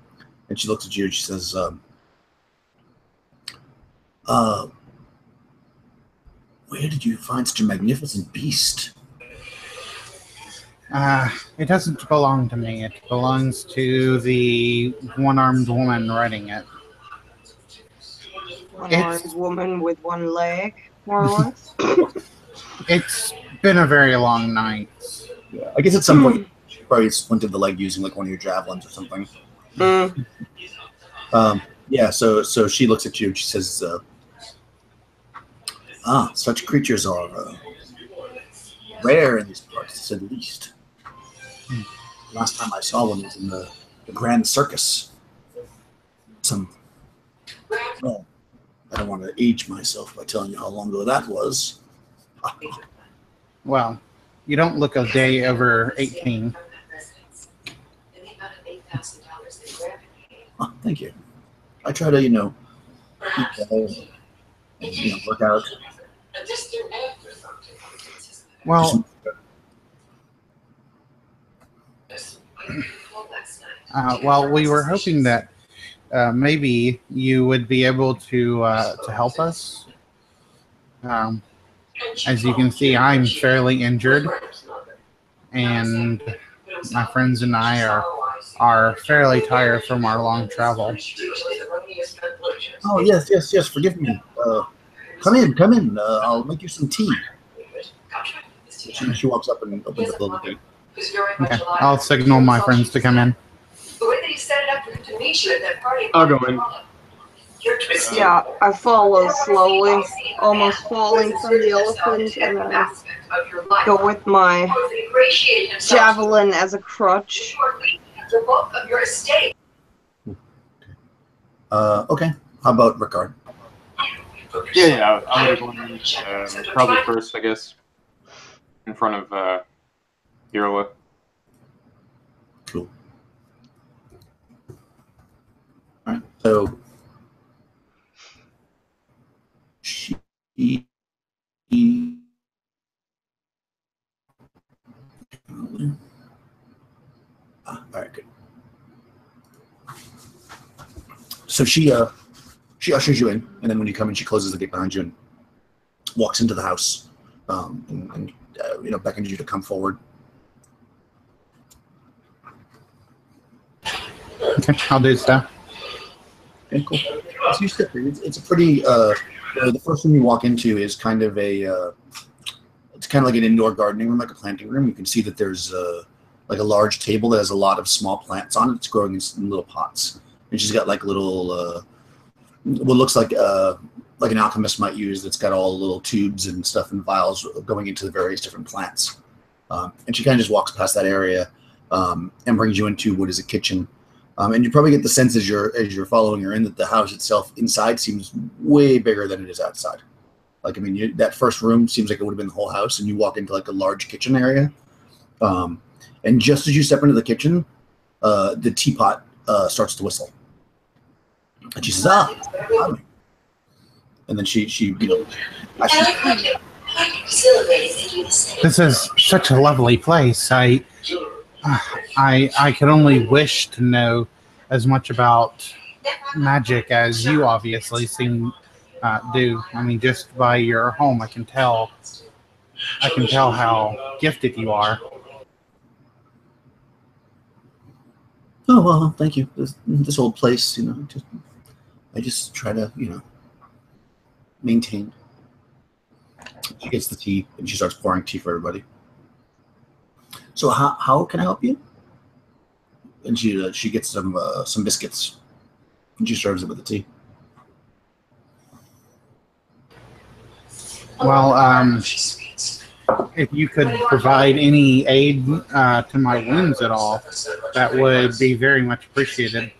Speaker 1: she looks at you, and she says, where did you find such a magnificent beast?
Speaker 2: It doesn't belong to me. It belongs to the one-armed woman riding it.
Speaker 3: One-armed woman with one leg, more or less.
Speaker 2: It's been a very long night.
Speaker 1: Yeah, I guess at some point you probably splinted the leg using like one of your javelins or something. So she looks at you and she says, such creatures are rare in these parts, to say the least. Last time I saw one was in the Grand Circus. Well, I don't want to age myself by telling you how long ago that was.
Speaker 2: Well, you don't look a day over 18.
Speaker 1: Oh, thank you. I try to, eat well and, work out.
Speaker 2: Well, Well, we were hoping that maybe you would be able to help us. As you can see, I'm fairly injured, and my friends and I are fairly tired from our long travel.
Speaker 1: Oh, yes. Forgive me. Come in. I'll make you some tea. She walks up and opens the little gate.
Speaker 2: Okay, I'll signal my friends to come in.
Speaker 5: I'll go in.
Speaker 3: Yeah, I follow slowly, almost falling from the elephant, and I go with my javelin as a crutch.
Speaker 1: Okay. How about Ricard?
Speaker 5: Yeah. I'm gonna go in, probably first, I guess, in front of Irla.
Speaker 1: Cool. All right. So she. All right, good. So she ushers you in, and then when you come in, she closes the gate behind you and walks into the house, and beckons you to come forward.
Speaker 2: Okay, I'll do so.
Speaker 1: Okay, cool. So you step in. It's a pretty. The first room you walk into is kind of it's kind of like an indoor gardening room, like a planting room. You can see that there's like a large table that has a lot of small plants on it. It's growing in little pots, and she's got like little what looks like an alchemist might use. That's got all little tubes and stuff and vials going into the various different plants. And she kind of just walks past that area and brings you into what is a kitchen. And you probably get the sense as you're following her in that the house itself inside seems way bigger than it is outside. Like, I mean, that first room seems like it would have been the whole house, and you walk into like a large kitchen area. And just as you step into the kitchen, the teapot starts to whistle. And she says, and then she
Speaker 2: This is such a lovely place. I could only wish to know as much about magic as you obviously do. I mean, just by your home, I can tell how gifted you are.
Speaker 1: Oh, well, thank you. This old place, I just try to, maintain. She gets the tea, and she starts pouring tea for everybody. So how can I help you? And she gets some biscuits, and she serves it with the tea.
Speaker 2: Well, if you could provide any aid to my wounds at all, that would be very much appreciated.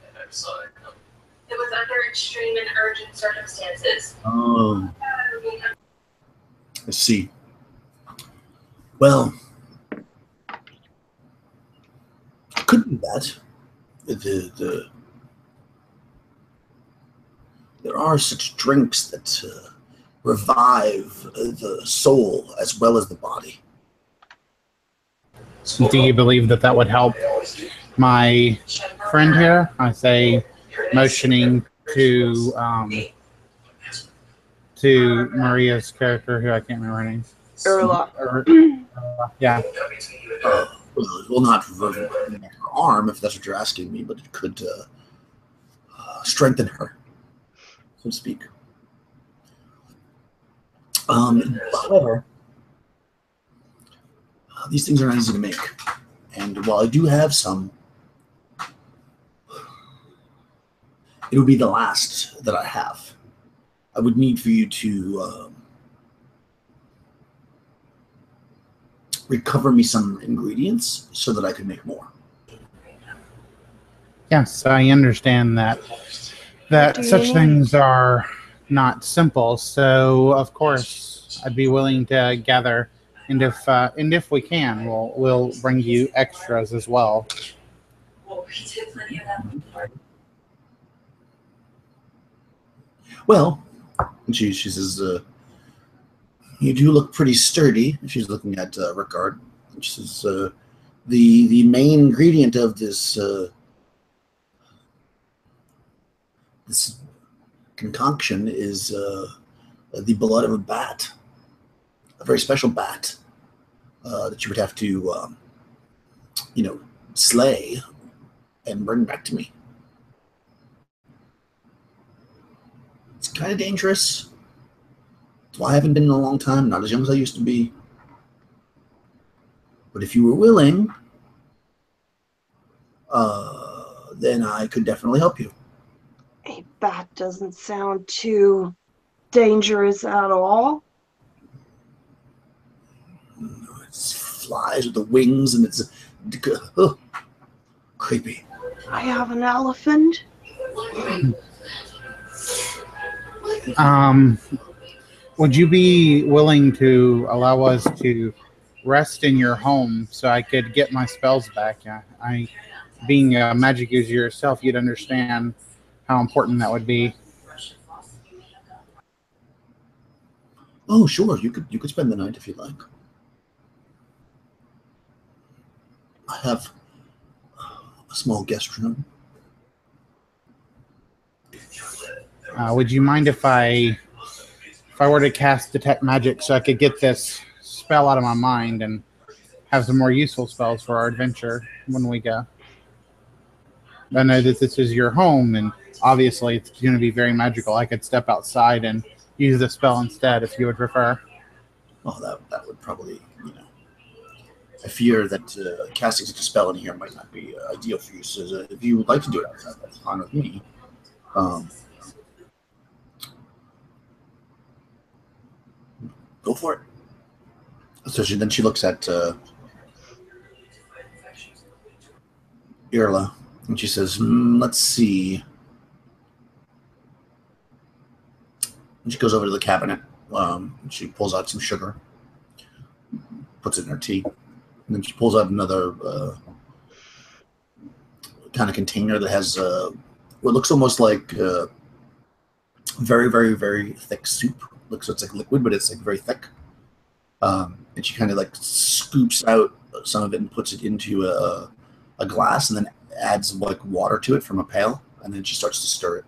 Speaker 6: It was under extreme and urgent circumstances.
Speaker 1: Oh, I see. Well, it could be that. There are such drinks that revive the soul as well as the body.
Speaker 2: Do you believe that would help my friend here? I say, motioning to Maria's character, who I can't remember her name.
Speaker 3: Urla.
Speaker 2: Yeah.
Speaker 1: Well, it will not revive her arm, if that's what you're asking me, but it could strengthen her, so to speak. However, these things are not easy to make. And while I do have some, it would be the last that I have. I would need for you to recover me some ingredients so that I could make more.
Speaker 2: Yes, I understand that such things are not simple. So, of course, I'd be willing to gather, and if we can, we'll bring you extras as well.
Speaker 1: Well, she says, you do look pretty sturdy. She's looking at Ricard. She says, the main ingredient of this This concoction is the blood of a bat, a very special bat that you would have to, slay and bring back to me. It's kind of dangerous. That's why I haven't been in a long time, not as young as I used to be. But if you were willing, then I could definitely help you.
Speaker 3: A bat doesn't sound too dangerous at all.
Speaker 1: It flies with the wings, and it's creepy.
Speaker 3: I have an elephant.
Speaker 2: Would you be willing to allow us to rest in your home so I could get my spells back? Being a magic user yourself, you'd understand how important that would be.
Speaker 1: Oh, sure. You could spend the night if you'd like. I have a small guest room.
Speaker 2: Would you mind if I were to cast Detect Magic so I could get this spell out of my mind and have some more useful spells for our adventure when we go? I know that this is your home, and obviously it's going to be very magical. I could step outside and use the spell instead if you would prefer.
Speaker 1: Well, that would probably, I fear that casting such a spell in here might not be ideal for you. So if you would like to do it outside, that's fine with me. Go for it. So then she looks at Irla, and she says, let's see. And she goes over to the cabinet. She pulls out some sugar, puts it in her tea, and then she pulls out another kind of container that has what looks almost like very, very, very thick soup. Looks it's like liquid, but it's like very thick. And she kind of like scoops out some of it and puts it into a glass, and then adds like water to it from a pail, and then she starts to stir it,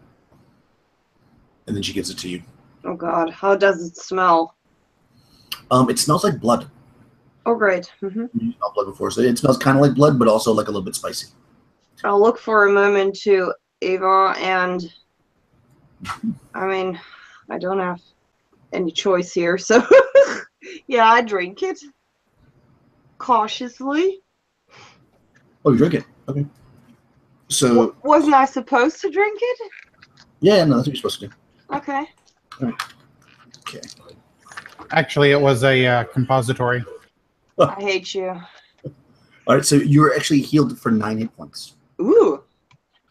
Speaker 1: and then she gives it to you.
Speaker 3: Oh God, how does it smell?
Speaker 1: It smells like blood.
Speaker 3: Oh great. Mm-hmm.
Speaker 1: You smelled blood before, so it smells kind of like blood, but also like a little bit spicy.
Speaker 3: I'll look for a moment to Ava, and I mean, I don't have any choice here, so yeah, I drink it cautiously.
Speaker 1: Oh, you drink it? Okay. So
Speaker 3: wasn't I supposed to drink it?
Speaker 1: Yeah, no, that's what you're supposed to do.
Speaker 3: Okay.
Speaker 1: All right. Okay.
Speaker 2: Actually, it was a compository.
Speaker 3: I hate you.
Speaker 1: All right, so you're actually healed for 9 hit points.
Speaker 3: Ooh.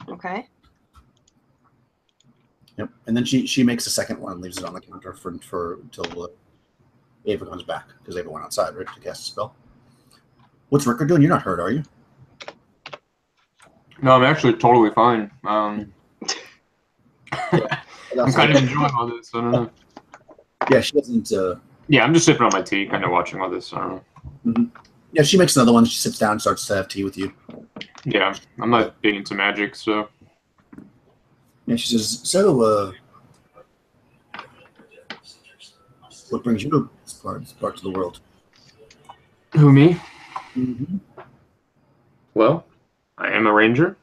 Speaker 3: Okay.
Speaker 1: Yep. And then she makes a second one and leaves it on the counter for until Ava comes back, because Ava went outside, right, to cast a spell. What's Ricker doing? You're not hurt, are you?
Speaker 5: No, I'm actually totally fine.
Speaker 1: Yeah,
Speaker 5: I'm kind of enjoying all this. I don't know.
Speaker 1: Yeah, she doesn't.
Speaker 5: Yeah, I'm just sipping on my tea, kind of watching all this. I don't know.
Speaker 1: Mm-hmm. Yeah, she makes another one. She sits down and starts to have tea with you.
Speaker 5: Yeah, I'm not big into magic, so.
Speaker 1: Yeah, she says, so, what brings you to this part of the world?
Speaker 5: Who, me?
Speaker 1: Mm-hmm.
Speaker 5: Well, I am a ranger,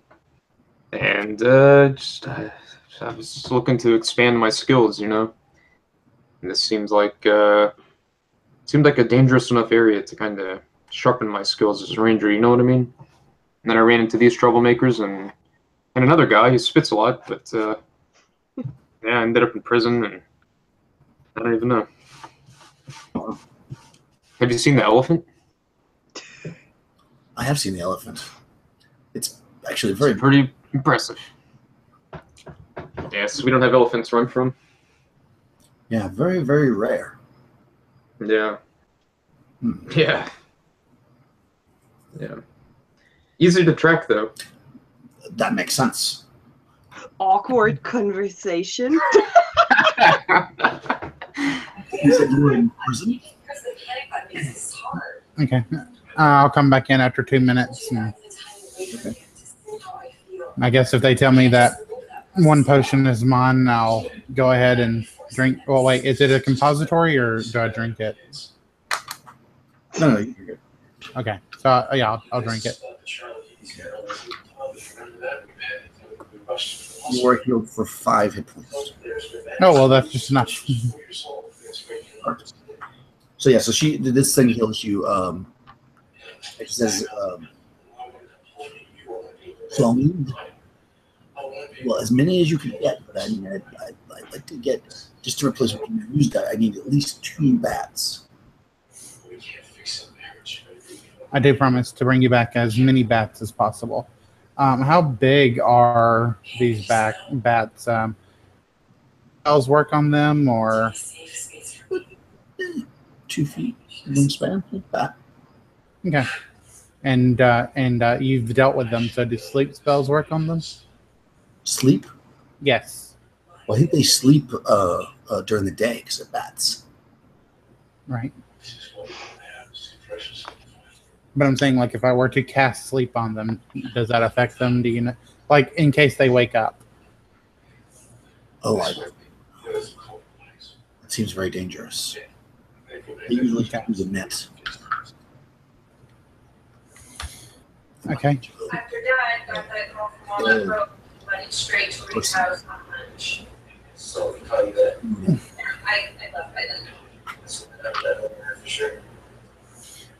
Speaker 5: and I was looking to expand my skills, you know. And this seems like a dangerous enough area to kind of sharpen my skills as a ranger. You know what I mean? And then I ran into these troublemakers and another guy who spits a lot, but yeah, I ended up in prison, and I don't even know. Have you seen the elephant?
Speaker 1: I have seen the elephant. It's actually
Speaker 5: pretty impressive. Yes, we don't have elephants to run from.
Speaker 1: Yeah, very, very rare.
Speaker 5: Yeah. Yeah. Yeah. Easy to track, though.
Speaker 1: That makes sense.
Speaker 3: Awkward conversation.
Speaker 1: You said you were in prison?
Speaker 2: Okay. I'll come back in after 2 minutes. And
Speaker 1: Okay.
Speaker 2: I guess if they tell me that One potion is mine. I'll go ahead and drink. Well, wait, is it a compository or do I drink it?
Speaker 1: No, you're good.
Speaker 2: Okay, so yeah, I'll drink it.
Speaker 1: You are healed for 5 hit points.
Speaker 2: Oh well, that's just enough.
Speaker 1: So yeah, so this thing heals you. It says, so I need, well, as many as you can get, but I mean, I'd like to get, just to replace what you used, I need at least 2 bats.
Speaker 2: I do promise to bring you back as many bats as possible. How big are these bats? Spells work on them, or
Speaker 1: 2 feet wingspan, like that.
Speaker 2: okay? And you've dealt with them. So do sleep spells work on them?
Speaker 1: Sleep?
Speaker 2: Yes.
Speaker 1: Well, I think they sleep during the day because they're bats.
Speaker 2: Right. But I'm saying, like, if I were to cast sleep on them, does that affect them? Do you know, like, in case they wake up?
Speaker 1: Oh, that seems very dangerous. They usually use a net.
Speaker 2: Okay.
Speaker 6: After that, got that call from all that rope, went straight to his house on lunch. So I left by then.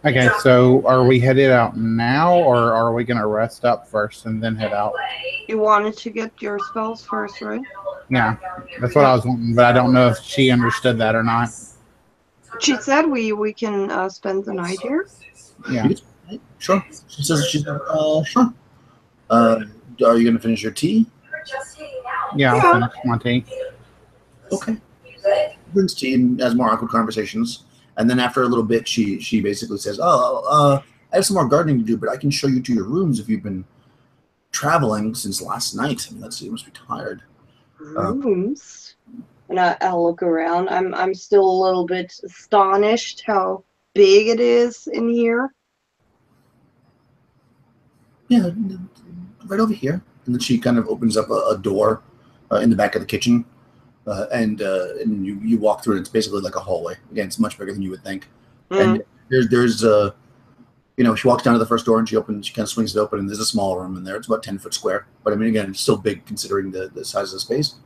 Speaker 2: Okay, so are we headed out now, or are we going to rest up first and then head out?
Speaker 3: You wanted to get your spells first, right?
Speaker 2: Yeah, that's what I was wanting, but I don't know if she understood that or not.
Speaker 3: She said we can spend the night here.
Speaker 2: Yeah.
Speaker 1: Sure. She says she's sure. Are you going to finish your tea?
Speaker 2: Yeah, I'll finish my tea.
Speaker 1: Okay. Drinks tea and has more awkward conversations. And then after a little bit, she basically says, I have some more gardening to do, but I can show you to your rooms if you've been traveling since last night. I mean, you must be tired.
Speaker 3: Rooms. And I'll look around. I'm still a little bit astonished how big it is in here.
Speaker 1: Yeah, right over here. And then she kind of opens up a door in the back of the kitchen. And you walk through it. It's basically like a hallway. Again, it's much bigger than you would think. And there's she walks down to the first door and she kind of swings it open, and there's a small room in there. It's about 10 foot square. But I mean, again, it's still big considering the size of the space.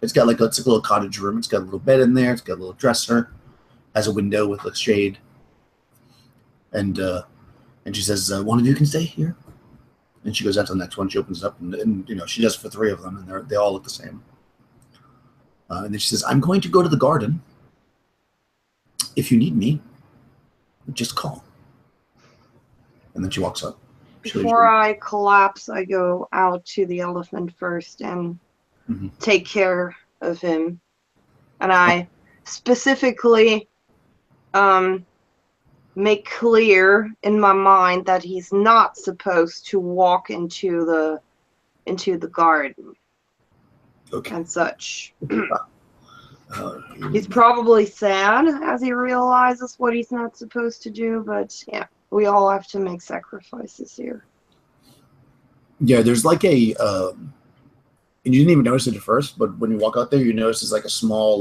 Speaker 1: It's got it's like a little cottage room. It's got a little bed in there. It's got a little dresser. Has a window with a shade. And she says, one of you can stay here. And she goes out to the next one. She opens it up, and she does it for 3 of them, and they all look the same. And then she says, I'm going to go to the garden. If you need me, just call. And then she walks up.
Speaker 3: Before I collapse, I go out to the elephant first and take care of him. And I specifically make clear in my mind that he's not supposed to walk into the garden.
Speaker 1: Okay.
Speaker 3: And such. He's probably sad as he realizes what he's not supposed to do, but yeah, we all have to make sacrifices here.
Speaker 1: Yeah, there's like and you didn't even notice it at first, but when you walk out there, you notice it's like a small,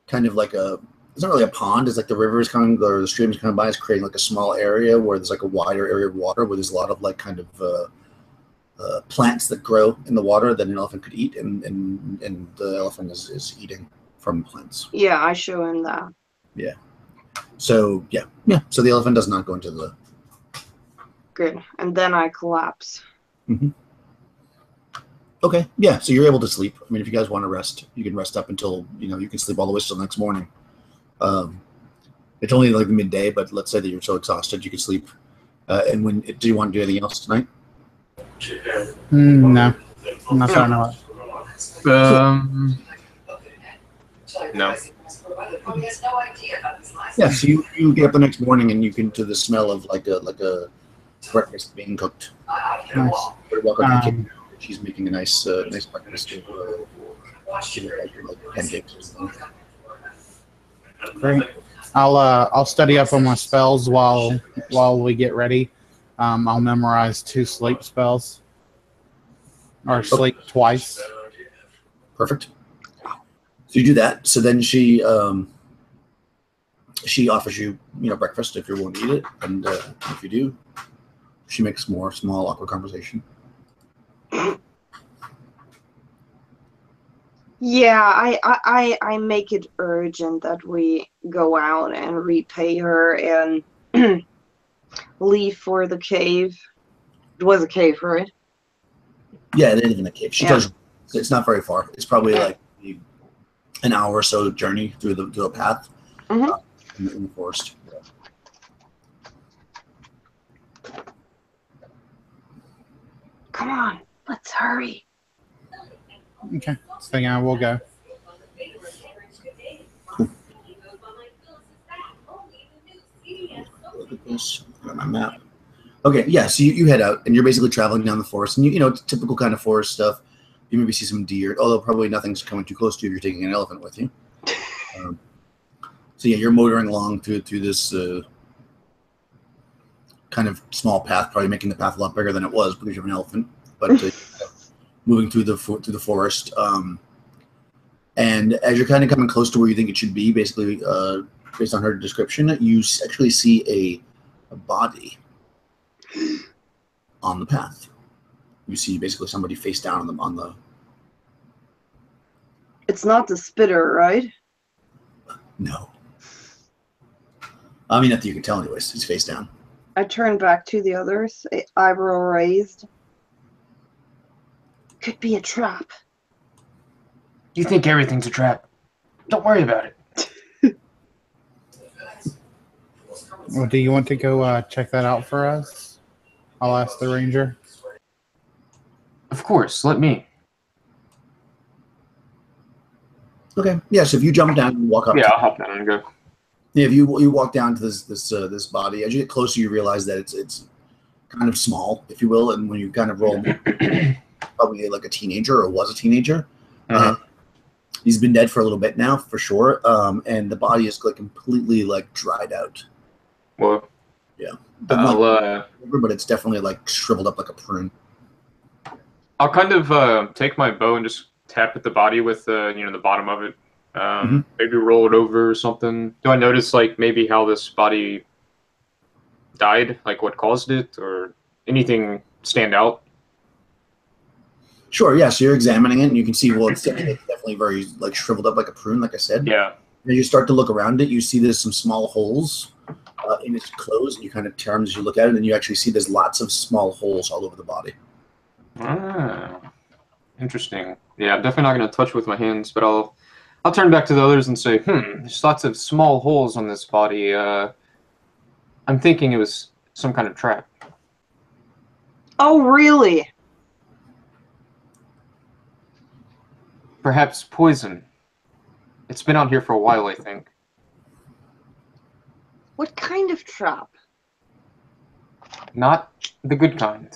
Speaker 1: kind of like it's not really a pond. It's like the river is coming, or the stream is coming by. It's creating like a small area where there's like a wider area of water where there's a lot of plants that grow in the water that an elephant could eat, and the elephant is eating from the plants.
Speaker 3: Yeah, I show him that.
Speaker 1: Yeah. So yeah. So the elephant does not go into the.
Speaker 3: Good, and then I collapse.
Speaker 1: Okay. Yeah. So you're able to sleep. I mean, if you guys want to rest, you can rest up until you can sleep all the way till the next morning. It's only like midday, but let's say that you're so exhausted you can sleep. And do you want to do anything else tonight?
Speaker 2: No, I'm not sure.
Speaker 5: No.
Speaker 1: Yeah, so you get up the next morning and you can to the smell of like a breakfast being cooked.
Speaker 2: Nice.
Speaker 1: Walk up to the kitchen. She's making a nice breakfast like pancakes.
Speaker 2: Great. I'll study up on my spells while we get ready. I'll memorize 2 sleep spells, or sleep twice.
Speaker 1: Perfect. So you do that. So then she offers you, breakfast if you're willing to eat it, and if you do, she makes more small awkward conversation.
Speaker 3: Yeah, I make it urgent that we go out and repay her and leave for the cave. It was a cave, right?
Speaker 1: Yeah, they live in a cave. She tells you it's not very far. It's probably like an hour or so journey through a path in the forest.
Speaker 3: Come on, let's hurry.
Speaker 2: Okay, so yeah, we'll go.
Speaker 1: Cool. Look at this. Got my map. Okay, yeah. So you head out, and you're basically traveling down the forest, and it's typical kind of forest stuff. You maybe see some deer, although probably nothing's coming too close to you if you're taking an elephant with you. So yeah, you're motoring along through this kind of small path, probably making the path a lot bigger than it was because you have an elephant. But moving through the forest, and as you're kind of coming close to where you think it should be, basically based on her description, you actually see a body on the path. You see basically somebody face down on the.
Speaker 3: It's not the spitter, right?
Speaker 1: No. I mean, nothing you can tell anyways. He's face down.
Speaker 3: I turn back to the others, eyebrow raised. Could be a trap.
Speaker 5: You think everything's a trap? Don't worry about it.
Speaker 2: Well, do you want to go check that out for us? I'll ask the ranger.
Speaker 5: Of course, let me.
Speaker 1: Okay. Yeah. So if you jump down and walk up.
Speaker 5: Yeah, I'll hop down and go.
Speaker 1: Yeah. If you walk down to this body, as you get closer, you realize that it's kind of small, if you will, and when you kind of roll, probably like a teenager or was a teenager. He's been dead for a little bit now, for sure, and the body is like completely like dried out.
Speaker 5: Well,
Speaker 1: yeah,
Speaker 5: but
Speaker 1: it's definitely like shriveled up like a prune.
Speaker 5: I'll kind of take my bow and just tap at the body with the bottom of it. Maybe roll it over or something. Do I notice like maybe how this body died, like what caused it, or anything stand out?
Speaker 1: Sure, yeah. So you're examining it, and you can see, well, it's definitely very like shriveled up like a prune, like I said.
Speaker 5: Yeah.
Speaker 1: As you start to look around it, you see there's some small holes in its clothes, and you kind of turn as you look at it, and you actually see there's lots of small holes all over the body.
Speaker 5: Ah, interesting. Yeah, I'm definitely not going to touch with my hands, but I'll turn back to the others and say, there's lots of small holes on this body. I'm thinking it was some kind of trap.
Speaker 3: Oh, really?
Speaker 5: Perhaps poison. It's been out here for a while, I think.
Speaker 3: What kind of trap?
Speaker 5: Not the good kind.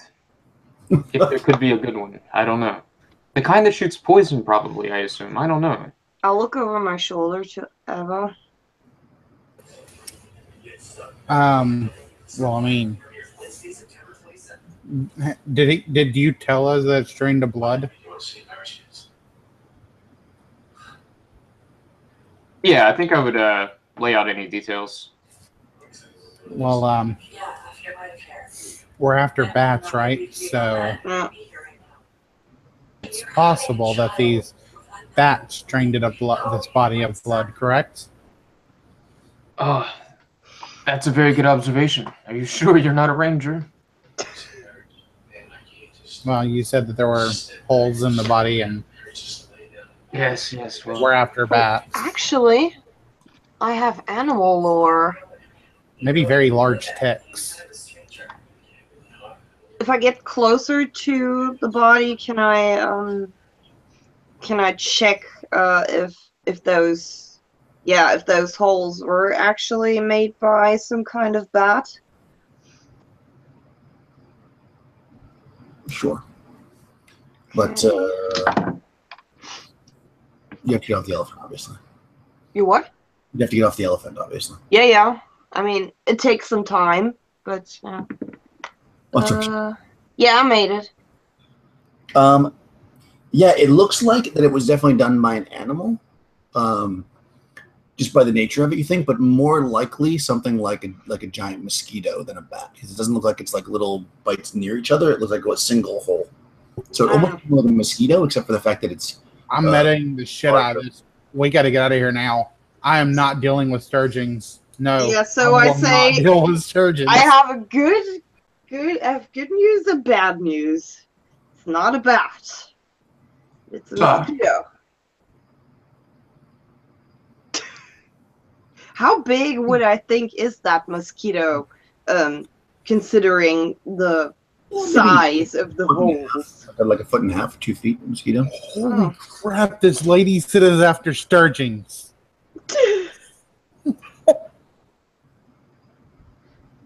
Speaker 5: If there could be a good one. I don't know. The kind that shoots poison, probably, I assume. I don't know.
Speaker 3: I'll look over my shoulder to Eva.
Speaker 2: Well, I mean, did you tell us that it's drained of blood?
Speaker 5: Yeah, I think I would lay out any details.
Speaker 2: Well, we're after bats, right? So it's possible that these bats drained it of blood, this body of blood, correct?
Speaker 5: Oh, that's a very good observation. Are you sure you're not a ranger?
Speaker 2: Well, you said that there were holes in the body, and
Speaker 5: yes. Well,
Speaker 2: we're after bats.
Speaker 3: Actually, I have animal lore.
Speaker 2: Maybe very large ticks.
Speaker 3: If I get closer to the body, can I check if those holes were actually made by some kind of bat?
Speaker 1: Sure. But you have to get off the elephant, obviously.
Speaker 3: You what?
Speaker 1: You have to get off the elephant, obviously.
Speaker 3: Yeah. I mean, it takes some time, but
Speaker 1: What's your
Speaker 3: yeah, I made it.
Speaker 1: Yeah, it looks like that it was definitely done by an animal, just by the nature of it, you think, but more likely something like a giant mosquito than a bat, because it doesn't look like it's like little bites near each other. It looks like a single hole. So it almost looks like a mosquito, except for the fact that it's.
Speaker 2: I'm meting the shit out of this. We got to get out of here now. I am not dealing with sturgeons. No.
Speaker 3: Yeah, so I
Speaker 2: will
Speaker 3: say
Speaker 2: not deal with sturgeons.
Speaker 3: I have a good news and bad news. It's not a bat. It's a mosquito. How big would I think is that mosquito, considering the size of the holes?
Speaker 1: Like a foot and a half, 2 feet mosquito.
Speaker 2: Holy crap! This lady said it is after sturgeons.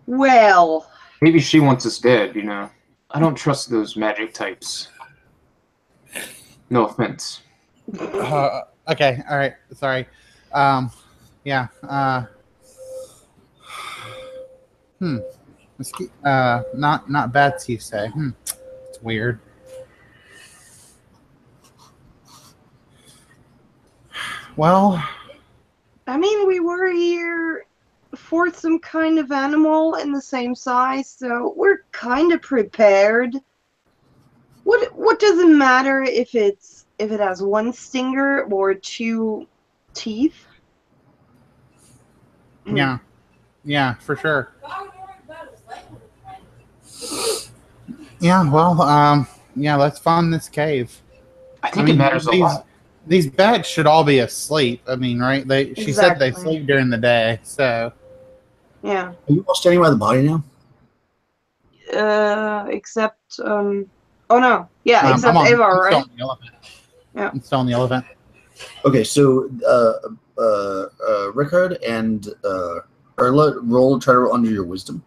Speaker 3: Well,
Speaker 5: Maybe she wants us dead, you know. I don't trust those magic types. No offense.
Speaker 2: Okay, all right, sorry. Yeah. Not bats, you say? It's weird. Well,
Speaker 3: I mean, we were here for some kind of animal in the same size, so we're kind of prepared. What does it matter if it has one stinger or 2 teeth?
Speaker 2: Yeah, for sure. Yeah, well, yeah, let's find this cave.
Speaker 5: I think it matters a lot.
Speaker 2: These bats should all be asleep. I mean, right? She said they sleep during the day, so.
Speaker 3: Yeah.
Speaker 1: Are you all standing by the body now?
Speaker 3: Except, oh no. Yeah, except Ava, right?
Speaker 2: I'm still on the elephant.
Speaker 3: Yeah.
Speaker 2: I'm still on the elephant.
Speaker 1: Okay, so Rickard and Erla, try to roll under your wisdom.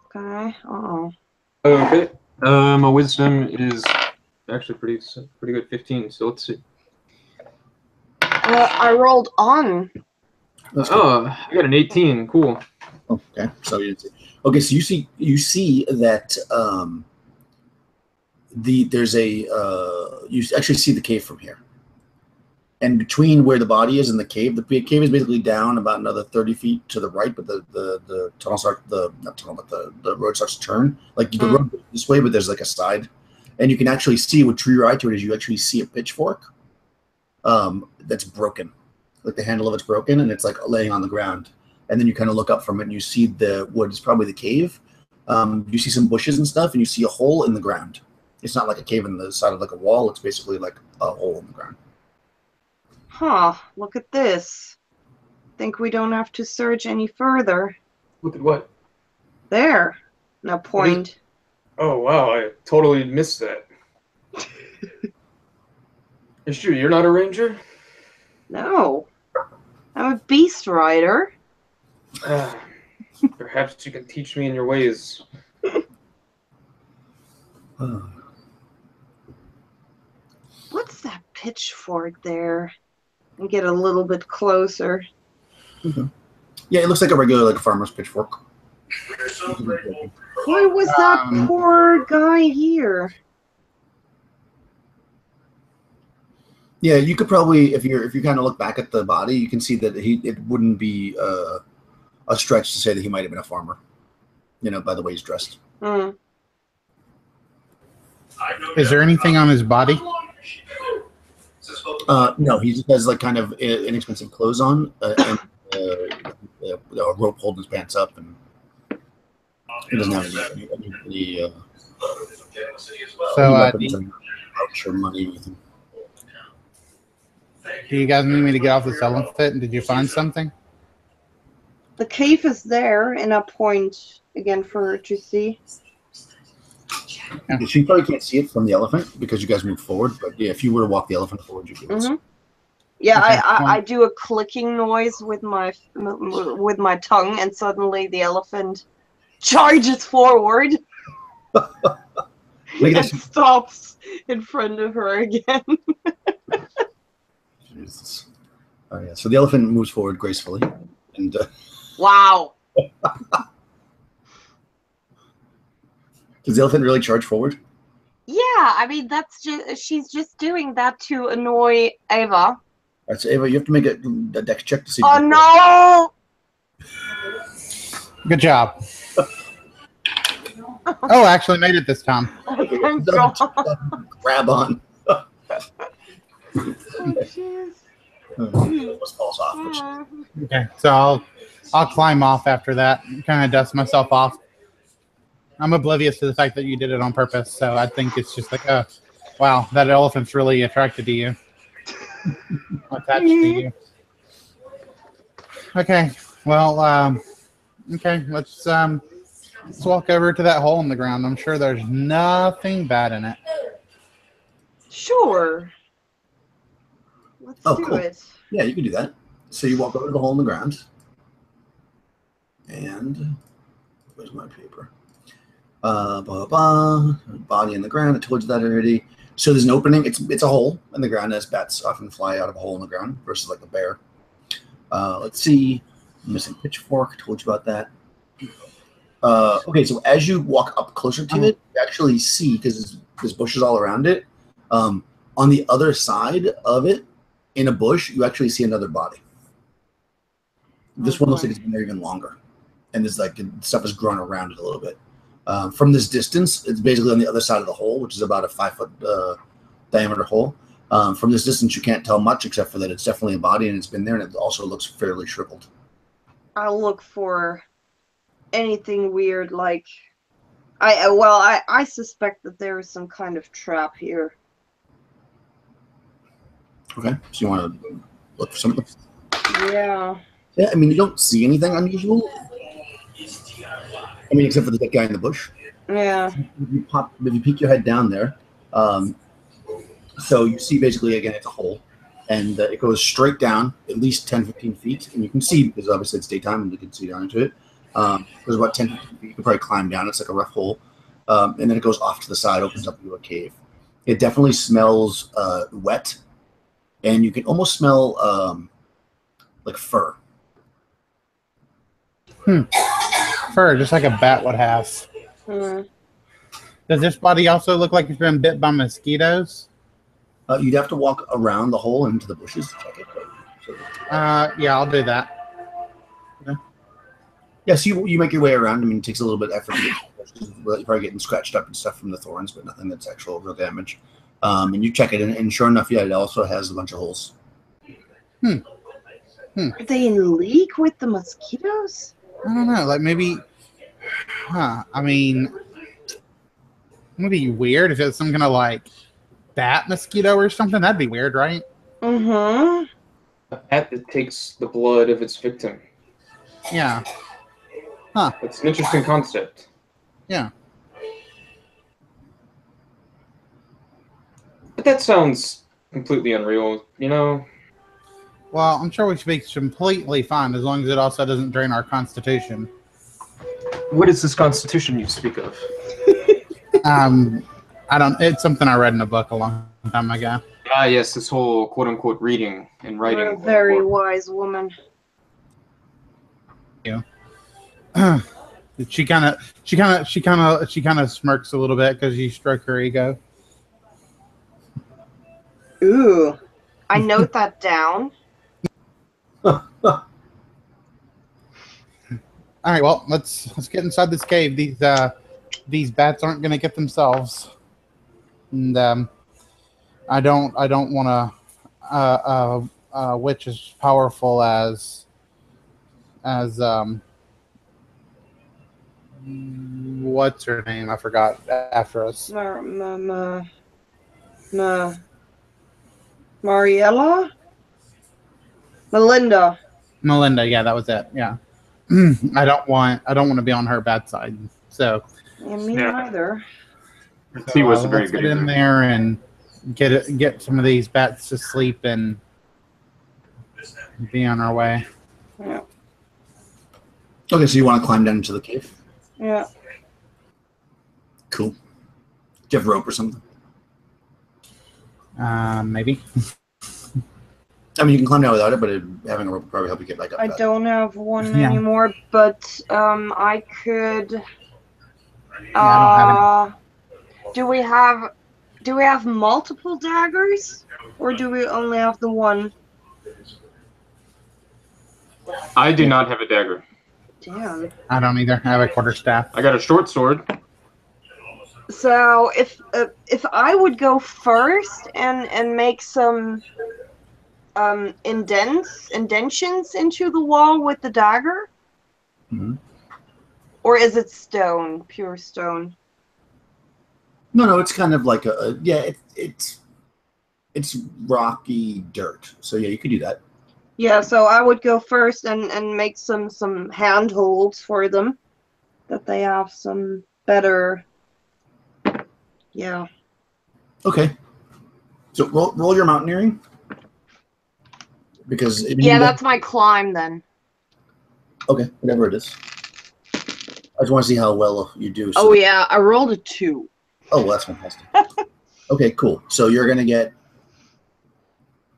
Speaker 3: Okay. Uh-oh.
Speaker 5: Okay. My wisdom is actually pretty good, 15. So let's see.
Speaker 3: I rolled on.
Speaker 5: Oh, I got an 18. Cool.
Speaker 1: Okay, so you didn't see. Okay, so you see that there's a you actually see the cave from here, and between where the body is and the cave is basically down about another 30 feet to the right, but the tunnel starts the road starts to turn. Like the road goes this way, but there's like a side, and you can actually see what drew your eye to it is you actually see a pitchfork that's broken, like the handle of it's broken, and it's like laying on the ground. And then you kind of look up from it and you see what is probably the cave. You see some bushes and stuff, and you see a hole in the ground. It's not like a cave in the side of like a wall. It's basically like a hole in the ground.
Speaker 3: Huh, look at this. Think we don't have to search any further.
Speaker 5: Look at what?
Speaker 3: There. Now point.
Speaker 5: Oh, wow. I totally missed that. It's true. You're not a ranger?
Speaker 3: No. I'm a beast rider.
Speaker 5: Perhaps you can teach me in your ways.
Speaker 3: What's that pitchfork there? And get a little bit closer.
Speaker 1: Mm-hmm. Yeah, it looks like a regular like farmer's pitchfork.
Speaker 3: Why was that poor guy here?
Speaker 1: Yeah, you could probably, if you kind of look back at the body, you can see that it wouldn't be a stretch to say that he might have been a farmer. You know, by the way he's dressed.
Speaker 3: Mm.
Speaker 2: Is there anything on his body?
Speaker 1: No, he just has like kind of inexpensive clothes on and a rope holding his pants up, and he doesn't have any weapons or money or anything.
Speaker 2: Do you guys need me to get off this elephant? Did you find something?
Speaker 3: The cave is there, and I'll point again for her to see.
Speaker 1: Yeah. She probably can't see it from the elephant because you guys moved forward, but yeah, if you were to walk the elephant forward, you could.
Speaker 3: Mm-hmm. Yeah,
Speaker 2: Okay.
Speaker 3: I do a clicking noise with my tongue, and suddenly the elephant charges forward and stops in front of her again.
Speaker 1: Jesus. Oh yeah. So the elephant moves forward gracefully, and
Speaker 3: Wow.
Speaker 1: does the elephant really charge forward?
Speaker 3: Yeah, I mean that's just she's just doing that to annoy Ava.
Speaker 1: All right, so Ava, you have to make a dex check to see.
Speaker 3: Oh no!
Speaker 2: Good job. Oh, I actually made it this time.
Speaker 3: Thank God.
Speaker 1: Grab on.
Speaker 3: Oh, jeez.
Speaker 1: Almost falls off.
Speaker 2: Okay, so I'll climb off after that. Kind of dust myself off. I'm oblivious to the fact that you did it on purpose, so I think it's just like, oh, wow, that elephant's really attracted to you. Attached to you. Okay, well, okay, let's walk over to that hole in the ground. I'm sure there's nothing bad in it.
Speaker 3: Sure. Let's do
Speaker 1: cool.
Speaker 3: it.
Speaker 1: Yeah, you can do that. So you walk over to the hole in the ground. And where's my paper? Body in the ground. I told you that already. So there's an opening. It's a hole in the ground, as bats often fly out of a hole in the ground versus like a bear. Let's see. I'm missing pitchfork. I told you about that. Okay, so as you walk up closer to it, you actually see, because there's bushes all around it, on the other side of it, in a bush, you actually see another body. This one looks like it's been there even longer. And there's like stuff has grown around it a little bit. From this distance, it's basically on the other side of the hole, which is about a 5-foot diameter hole. From this distance, you can't tell much except for that it's definitely a body and it's been there, and it also looks fairly shriveled.
Speaker 3: I'll look for anything weird, like I suspect that there is some kind of trap here.
Speaker 1: Okay, so you want to look for something?
Speaker 3: Yeah.
Speaker 1: Yeah, I mean, you don't see anything unusual. I mean, except for the guy in the bush.
Speaker 3: Yeah.
Speaker 1: If you peek your head down there, so you see basically, again, it's a hole, and it goes straight down at least 10, 15 feet, and you can see, because obviously it's daytime and you can see down into it. There's about 10, 15 feet. You can probably climb down. It's like a rough hole. And then it goes off to the side, opens up into a cave. It definitely smells wet, and you can almost smell like fur.
Speaker 2: Fur, just like a bat would have. Does this body also look like it's been bit by mosquitoes?
Speaker 1: You'd have to walk around the hole into the bushes to check it. So,
Speaker 2: yeah, I'll do that.
Speaker 1: Okay. Yeah, so you make your way around. I mean, it takes a little bit of effort to get to the bushes. You're probably getting scratched up and stuff from the thorns, but nothing that's actual real damage. And you check it, and sure enough, yeah, it also has a bunch of holes.
Speaker 3: Are they in league with the mosquitoes?
Speaker 2: I don't know, like maybe, I mean, it would be weird if it's some kind of like bat mosquito or something. That'd be weird, right?
Speaker 3: Mm-hmm.
Speaker 5: A bat that takes the blood of its victim.
Speaker 2: Yeah. Huh.
Speaker 5: It's an interesting concept.
Speaker 2: Yeah.
Speaker 5: But that sounds completely unreal, you know?
Speaker 2: Well, I'm sure we should be completely fine as long as it also doesn't drain our constitution.
Speaker 5: What is this constitution you speak of?
Speaker 2: I don't. It's something I read in a book a long time ago.
Speaker 5: Ah, yes, this whole quote-unquote reading and writing.
Speaker 3: You're a very wise woman.
Speaker 2: Yeah. She kind of smirks a little bit because you stroke her ego.
Speaker 3: Ooh, I note that down.
Speaker 2: All right, well, let's get inside this cave. These bats aren't going to get themselves, and I don't want a witch as powerful as what's her name? I forgot. After us,
Speaker 3: Mariella? Melinda.
Speaker 2: Melinda. Yeah, that was it. Yeah. I don't want to be on her bad side. So.
Speaker 3: Yeah, me neither.
Speaker 5: He was very
Speaker 2: let's
Speaker 5: good
Speaker 2: get in there and get some of these bats to sleep and be on our way.
Speaker 3: Yeah.
Speaker 1: Okay, so you want to climb down into the cave?
Speaker 3: Yeah.
Speaker 1: Cool. Do you have rope or something?
Speaker 2: Maybe.
Speaker 1: I mean, you can climb down without it, but having a rope would probably help you get back up.
Speaker 3: I don't have one anymore, but I could.
Speaker 2: Yeah, I don't have
Speaker 3: do we have Do we have multiple daggers? Or do we only have the one?
Speaker 5: I do not have a dagger.
Speaker 3: Damn.
Speaker 2: I don't either. I have a quarterstaff.
Speaker 5: I got a short sword.
Speaker 3: So if I would go first and make some indentions into the wall with the dagger, or is it stone, pure stone?
Speaker 1: No, it's kind of like it's rocky dirt. So yeah, you could do that.
Speaker 3: Yeah, so I would go first and make some handholds for them, that they have some better. Yeah.
Speaker 1: Okay. So roll your mountaineering. Because
Speaker 3: that's my climb then.
Speaker 1: Okay, whatever it is. I just want to see how well you do. So
Speaker 3: Yeah, I rolled a 2.
Speaker 1: Oh, well, that's fantastic. Okay, cool. So you're gonna get.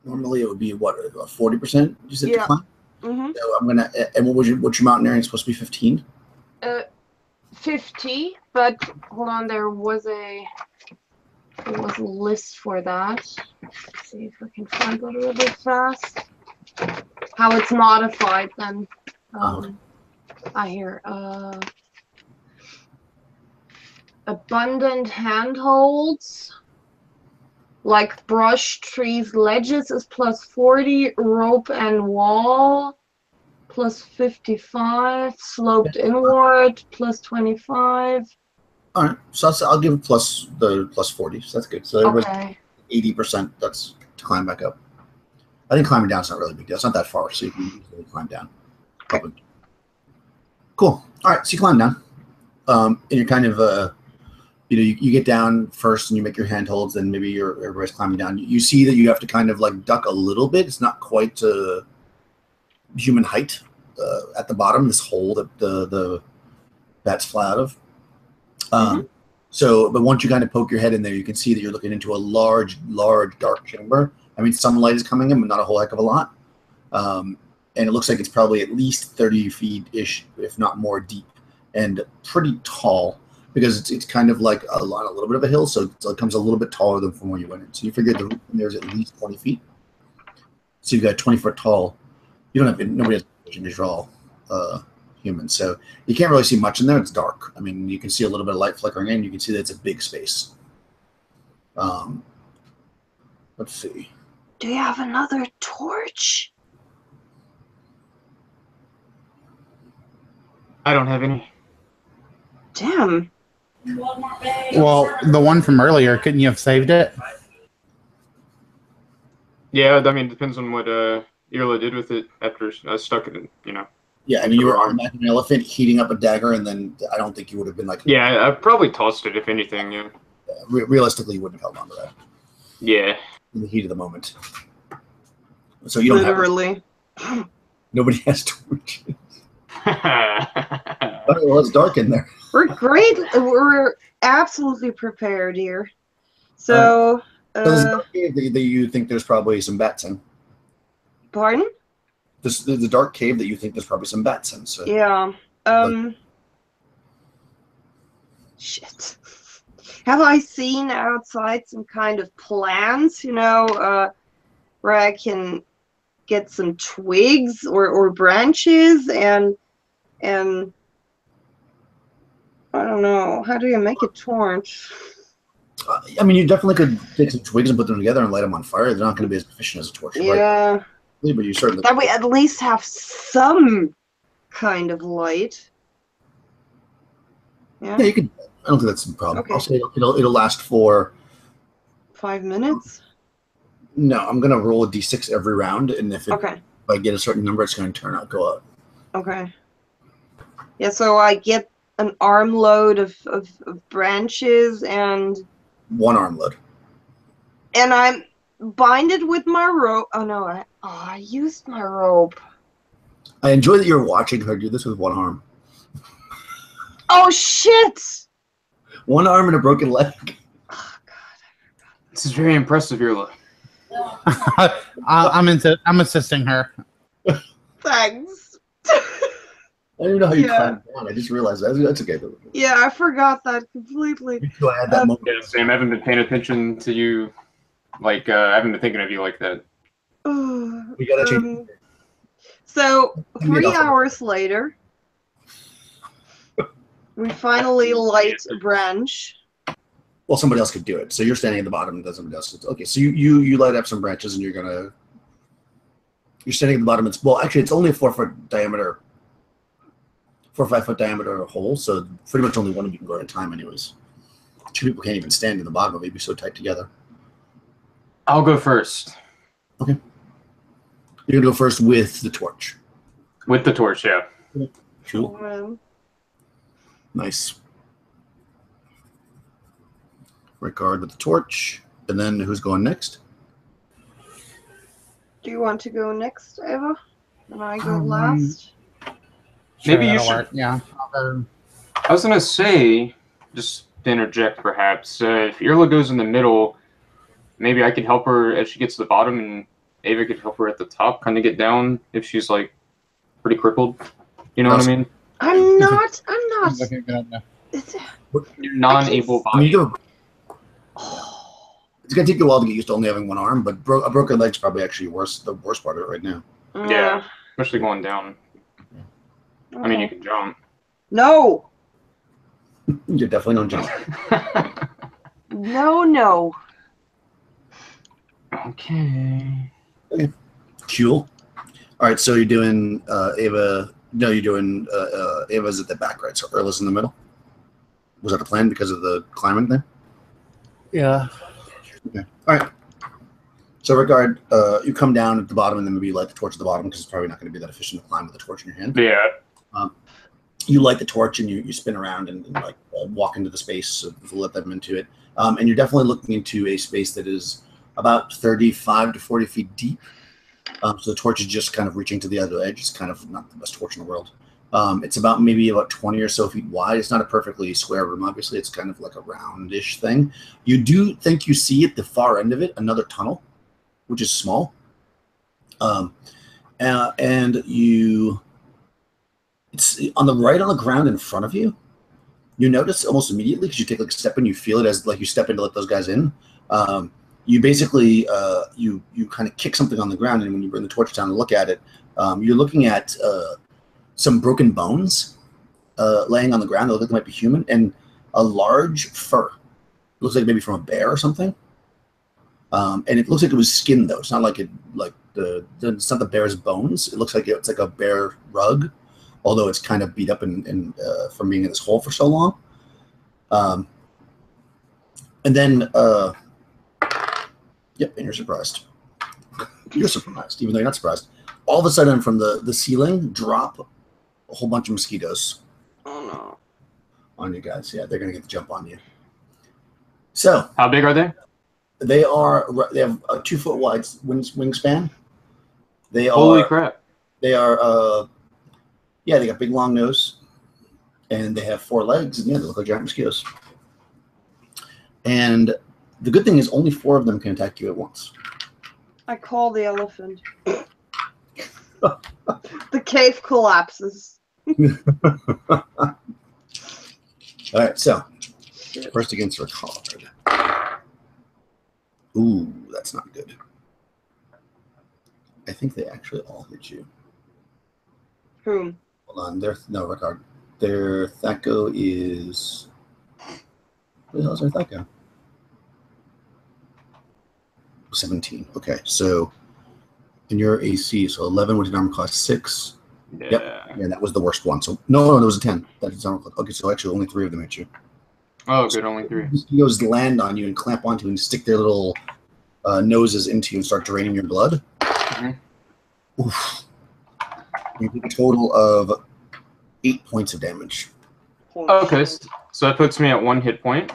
Speaker 1: Normally, it would be what, 40%? You said to climb.
Speaker 3: Mm-hmm.
Speaker 1: So I'm gonna. And what's your mountaineering supposed to be? 15.
Speaker 3: 50, but hold on, there was a list for that. Let's see if I can find that a little bit fast. How it's modified then. I hear abundant handholds, like brush, trees, ledges is plus 40, rope and wall plus 55, sloped inward plus 25.
Speaker 1: All right, so I'll give it plus 40. So that's good. So
Speaker 3: Okay.
Speaker 1: 80%. That's to climb back up. I think climbing down is not really a big deal. It's not that far, so you can easily climb down.
Speaker 3: Okay.
Speaker 1: Cool. All right, so you climb down, and you're kind of you get down first and you make your handholds, and maybe everybody's climbing down. You see that you have to kind of like duck a little bit. It's not quite to human height at the bottom. This hole that the bats fly out of. So, but once you kind of poke your head in there, you can see that you're looking into a large dark chamber. I mean, some light is coming in, but not a whole heck of a lot. And it looks like it's probably at least 30 feet-ish, if not more deep, and pretty tall, because it's kind of like a little bit of a hill, so it comes a little bit taller than from where you went in. So you figure there's at least 20 feet. So you've got 20 foot tall. You don't have, nobody has vision because you're all human. So you can't really see much in there. It's dark. I mean, you can see a little bit of light flickering in. You can see that it's a big space. Let's see.
Speaker 3: Do you have another torch?
Speaker 5: I don't have any.
Speaker 3: Damn.
Speaker 2: Well, the one from earlier, couldn't you have saved it?
Speaker 5: Yeah, I mean, it depends on what Irla did with it after I stuck it in,
Speaker 1: Yeah, I mean, you were on an elephant heating up a dagger, and then I don't think you would have been like...
Speaker 5: Yeah, I probably tossed it, if anything, yeah.
Speaker 1: Realistically, you wouldn't have held on to that.
Speaker 5: Yeah.
Speaker 1: In the heat of the moment. So you don't
Speaker 3: Literally.
Speaker 1: Nobody has torches. Well, it's dark in there.
Speaker 3: We're great. We're absolutely prepared here. So,
Speaker 1: so this dark cave that you think there's probably some bats in.
Speaker 3: Pardon?
Speaker 1: The dark cave that you think there's probably some bats in. So.
Speaker 3: Yeah. Shit. Have I seen outside some kind of plants, where I can get some twigs or branches and I don't know. How do you make a torch?
Speaker 1: I mean, you definitely could take some twigs and put them together and light them on fire. They're not going to be as efficient as a torch.
Speaker 3: Yeah.
Speaker 1: Right? But you certainly...
Speaker 3: That we at least have some kind of light.
Speaker 1: Yeah, you could... I don't think that's a problem.
Speaker 3: Okay.
Speaker 1: I'll say it'll last for...
Speaker 3: 5 minutes?
Speaker 1: No, I'm going to roll a d6 every round, and if
Speaker 3: Okay.
Speaker 1: If I get a certain number, it's going to go up.
Speaker 3: Okay. Yeah, so I get an armload of branches and...
Speaker 1: 1 armload.
Speaker 3: And I'm binded with my rope. Oh, no. I used my rope.
Speaker 1: I enjoy that you're watching her do this with 1 arm.
Speaker 3: Oh, shit!
Speaker 1: 1 arm and a broken leg.
Speaker 3: Oh, God.
Speaker 5: This is very impressive, Irla.
Speaker 2: I'm assisting her.
Speaker 3: Thanks.
Speaker 1: I don't even know how you
Speaker 3: Yeah.
Speaker 1: climbed down. I just realized that. That's okay.
Speaker 3: Yeah, I forgot that completely.
Speaker 1: So I had that moment.
Speaker 5: Yeah, Sam, I haven't been paying attention to you. Like, I haven't been thinking of you like that.
Speaker 1: We gotta change.
Speaker 3: So
Speaker 1: You get
Speaker 3: 3
Speaker 1: off of it.
Speaker 3: hours later, we finally light a branch.
Speaker 1: Well, somebody else could do it. So you're standing at the bottom, and then somebody else. Okay, so you light up some branches, and you're standing at the bottom. Actually, it's only a 4-foot diameter, 4 or 5 foot diameter hole. So pretty much only one of you can go at a time, anyways. 2 people can't even stand in the bottom of it. It'd be so tight together.
Speaker 5: I'll go first.
Speaker 1: Okay. You're gonna go first with the torch.
Speaker 5: With the torch, yeah.
Speaker 1: Cool. Nice. Regard with the torch. And then who's going next?
Speaker 3: Do you want to go next, Eva? And I go last?
Speaker 5: Maybe you
Speaker 2: that'll
Speaker 5: should-
Speaker 2: work. Yeah.
Speaker 5: I was gonna say, just to interject, perhaps, if Irla goes in the middle, maybe I could help her as she gets to the bottom, and Ava could help her at the top, kind of get down if she's like pretty crippled. You know what I mean?
Speaker 3: I'm not.
Speaker 2: Sounds like a good idea.
Speaker 5: You're non-able
Speaker 1: I mean,
Speaker 5: body.
Speaker 1: it's gonna take you a while to get used to only having one arm, but a broken leg's probably actually the worst part of it right now.
Speaker 5: Yeah, especially going down. I mean, you can jump.
Speaker 3: No.
Speaker 1: You're definitely gonna jump.
Speaker 3: No.
Speaker 5: Okay.
Speaker 1: Cool. All right, so you're doing Ava. No, you're doing Ava's at the back, right? So Erla's in the middle. Was that the plan because of the climbing thing?
Speaker 2: Yeah.
Speaker 1: Okay. All right. So regard, you come down at the bottom, and then maybe you light the torch at the bottom because it's probably not going to be that efficient to climb with the torch in your hand.
Speaker 5: Yeah.
Speaker 1: You light the torch and you spin around and walk into the space, so let them into it. And you're definitely looking into a space that is about 35 to 40 feet deep. So the torch is just kind of reaching to the other edge. It's kind of not the best torch in the world. It's maybe about 20 or so feet wide. It's not a perfectly square room, obviously. It's kind of like a roundish thing. You do think you see at the far end of it another tunnel, which is small. And it's on the ground in front of you. You notice almost immediately because you take like a step and you feel it as like you step in to let those guys in. You basically you kind of kick something on the ground, and when you bring the torch down and look at it, you're looking at some broken bones laying on the ground that look like they might be human, and a large fur. It looks like maybe from a bear or something. And it looks like it was skin though. It's not like it's not the bear's bones. It looks like it's like a bear rug, although it's kind of beat up and from being in this hole for so long. And then, yep, and you're surprised. You're surprised, even though you're not surprised. All of a sudden, from the ceiling, drop a whole bunch of mosquitoes.
Speaker 3: Oh no.
Speaker 1: On you guys. Yeah, they're going to get the jump on you. So.
Speaker 5: How big are they?
Speaker 1: They have a 2 foot wide wingspan.
Speaker 5: Holy crap.
Speaker 1: They are, yeah, they got big long nose, and they have 4 legs, and yeah, they look like giant mosquitoes. And the good thing is only 4 of them can attack you at once.
Speaker 3: I call the elephant. The cave collapses.
Speaker 1: All right, so first against Ricard. Ooh, that's not good. I think they actually all hit you.
Speaker 3: Whom?
Speaker 1: Hold on, Ricard. Their Thaco is. What the hell is their Thaco? 17. Okay, so in your AC, so 11 with an armor class 6.
Speaker 5: Yeah.
Speaker 1: Yep, yeah, that was the worst one. So no, there was a 10. That is armor class. Okay, so actually only 3 of them hit you.
Speaker 5: Oh, good, only 3.
Speaker 1: Mosquitoes land on you and clamp onto you and stick their little noses into you and start draining your blood. Mm-hmm. Oof. You take a total of 8 points of damage.
Speaker 5: Okay, so that puts me at 1 hit point.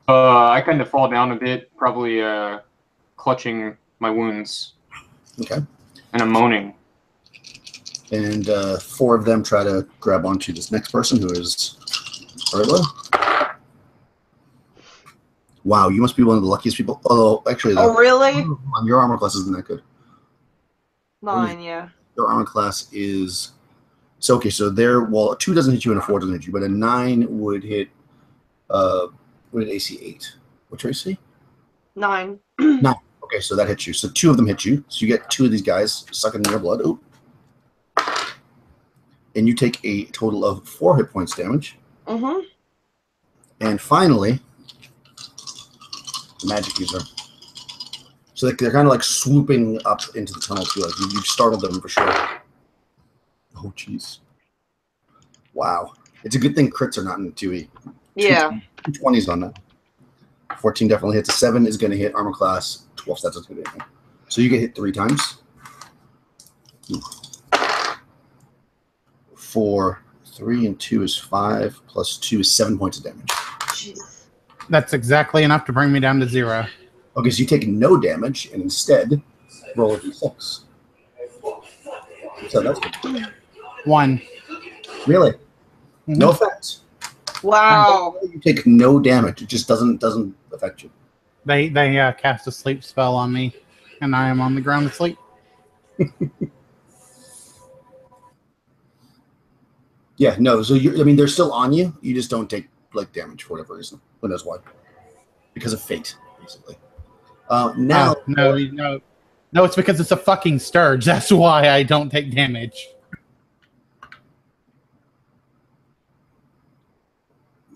Speaker 5: I kind of fall down a bit, probably clutching my wounds.
Speaker 1: Okay.
Speaker 5: And I'm moaning.
Speaker 1: And 4 of them try to grab onto this next person, who is Erla. Wow, you must be one of the luckiest people. Although, actually,
Speaker 3: really?
Speaker 1: Your armor class isn't that good.
Speaker 3: 9, yeah.
Speaker 1: Your armor class is So okay, so there. Well, a 2 doesn't hit you and a 4 doesn't hit you, but a 9 would hit. Would AC 8? What's your AC?
Speaker 3: 9.
Speaker 1: 9. Okay, so that hits you. So 2 of them hit you. So you get 2 of these guys sucking your blood. Ooh. And you take a total of 4 hit points damage.
Speaker 3: Mm-hmm.
Speaker 1: And finally, magic user. So they're kind of like swooping up into the tunnel too. Like you've startled them for sure. Oh, jeez. Wow. It's a good thing crits are not in 2E.
Speaker 3: Yeah.
Speaker 1: 220s on that. 14 definitely hits. A 7 is going to hit armor class. 12 stats is going to hit. So you get hit 3 times. 4, 3, and 2 is 5. Plus 2 is 7 points of damage.
Speaker 3: Jeez.
Speaker 2: That's exactly enough to bring me down to 0.
Speaker 1: Okay, so you take no damage and instead roll a d6. So that's good.
Speaker 2: 1.
Speaker 1: Really?
Speaker 2: Mm-hmm.
Speaker 1: No effect.
Speaker 3: Wow.
Speaker 1: You take no damage. It just doesn't affect you.
Speaker 2: They cast a sleep spell on me, and I am on the ground asleep.
Speaker 1: Yeah, no. So they're still on you. You just don't take like damage for whatever reason. Who knows why? Because of fate, basically. Now,
Speaker 2: No, it's because it's a fucking scourge. That's why I don't take damage.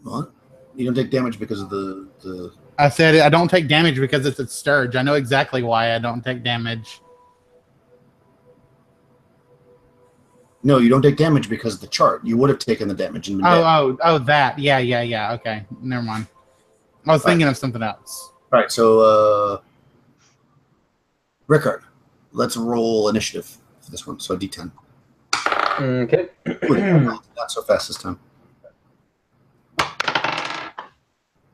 Speaker 1: What? You don't take damage because of the.
Speaker 2: I said I don't take damage because it's a scourge. I know exactly why I don't take damage.
Speaker 1: No, you don't take damage because of the chart. You would have taken the damage and been dead.
Speaker 2: That. Yeah. Okay, never mind. I was thinking of something else.
Speaker 1: All right, so Rickard, let's roll initiative for this one. So D10.
Speaker 5: Okay.
Speaker 1: Not so fast this time.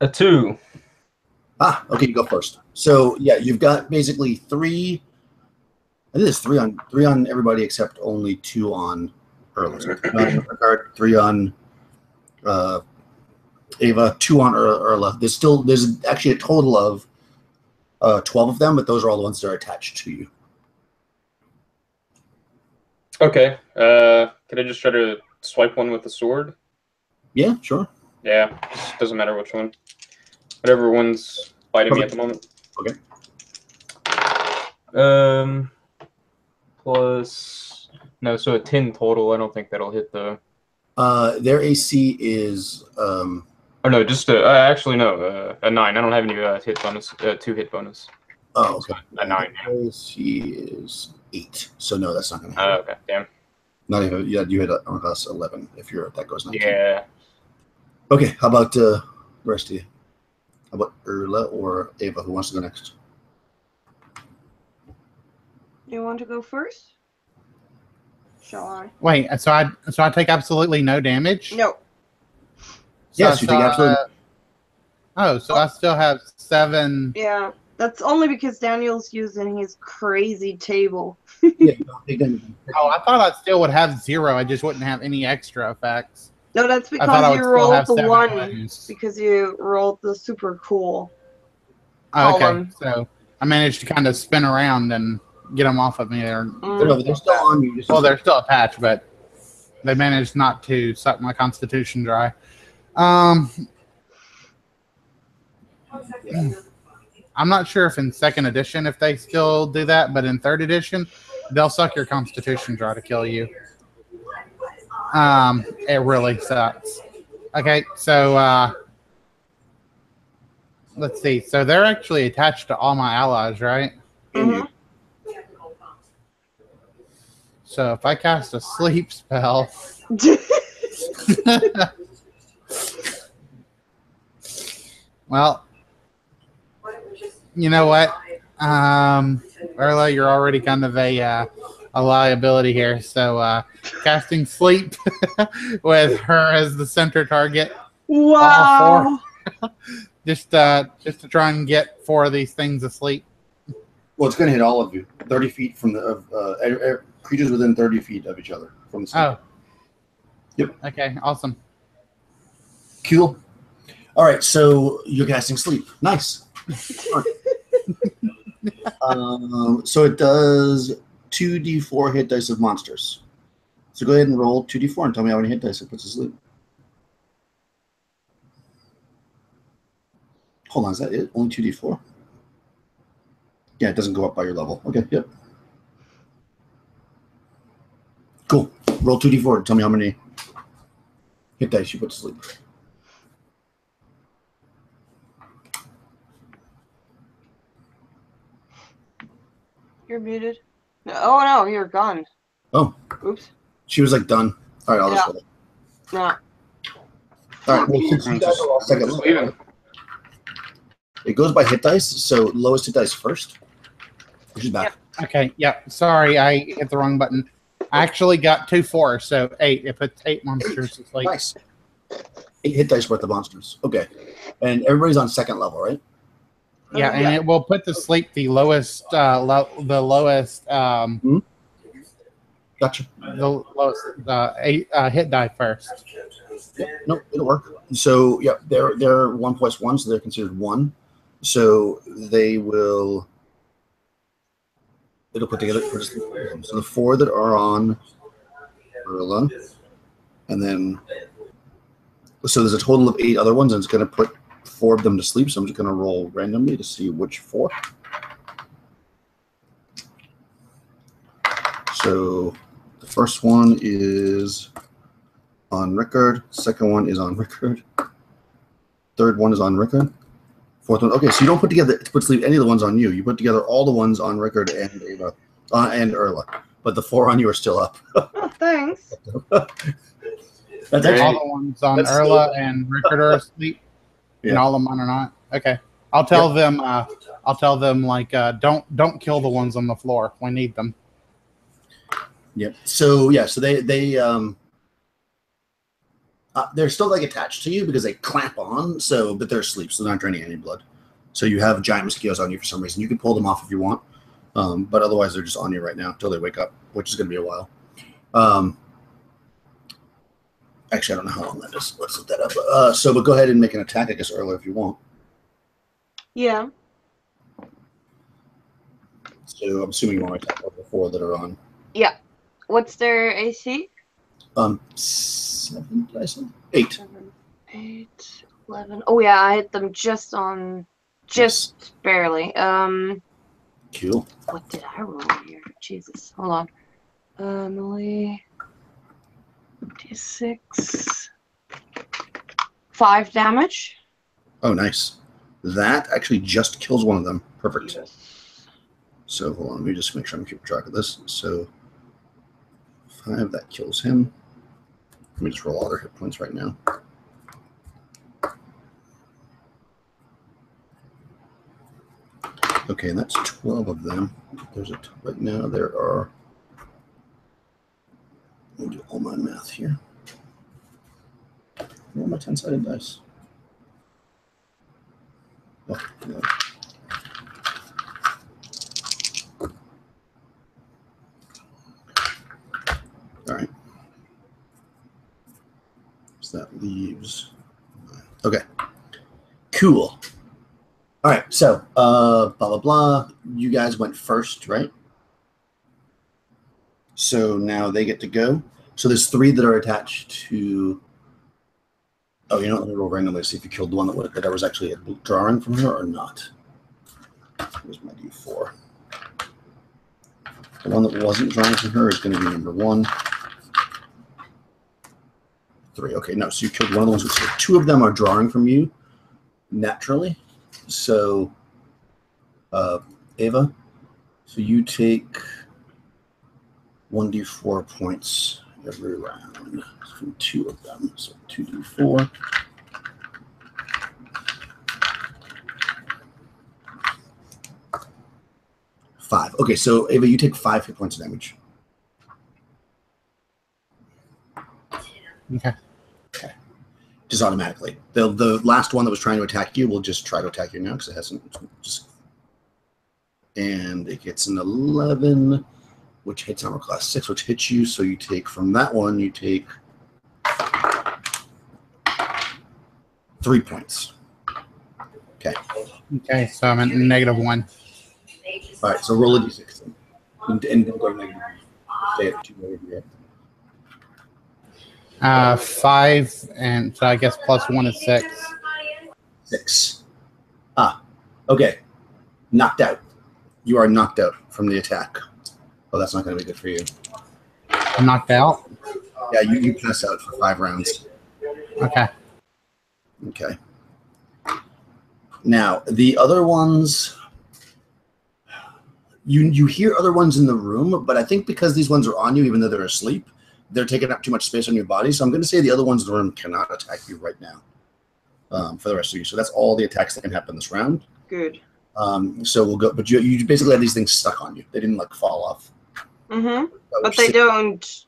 Speaker 5: A 2.
Speaker 1: Okay, you go first. So yeah, you've got basically 3. I think it's 3 on everybody except only 2 on Erla. So 3 on Rickard, 3 on Ava, 2 on Erla. There's actually a total of 12 of them, but those are all the ones that are attached to you.
Speaker 5: Okay. Could I just try to swipe one with the sword?
Speaker 1: Yeah, sure.
Speaker 5: Yeah, just doesn't matter which one. Whatever one's biting me at the moment.
Speaker 1: Okay.
Speaker 5: Plus so a 10 total. I don't think that'll hit the.
Speaker 1: Their AC is.
Speaker 5: Oh no, just actually no. A 9. I don't have any hit bonus. 2 hit bonus.
Speaker 1: Oh, okay.
Speaker 5: A 9.
Speaker 1: AC is 8. So no, that's not going to happen.
Speaker 5: Okay, damn.
Speaker 1: Not even. Yeah, you hit armor class 11. If that goes 19.
Speaker 5: Yeah.
Speaker 1: Okay, how about the rest of you? How about Erla or Ava? Who wants to go next?
Speaker 3: You want to go first? Shall I?
Speaker 2: Wait, so I take absolutely no damage?
Speaker 3: No.
Speaker 1: Yes, you take absolutely.
Speaker 2: So I still have 7.
Speaker 3: Yeah, that's only because Daniel's using his crazy table.
Speaker 1: Yeah, you don't take damage.
Speaker 2: Oh, I thought I still would have 0. I just wouldn't have any extra effects.
Speaker 3: No, that's
Speaker 2: I thought I
Speaker 3: because
Speaker 2: would
Speaker 3: you
Speaker 2: still
Speaker 3: rolled
Speaker 2: have
Speaker 3: the
Speaker 2: 7
Speaker 3: 1.
Speaker 2: wounds.
Speaker 3: Because you rolled the super cool.
Speaker 2: Oh, okay,
Speaker 3: column.
Speaker 2: so I managed to kind of spin around and get them off of me there.
Speaker 1: No, they're still on you.
Speaker 2: Well, they're still attached, but they managed not to suck my constitution dry. I'm not sure if in 2nd edition if they still do that, but in 3rd edition, they'll suck your constitution dry to kill you. It really sucks. Okay, so let's see. So they're actually attached to all my allies, right?
Speaker 3: Mm-hmm.
Speaker 2: So if I cast a sleep spell, well, you know what? Erla, you're already kind of a liability here. So casting sleep with her as the center target.
Speaker 3: Wow.
Speaker 2: Just to try and get 4 of these things asleep.
Speaker 1: Well, it's going to hit all of you. 30 feet from the creatures within 30 feet of each other from the center.
Speaker 2: Oh.
Speaker 1: Yep.
Speaker 2: Okay. Awesome.
Speaker 1: Cool. All right. So you're casting sleep. Nice. So it does 2d4 hit dice of monsters. So go ahead and roll 2d4 and tell me how many hit dice it puts to sleep. Hold on, is that it? Only 2d4? Yeah, it doesn't go up by your level. Okay, yep. Cool. Roll 2d4 and tell me how many hit dice you put to sleep.
Speaker 3: You're muted. No, oh no, you're gone.
Speaker 1: Oh.
Speaker 3: Oops.
Speaker 1: She was like done. All right, I'll just roll it.
Speaker 3: No.
Speaker 1: All right, well, since you guys are all second level, it goes by hit dice, so lowest hit dice first. She's back.
Speaker 3: Yep.
Speaker 2: Okay, yeah. Sorry, I hit the wrong button. I actually got 2 4, so 8. It puts 8 monsters to sleep.
Speaker 1: Nice. 8 hit dice worth of monsters. Okay. And everybody's on second level, right?
Speaker 2: Yeah, and it will put to sleep the lowest,
Speaker 1: Gotcha.
Speaker 2: the lowest 8 hit die first.
Speaker 1: Yeah, no, it'll work. So yeah, they're 1 + 1, so they're considered 1. So they will. It'll put together. So the 4 that are on Murilo, and then so there's a total of 8 other ones, and it's going to put 4 of them to sleep. So I'm just going to roll randomly to see which 4. So the first one is on record. Second one is on record. Third one is on record. Fourth one. Okay, so you don't put together to put sleep any of the ones on you. You put together all the ones on record and Ava and Erla, but the 4 on you are still up.
Speaker 3: Oh, thanks.
Speaker 1: That's
Speaker 2: All
Speaker 1: actually
Speaker 2: the ones on Erla and Rickard are asleep, and all of mine are not. Okay, I'll tell them. I'll tell them like, don't kill the ones on the floor. We need them.
Speaker 1: Yep. So yeah, so they're still like attached to you because they clamp on. So, but they're asleep, so they're not draining any blood. So you have giant mosquitoes on you for some reason. You can pull them off if you want, but otherwise they're just on you right now until they wake up, which is going to be a while. Actually, I don't know how long that is. Let's look that up. But go ahead and make an attack, I guess, earlier if you want.
Speaker 3: Yeah.
Speaker 1: So I'm assuming you want to attack over the 4 that are on.
Speaker 3: Yeah. What's their AC?
Speaker 1: 7, did I say? 8.
Speaker 3: 7, 8, 11. Oh yeah, I hit them just barely.
Speaker 1: Cool.
Speaker 3: What did I roll here? Jesus, hold on. Emily, D6, 5 damage.
Speaker 1: Oh, nice. That actually just kills one of them. Perfect.
Speaker 3: Yes.
Speaker 1: So hold on, let me just make sure I'm keeping track of this. So 5, that kills him. Let me just roll all their hit points right now. Okay, and that's 12 of them. Right now there are. Let me do all my math here. Where are my 10-sided dice? Oh, no. All right. So that leaves. Okay. Cool. All right. So, blah, blah, blah. You guys went first, right? So now they get to go. So there's 3 that are attached to. Oh, you know what? Let me roll randomly to see if you killed the one that was actually a drawing from her or not. Here's my D4. The one that wasn't drawing from her is going to be number 1. 3. Okay, no. So you killed one of the ones. So 2 of them are drawing from you naturally. So, Ava, so you take 1d4 points every round from 2 of them. So 2d4. Five. Okay, so Ava, you take 5 hit points of damage.
Speaker 2: Okay.
Speaker 1: Just automatically. The last one that was trying to attack you will just try to attack you now because it hasn't. And it gets an 11, which hits armor class 6, which hits you. So you take from that one, you take 3 points. Okay.
Speaker 2: Okay, so I'm at -1.
Speaker 1: All right, so roll a d6 and don't go negative. Stay at 2 negative.
Speaker 2: 5, and so I guess +1 is 6.
Speaker 1: 6. Okay. Knocked out. You are knocked out from the attack. Oh, that's not going to be good for you.
Speaker 2: I'm knocked out?
Speaker 1: Yeah, you pass out for 5 rounds.
Speaker 2: Okay.
Speaker 1: Okay. Now, the other ones, you hear other ones in the room, but I think because these ones are on you, even though they're asleep, they're taking up too much space on your body. So I'm going to say the other ones in the room cannot attack you right now for the rest of you. So that's all the attacks that can happen this round.
Speaker 3: Good.
Speaker 1: So we'll go, but you basically have these things stuck on you. They didn't like fall off.
Speaker 3: Mm-hmm. But they don't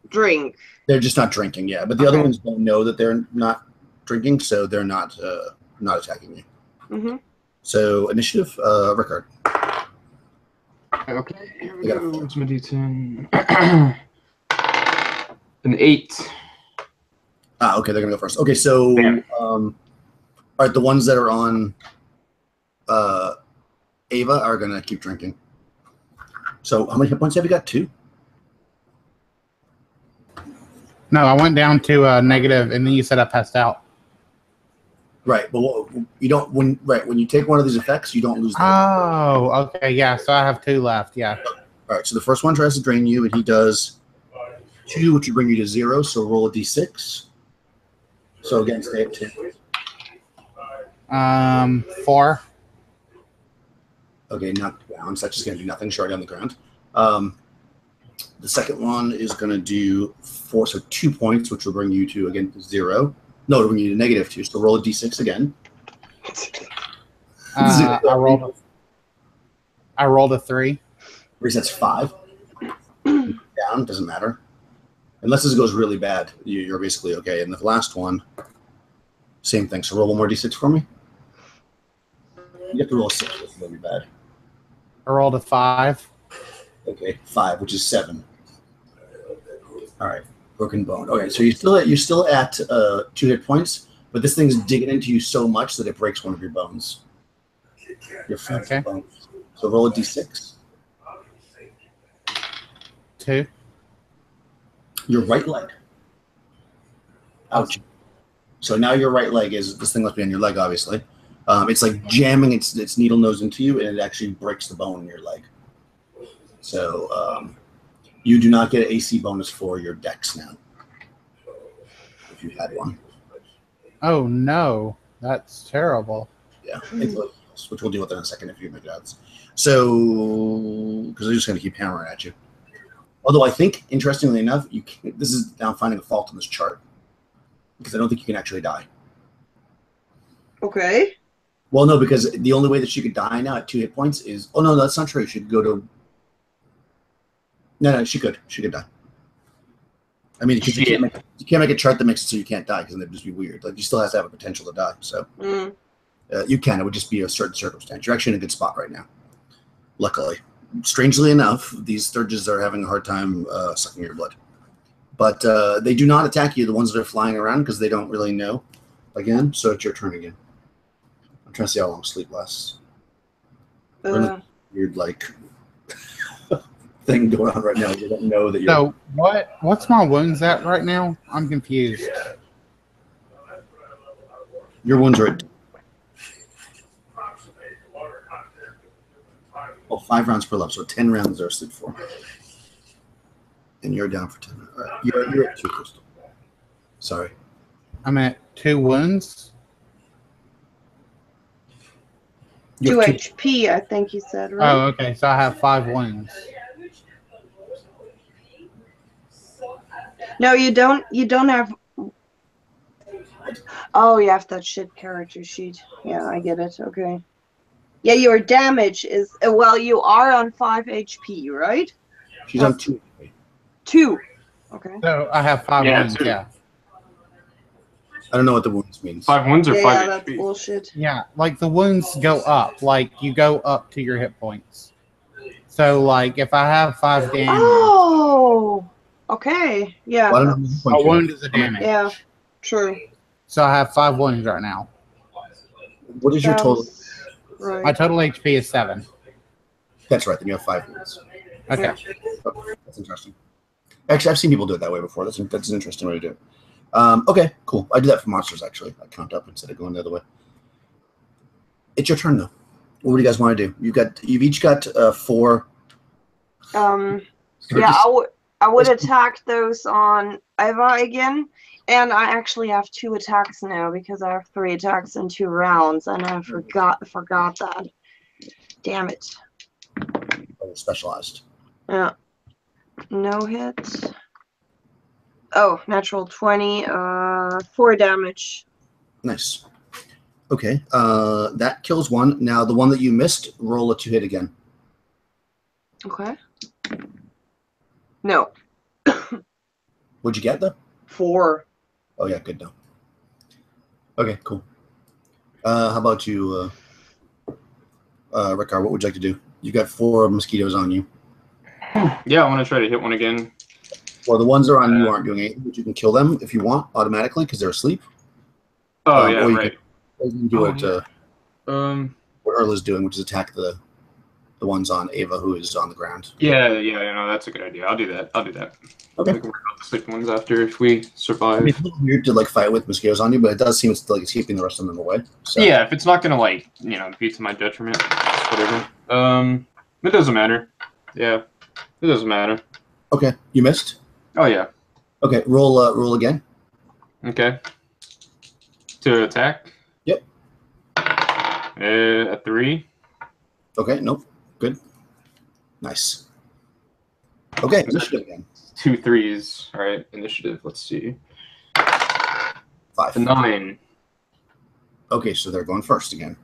Speaker 3: drink.
Speaker 1: They're just not drinking, yeah. But the other ones don't know that they're not drinking, so they're not attacking you.
Speaker 3: Mm-hmm.
Speaker 1: So initiative, Rickard.
Speaker 5: Okay, here we go. What's my D10? An 8.
Speaker 1: Okay, they're gonna go first. Okay, so all right, the ones that are on Ava are gonna keep drinking. So how many hit points have you got? 2?
Speaker 2: No, I went down to negative, and then you said I passed out.
Speaker 1: Right, but you don't when you take one of these effects, you don't lose.
Speaker 2: Oh, okay, yeah. So I have 2 left. Yeah.
Speaker 1: All right, so the first one tries to drain you, and he does 2, which would bring you to 0. So roll a d6. So again, stay at 2.
Speaker 2: 4.
Speaker 1: Okay, knocked down. So that's just going to do nothing. Shard on the ground. The second one is going to do 4, so 2 points, which will bring you to, again, 0. No, it'll bring you to -2. So roll a d6 again.
Speaker 2: I rolled a 3.
Speaker 1: Resets 5. Down, doesn't matter. Unless this goes really bad, you're basically okay. And the last one, same thing. So roll 1 more d6 for me. You have to roll a 6. It's going to be bad.
Speaker 2: I rolled a 5.
Speaker 1: Okay, 5, which is 7. All right, broken bone. Okay, so you're still at 2 hit points, but this thing's digging into you so much that it breaks one of your bones. Your front bones. So roll a d6.
Speaker 2: 2.
Speaker 1: Your right leg. Ouch. So now your right leg is, this thing must be on your leg, obviously. It's like jamming its needle nose into you, and it actually breaks the bone in your leg. So you do not get an AC bonus for your dex now, if you had one.
Speaker 2: Oh, no. That's terrible.
Speaker 1: Yeah, which we'll deal with in a second if you make odds. So, because they're just going to keep hammering at you. Although I think, interestingly enough, you can't, this is now finding a fault in this chart, because I don't think you can actually die.
Speaker 3: Okay.
Speaker 1: Well, no, because the only way that she could die now at 2 hit points is... Oh, no, that's not true. She could go to... No, she could. She could die. I mean, because you can't make a chart that makes it so you can't die, because then it'd just be weird. Like, you still have to have a potential to die. So you can. It would just be a certain circumstance. You're actually in a good spot right now, luckily. Strangely enough, these Sturges are having a hard time sucking your blood. But they do not attack you, the ones that are flying around, because they don't really know. Again, so it's your turn again. I'm trying to see how long sleep lasts. Weird, like, thing going on right now. You don't know that you're...
Speaker 2: So, what's my wounds at right now? I'm confused.
Speaker 1: Your wounds are at... Oh, 5 rounds per level, so 10 rounds are sleep for. And you're down for 10. All right. You're at 2, Crystal. Sorry.
Speaker 2: I'm at 2 wounds.
Speaker 3: 2 HP, I think you said, right?
Speaker 2: Oh, okay. So I have 5 wounds.
Speaker 3: No, you don't. You don't have. Oh, you have that shit character sheet. Yeah, I get it. Okay. Yeah, your damage is well. You are on 5 HP, right?
Speaker 1: She's on 2.
Speaker 3: 2. Okay.
Speaker 2: So I have 5 wounds.
Speaker 5: 2.
Speaker 2: Yeah.
Speaker 1: I don't know what the wounds means.
Speaker 5: 5 wounds or 5
Speaker 3: Yeah,
Speaker 5: HP?
Speaker 3: that's bullshit.
Speaker 2: Yeah, like the wounds go up. Like you go up to your hit points. So like if I have 5 damage.
Speaker 3: Oh. Okay. Yeah.
Speaker 1: Well, I don't know
Speaker 2: A wound is a damage.
Speaker 3: Yeah. True.
Speaker 2: So I have 5 wounds right now.
Speaker 1: What is your total?
Speaker 3: Right.
Speaker 2: My total HP is 7.
Speaker 1: That's right. Then you have 5 wounds.
Speaker 2: Okay.
Speaker 1: Oh, that's interesting. Actually, I've seen people do it that way before. That's an interesting way to do it. Okay, cool. I do that for monsters, actually. I count up instead of going the other way. It's your turn, though. What do you guys want to do? You've each got 4.
Speaker 3: Yeah, I would attack those on Eva again, and I actually have 2 attacks now because I have 3 attacks in 2 rounds, and I forgot that. Damn it.
Speaker 1: Specialized.
Speaker 3: Yeah. No hits. Oh, natural 20. 4 damage.
Speaker 1: Nice. Okay, that kills one. Now, the one that you missed, roll a 2-hit again.
Speaker 3: Okay. No.
Speaker 1: What'd you get, though?
Speaker 3: 4.
Speaker 1: Oh, yeah, good, no. Okay, cool. How about you, Ricard? What would you like to do? You got 4 mosquitoes on you.
Speaker 5: Yeah, I want to try to hit one again.
Speaker 1: Well, the ones that are on you aren't doing anything, but you can kill them if you want automatically because they're asleep.
Speaker 5: Oh, yeah,
Speaker 1: or you
Speaker 5: right.
Speaker 1: can do what Erla's doing, which is attack the ones on Ava who is on the ground.
Speaker 5: Yeah, that's a good idea. I'll do that.
Speaker 1: Okay.
Speaker 5: We can worry about the sleeping ones after if we survive.
Speaker 1: I mean, it's a little weird to like fight with mosquitoes on you, but it does seem it's like it's keeping the rest of them away. So.
Speaker 5: Yeah, if it's not gonna be to my detriment, whatever. It doesn't matter. Yeah, it doesn't matter.
Speaker 1: Okay, you missed.
Speaker 5: Oh yeah.
Speaker 1: Okay, roll again.
Speaker 5: Okay. To attack.
Speaker 1: Yep.
Speaker 5: A 3.
Speaker 1: Okay, nope. Good. Nice. Okay, initiative again.
Speaker 5: 2 3s. All right, initiative. Let's see.
Speaker 1: 5.
Speaker 5: 9.
Speaker 1: Okay, so they're going first again.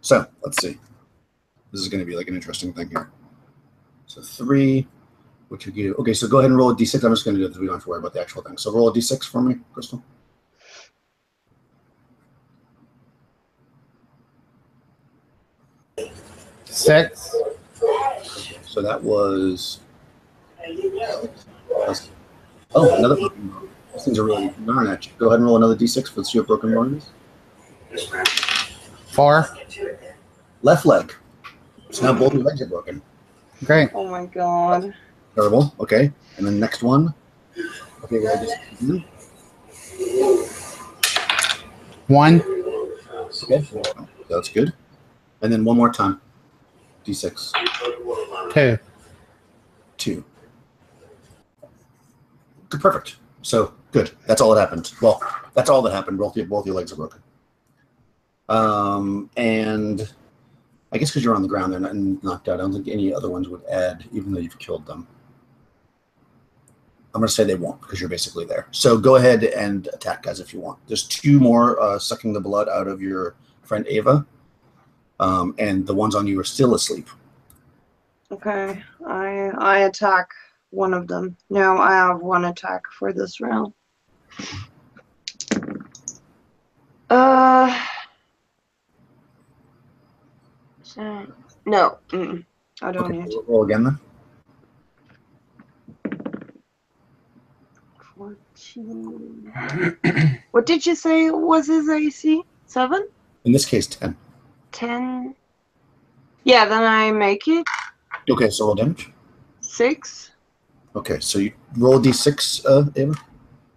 Speaker 1: So let's see. This is going to be like an interesting thing here. So 3. What you do? Okay, so go ahead and roll a d6. I'm just going to do it. We don't have to worry about the actual thing. So roll a d6 for me, Crystal.
Speaker 2: Six.
Speaker 1: So that was. Oh, another. These things are really darn at you. Go ahead and roll another d6. Let's see what broken bone is.
Speaker 2: 4.
Speaker 1: Left leg. So now both your legs are broken.
Speaker 2: Great.
Speaker 3: Oh my god.
Speaker 1: Terrible. Okay. And then next one. Okay, roll d6.
Speaker 2: 1.
Speaker 1: Okay. That's good. And then one more time. D6.
Speaker 2: 2.
Speaker 1: 2. Good, perfect. So good. That's all that happened. Well, that's all that happened. Both your legs are broken. And I guess because you're on the ground, they're not knocked out. I don't think any other ones would add, even though you've killed them. I'm going to say they won't because you're basically there. So go ahead and attack, guys, if you want. There's 2 more sucking the blood out of your friend Ava. And the ones on you are still asleep.
Speaker 3: Okay, I attack one of them. Now I have 1 attack for this round. No. I don't need to.
Speaker 1: Roll again then.
Speaker 3: 14. What did you say was his AC? 7?
Speaker 1: In this case, 10.
Speaker 3: 10. Yeah, then I make it.
Speaker 1: Okay, so roll damage.
Speaker 3: 6.
Speaker 1: Okay, so you roll a d6, Ava.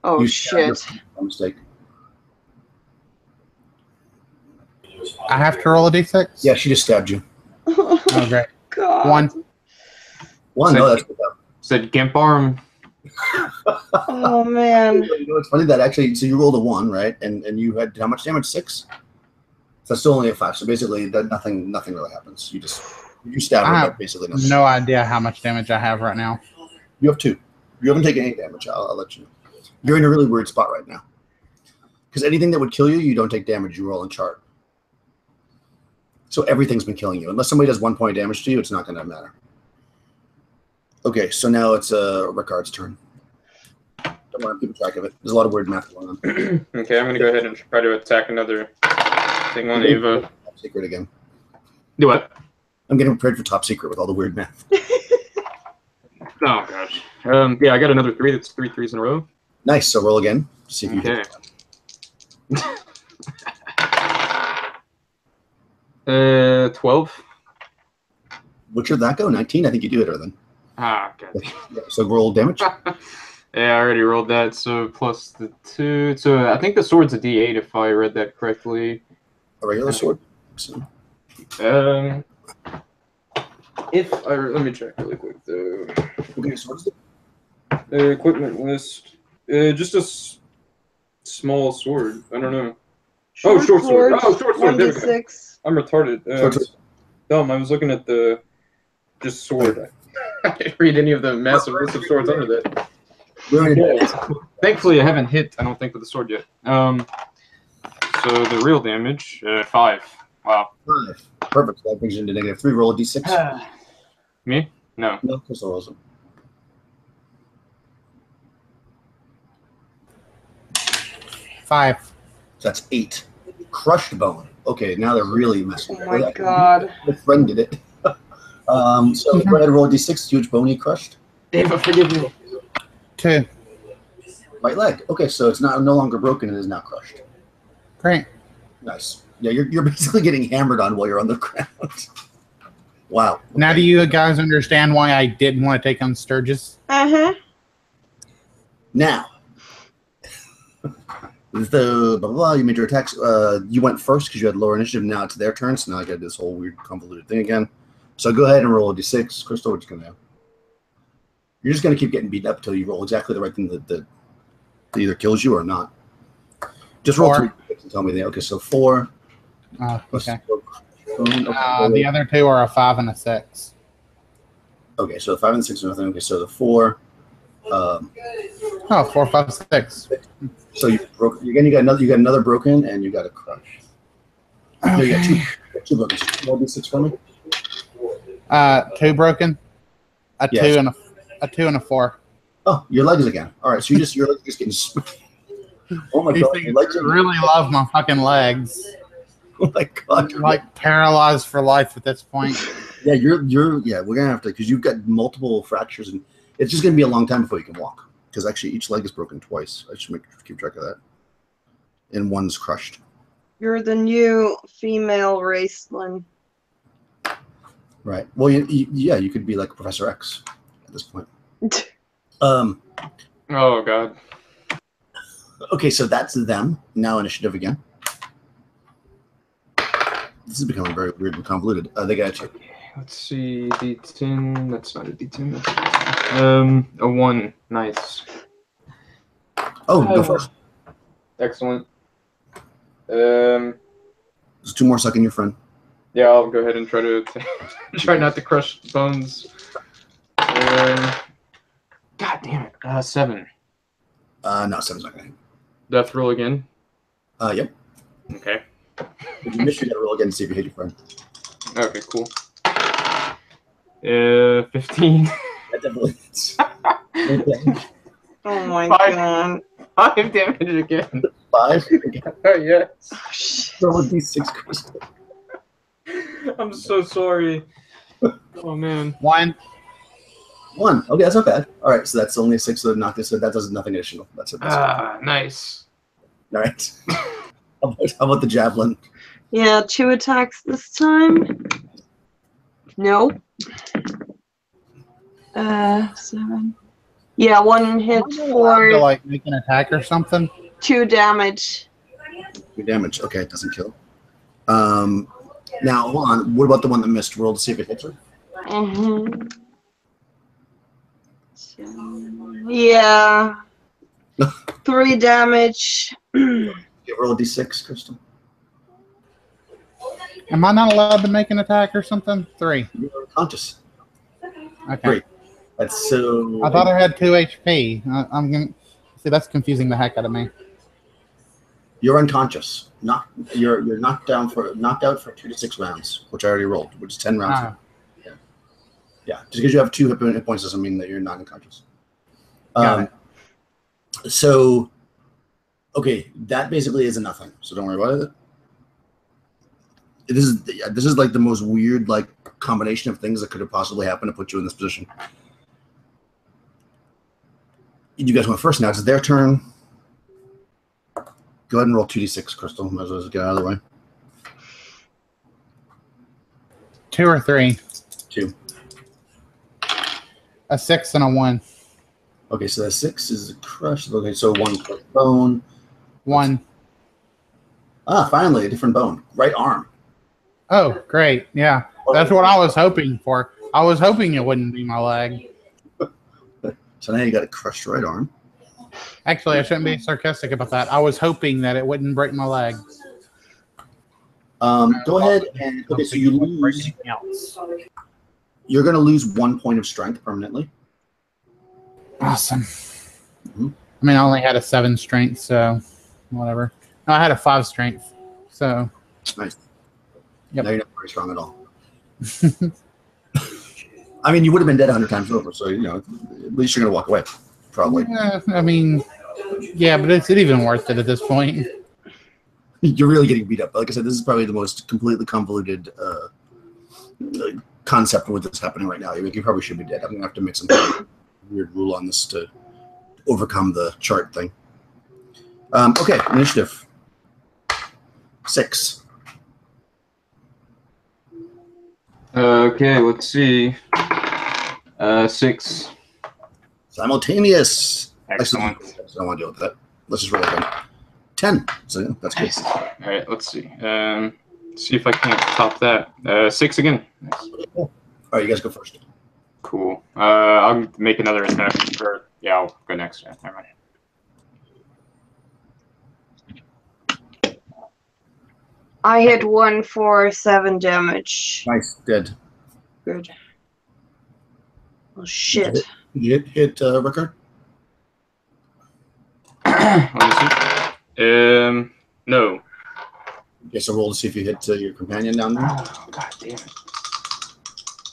Speaker 3: Oh,
Speaker 1: You
Speaker 3: shit.
Speaker 1: Mistake.
Speaker 2: I have to roll a d6?
Speaker 1: Yeah, she just stabbed you.
Speaker 2: Okay.
Speaker 3: God.
Speaker 2: 1.
Speaker 1: 1, no, that's good.
Speaker 5: Said gimp arm.
Speaker 3: Oh, man.
Speaker 1: You know, it's funny that actually, so you rolled a 1, right? And you had how much damage? 6? So that's still only a 5. So basically, nothing really happens. You stab her, but basically nothing.
Speaker 2: No idea how much damage I have right now.
Speaker 1: You have 2. You haven't taken any damage. I'll let you know. You're in a really weird spot right now. Because anything that would kill you, you don't take damage. You roll in chart. So everything's been killing you. Unless somebody does 1 point damage to you, it's not going to matter. Okay, so now it's Ricard's turn. Don't want to keep track of it. There's a lot of weird math going on.
Speaker 5: Okay, I'm going to go ahead and try to attack another thing on Ava.
Speaker 1: Top secret again.
Speaker 5: Do what?
Speaker 1: I'm getting prepared for top secret with all the weird math.
Speaker 5: Oh, gosh. Yeah, I got another 3. That's 3 3s in a row.
Speaker 1: Nice. So roll again. See if you
Speaker 5: Okay.
Speaker 1: hit.
Speaker 5: 12.
Speaker 1: Which would that go? 19? I think you do it, or then.
Speaker 5: Ah, God.
Speaker 1: Yeah, so roll damage.
Speaker 5: Yeah, I already rolled that. So plus the 2. So I think the sword's a D8 if I read that correctly.
Speaker 1: A regular sword. So,
Speaker 5: Let me check really quick though.
Speaker 1: what kind of swords?
Speaker 5: Equipment list. Just a small sword. I don't know.
Speaker 3: Short
Speaker 5: short sword. Oh, short sword. There we go.
Speaker 3: 1d6.
Speaker 5: I'm retarded.
Speaker 1: Short sword.
Speaker 5: Dumb. I was looking at the just sword. I didn't read any of the massive list of swords under that. Thankfully, I haven't hit. I don't think with the sword yet. So the real damage, 5. Wow.
Speaker 1: 5. Perfect. That brings you into -3. Roll a d6.
Speaker 5: Me? No.
Speaker 1: No, Crystal rolls them.
Speaker 2: 5.
Speaker 1: So that's 8. Crushed bone. Okay, now they're really messing.
Speaker 3: Oh my god.
Speaker 1: My friend did it. So go ahead and roll a d6. Huge bony crushed.
Speaker 5: Ava, forgive me.
Speaker 2: 2.
Speaker 1: Right leg. Okay, so it's no longer broken. It is now crushed.
Speaker 2: Great.
Speaker 1: Nice. Yeah, you're basically getting hammered on while you're on the ground. Wow. Okay.
Speaker 2: Now do you guys understand why I didn't want to take on Sturgis?
Speaker 3: Uh-huh.
Speaker 1: Now, the blah, blah, blah, you made your attacks. You went first because you had lower initiative. Now it's their turn, so now I got this whole weird convoluted thing again. So go ahead and roll a d6. Crystal, what you going to do? You're just going to keep getting beaten up until you roll exactly the right thing that either kills you or not. Just roll 3 and tell me that. Okay, so 4.
Speaker 2: Okay. The other 2 are a 5 and a 6.
Speaker 1: Okay, so the 5 and 6 are nothing. Okay, so the 4.
Speaker 2: 4, 5, 6.
Speaker 1: So you broke again. You got another broken, and you got a crush. No, you got two broken. Roll d6 for me.
Speaker 2: 2 broken. A 2 and a 2 and a 4.
Speaker 1: Oh, your legs again. All right, so your legs just getting. Oh my
Speaker 2: These
Speaker 1: god!
Speaker 2: things really love my fucking legs.
Speaker 1: Oh my god!
Speaker 2: I'm like paralyzed for life at this point.
Speaker 1: Yeah, we're gonna have to because you've got multiple fractures, and it's just gonna be a long time before you can walk. Because actually, each leg is broken twice. I should keep track of that. And one's crushed.
Speaker 3: You're the new female Raceland.
Speaker 1: Right. Well, you could be like Professor X at this point. Oh
Speaker 5: god.
Speaker 1: Okay, so that's them. Now initiative again. This is becoming very weird and convoluted. They got you.
Speaker 5: Let's see, D10. That's not a D10. That's a D10. A 1. Nice.
Speaker 1: Oh, go first.
Speaker 5: Excellent.
Speaker 1: There's 2 more sucking your friend.
Speaker 5: Yeah, I'll go ahead and try to try not to crush bones. God damn it. 7.
Speaker 1: No, 7's not gonna hit.
Speaker 5: Death roll again.
Speaker 1: Yep.
Speaker 5: Okay.
Speaker 1: If you miss, you gotta roll again to see if you hit your friend.
Speaker 5: Okay, cool. 15.
Speaker 1: That definitely hits. Okay.
Speaker 3: Oh my
Speaker 5: 5.
Speaker 3: god.
Speaker 5: 5 damage again.
Speaker 1: 5.
Speaker 5: Yes.
Speaker 3: Oh, shit.
Speaker 1: Roll a d6, Crystal.
Speaker 5: I'm so sorry. Oh man.
Speaker 2: 1.
Speaker 1: 1. Okay, that's not bad. All right, so that's only a 6, so knock this. So that does nothing additional. That's it.
Speaker 5: Nice.
Speaker 1: All right. How about the javelin?
Speaker 3: Yeah, 2 attacks this time. No. 7. Yeah, 1 hit
Speaker 2: To
Speaker 3: for
Speaker 2: like make an attack or something.
Speaker 3: 2 damage.
Speaker 1: 2 damage. Okay, it doesn't kill. Now hold on. What about the one that missed? Roll to see if it hits her.
Speaker 3: Mm-hmm. Yeah. 3 damage.
Speaker 1: You roll a d6, Crystal.
Speaker 2: Am I not allowed to make an attack or something? 3.
Speaker 1: You're unconscious.
Speaker 2: Okay.
Speaker 1: Great. That's so.
Speaker 2: I thought I had 2 HP. I'm gonna see. That's confusing the heck out of me.
Speaker 1: You're unconscious. You're knocked out for 2 to 6 rounds, which I already rolled, which is 10 rounds. Yeah. Just because you have 2 hit points doesn't mean that you're not unconscious. So, okay, that basically is a nothing. So don't worry about it. This is like the most weird like combination of things that could have possibly happened to put you in this position. You guys went first. Now it's their turn. Go ahead and roll 2d6, Crystal. Might as well get out of the way.
Speaker 2: 2 or 3.
Speaker 1: 2.
Speaker 2: A 6 and a 1.
Speaker 1: Okay, so that 6 is a crush. Okay, so 1 bone.
Speaker 2: 1.
Speaker 1: Finally, a different bone. Right arm.
Speaker 2: Oh, great. Yeah. That's what I was hoping for. I was hoping it wouldn't be my leg.
Speaker 1: So now you got a crushed right arm.
Speaker 2: Actually, I shouldn't be sarcastic about that. I was hoping that it wouldn't break my leg.
Speaker 1: Go ahead and okay. So you lose. You're going to lose 1 point of strength permanently.
Speaker 2: Awesome. I mean, I only had a 7 strength, so whatever. No, I had a 5 strength, so.
Speaker 1: Nice.
Speaker 2: Yep.
Speaker 1: Now you're not very strong at all. I mean, you would have been dead 100 times over, so you know, at least you're going to walk away, probably.
Speaker 2: Yeah, I mean, yeah, but it's even worth it at this point.
Speaker 1: You're really getting beat up. Like I said, this is probably the most completely convoluted concept with this happening right now. You probably should be dead. I'm going to have to make some weird rule on this to overcome the chart thing. Okay, initiative. 6.
Speaker 5: Okay, let's see. 6.
Speaker 1: Simultaneous.
Speaker 5: Excellent.
Speaker 1: I don't want to deal with that. Let's just roll again. 10. So yeah, that's good.
Speaker 5: Nice. All right, let's see. See if I can't top that. 6 again. Nice.
Speaker 1: All right, you guys go first.
Speaker 5: Cool. I'll make another attack. Or, yeah, I'll go next. Yeah, never mind.
Speaker 3: I hit 1 for 7 damage.
Speaker 1: Nice. Dead.
Speaker 3: Good. Oh shit.
Speaker 1: Did you hit Rickard?
Speaker 5: Let me see. No.
Speaker 1: Okay, so roll to see if you hit your companion down there.
Speaker 5: Oh, god damn it.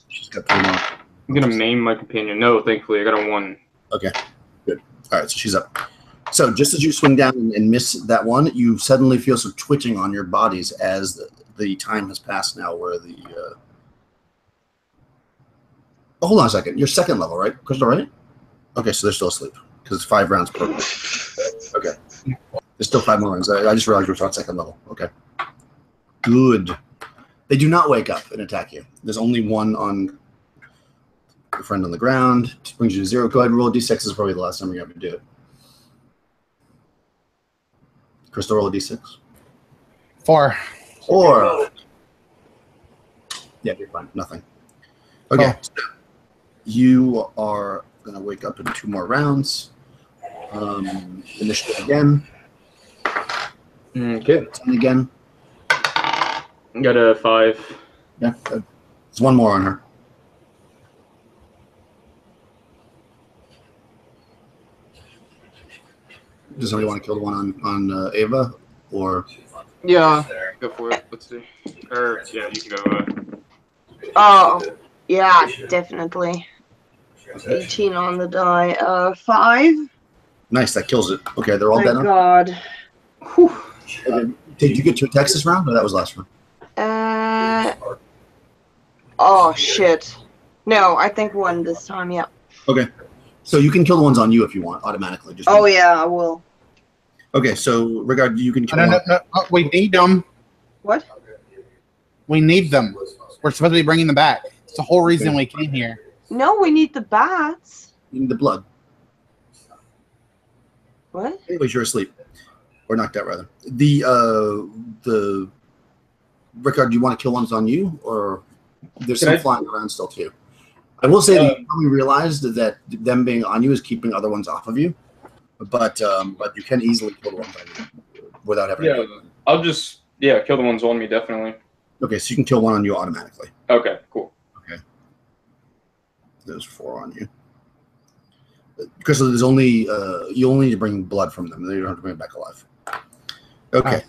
Speaker 1: She's got 3 more.
Speaker 5: I'm gonna maim my companion. No, thankfully, I got a 1.
Speaker 1: Okay, good. All right, so she's up. So just as you swing down and miss that one, you suddenly feel some twitching on your bodies as the time has passed now where the... Oh, hold on a second. You're 2nd level, right? Crystal, right? Okay, so they're still asleep because it's 5 rounds per... Okay. There's still 5 more rounds. I just realized we're on 2nd level. Okay. Good. They do not wake up and attack you. There's only 1 on your friend on the ground. It brings you to 0. Go ahead and roll a d6. Is probably the last time you're going to do it. Crystal, roll a d6.
Speaker 2: 4.
Speaker 1: 4. Yeah, you're fine. Nothing. Okay.
Speaker 2: Oh.
Speaker 1: So you are going to wake up in 2 more rounds. Initiative again.
Speaker 5: Okay.
Speaker 1: 10 again.
Speaker 5: Got a 5.
Speaker 1: Yeah. There's 1 more on her. Does somebody want to kill the one on Ava? Or
Speaker 5: Yeah, go for it. Let's see. Or, yeah, you can go.
Speaker 3: Oh, yeah, definitely.
Speaker 1: okay.
Speaker 3: 18 on the die. 5.
Speaker 1: Nice, that kills it. Okay, they're all
Speaker 3: Thank
Speaker 1: dead.
Speaker 3: God.
Speaker 1: Whew. Okay. Did you get to attack this round, or that was last round?
Speaker 3: Oh shit. No, I think 1 this time. Yeah.
Speaker 1: Okay, so you can kill the ones on you if you want automatically. Just
Speaker 3: Oh yeah, I will.
Speaker 1: Okay, so Rigard, you can kill.
Speaker 2: No, we need them.
Speaker 3: What?
Speaker 2: We need them. We're supposed to be bringing them back. It's the whole reason we came here.
Speaker 3: No, we need the bats.
Speaker 1: You need the blood.
Speaker 3: What?
Speaker 1: Anyways, you're asleep, or knocked out rather. The Rickard, do you want to kill ones on you, or there's some flying around still too? I will say that you probably realized that them being on you is keeping other ones off of you, but you can easily kill the ones on you without having.
Speaker 5: Yeah, I'll just kill the ones on me definitely.
Speaker 1: Okay, so you can kill 1 on you automatically.
Speaker 5: Okay, cool.
Speaker 1: Okay, there's 4 on you. Because there's only you only need to bring blood from them. You don't have to bring it back alive. Okay,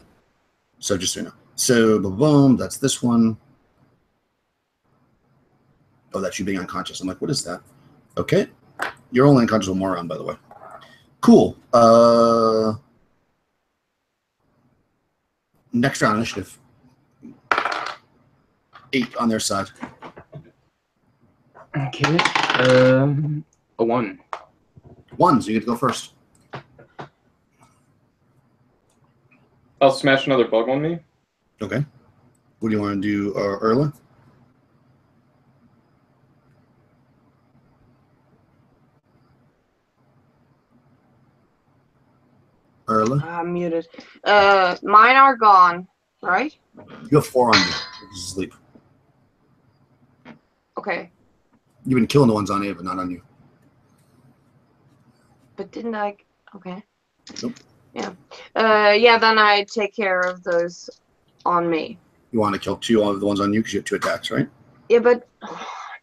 Speaker 1: so just so you know. So boom, that's this one. Oh, that's you being unconscious. I'm like, what is that? Okay, you're only unconscious with Moron, by the way. Cool. Next round initiative. 8 on their side.
Speaker 5: Okay. A 1.
Speaker 1: 1, so you get to go first.
Speaker 5: I'll smash another bug on me.
Speaker 1: Okay. What do you want to do, Erla? Erla?
Speaker 3: I'm muted. Mine are gone, right?
Speaker 1: You have 4 on you. You can sleep.
Speaker 3: Okay.
Speaker 1: You've been killing the ones on Ava, not on you.
Speaker 3: But didn't I? Okay.
Speaker 1: Nope.
Speaker 3: Yeah. Yeah, then I take care of those on me.
Speaker 1: You want to kill 2 of the ones on you because you have 2 attacks, right?
Speaker 3: Yeah, but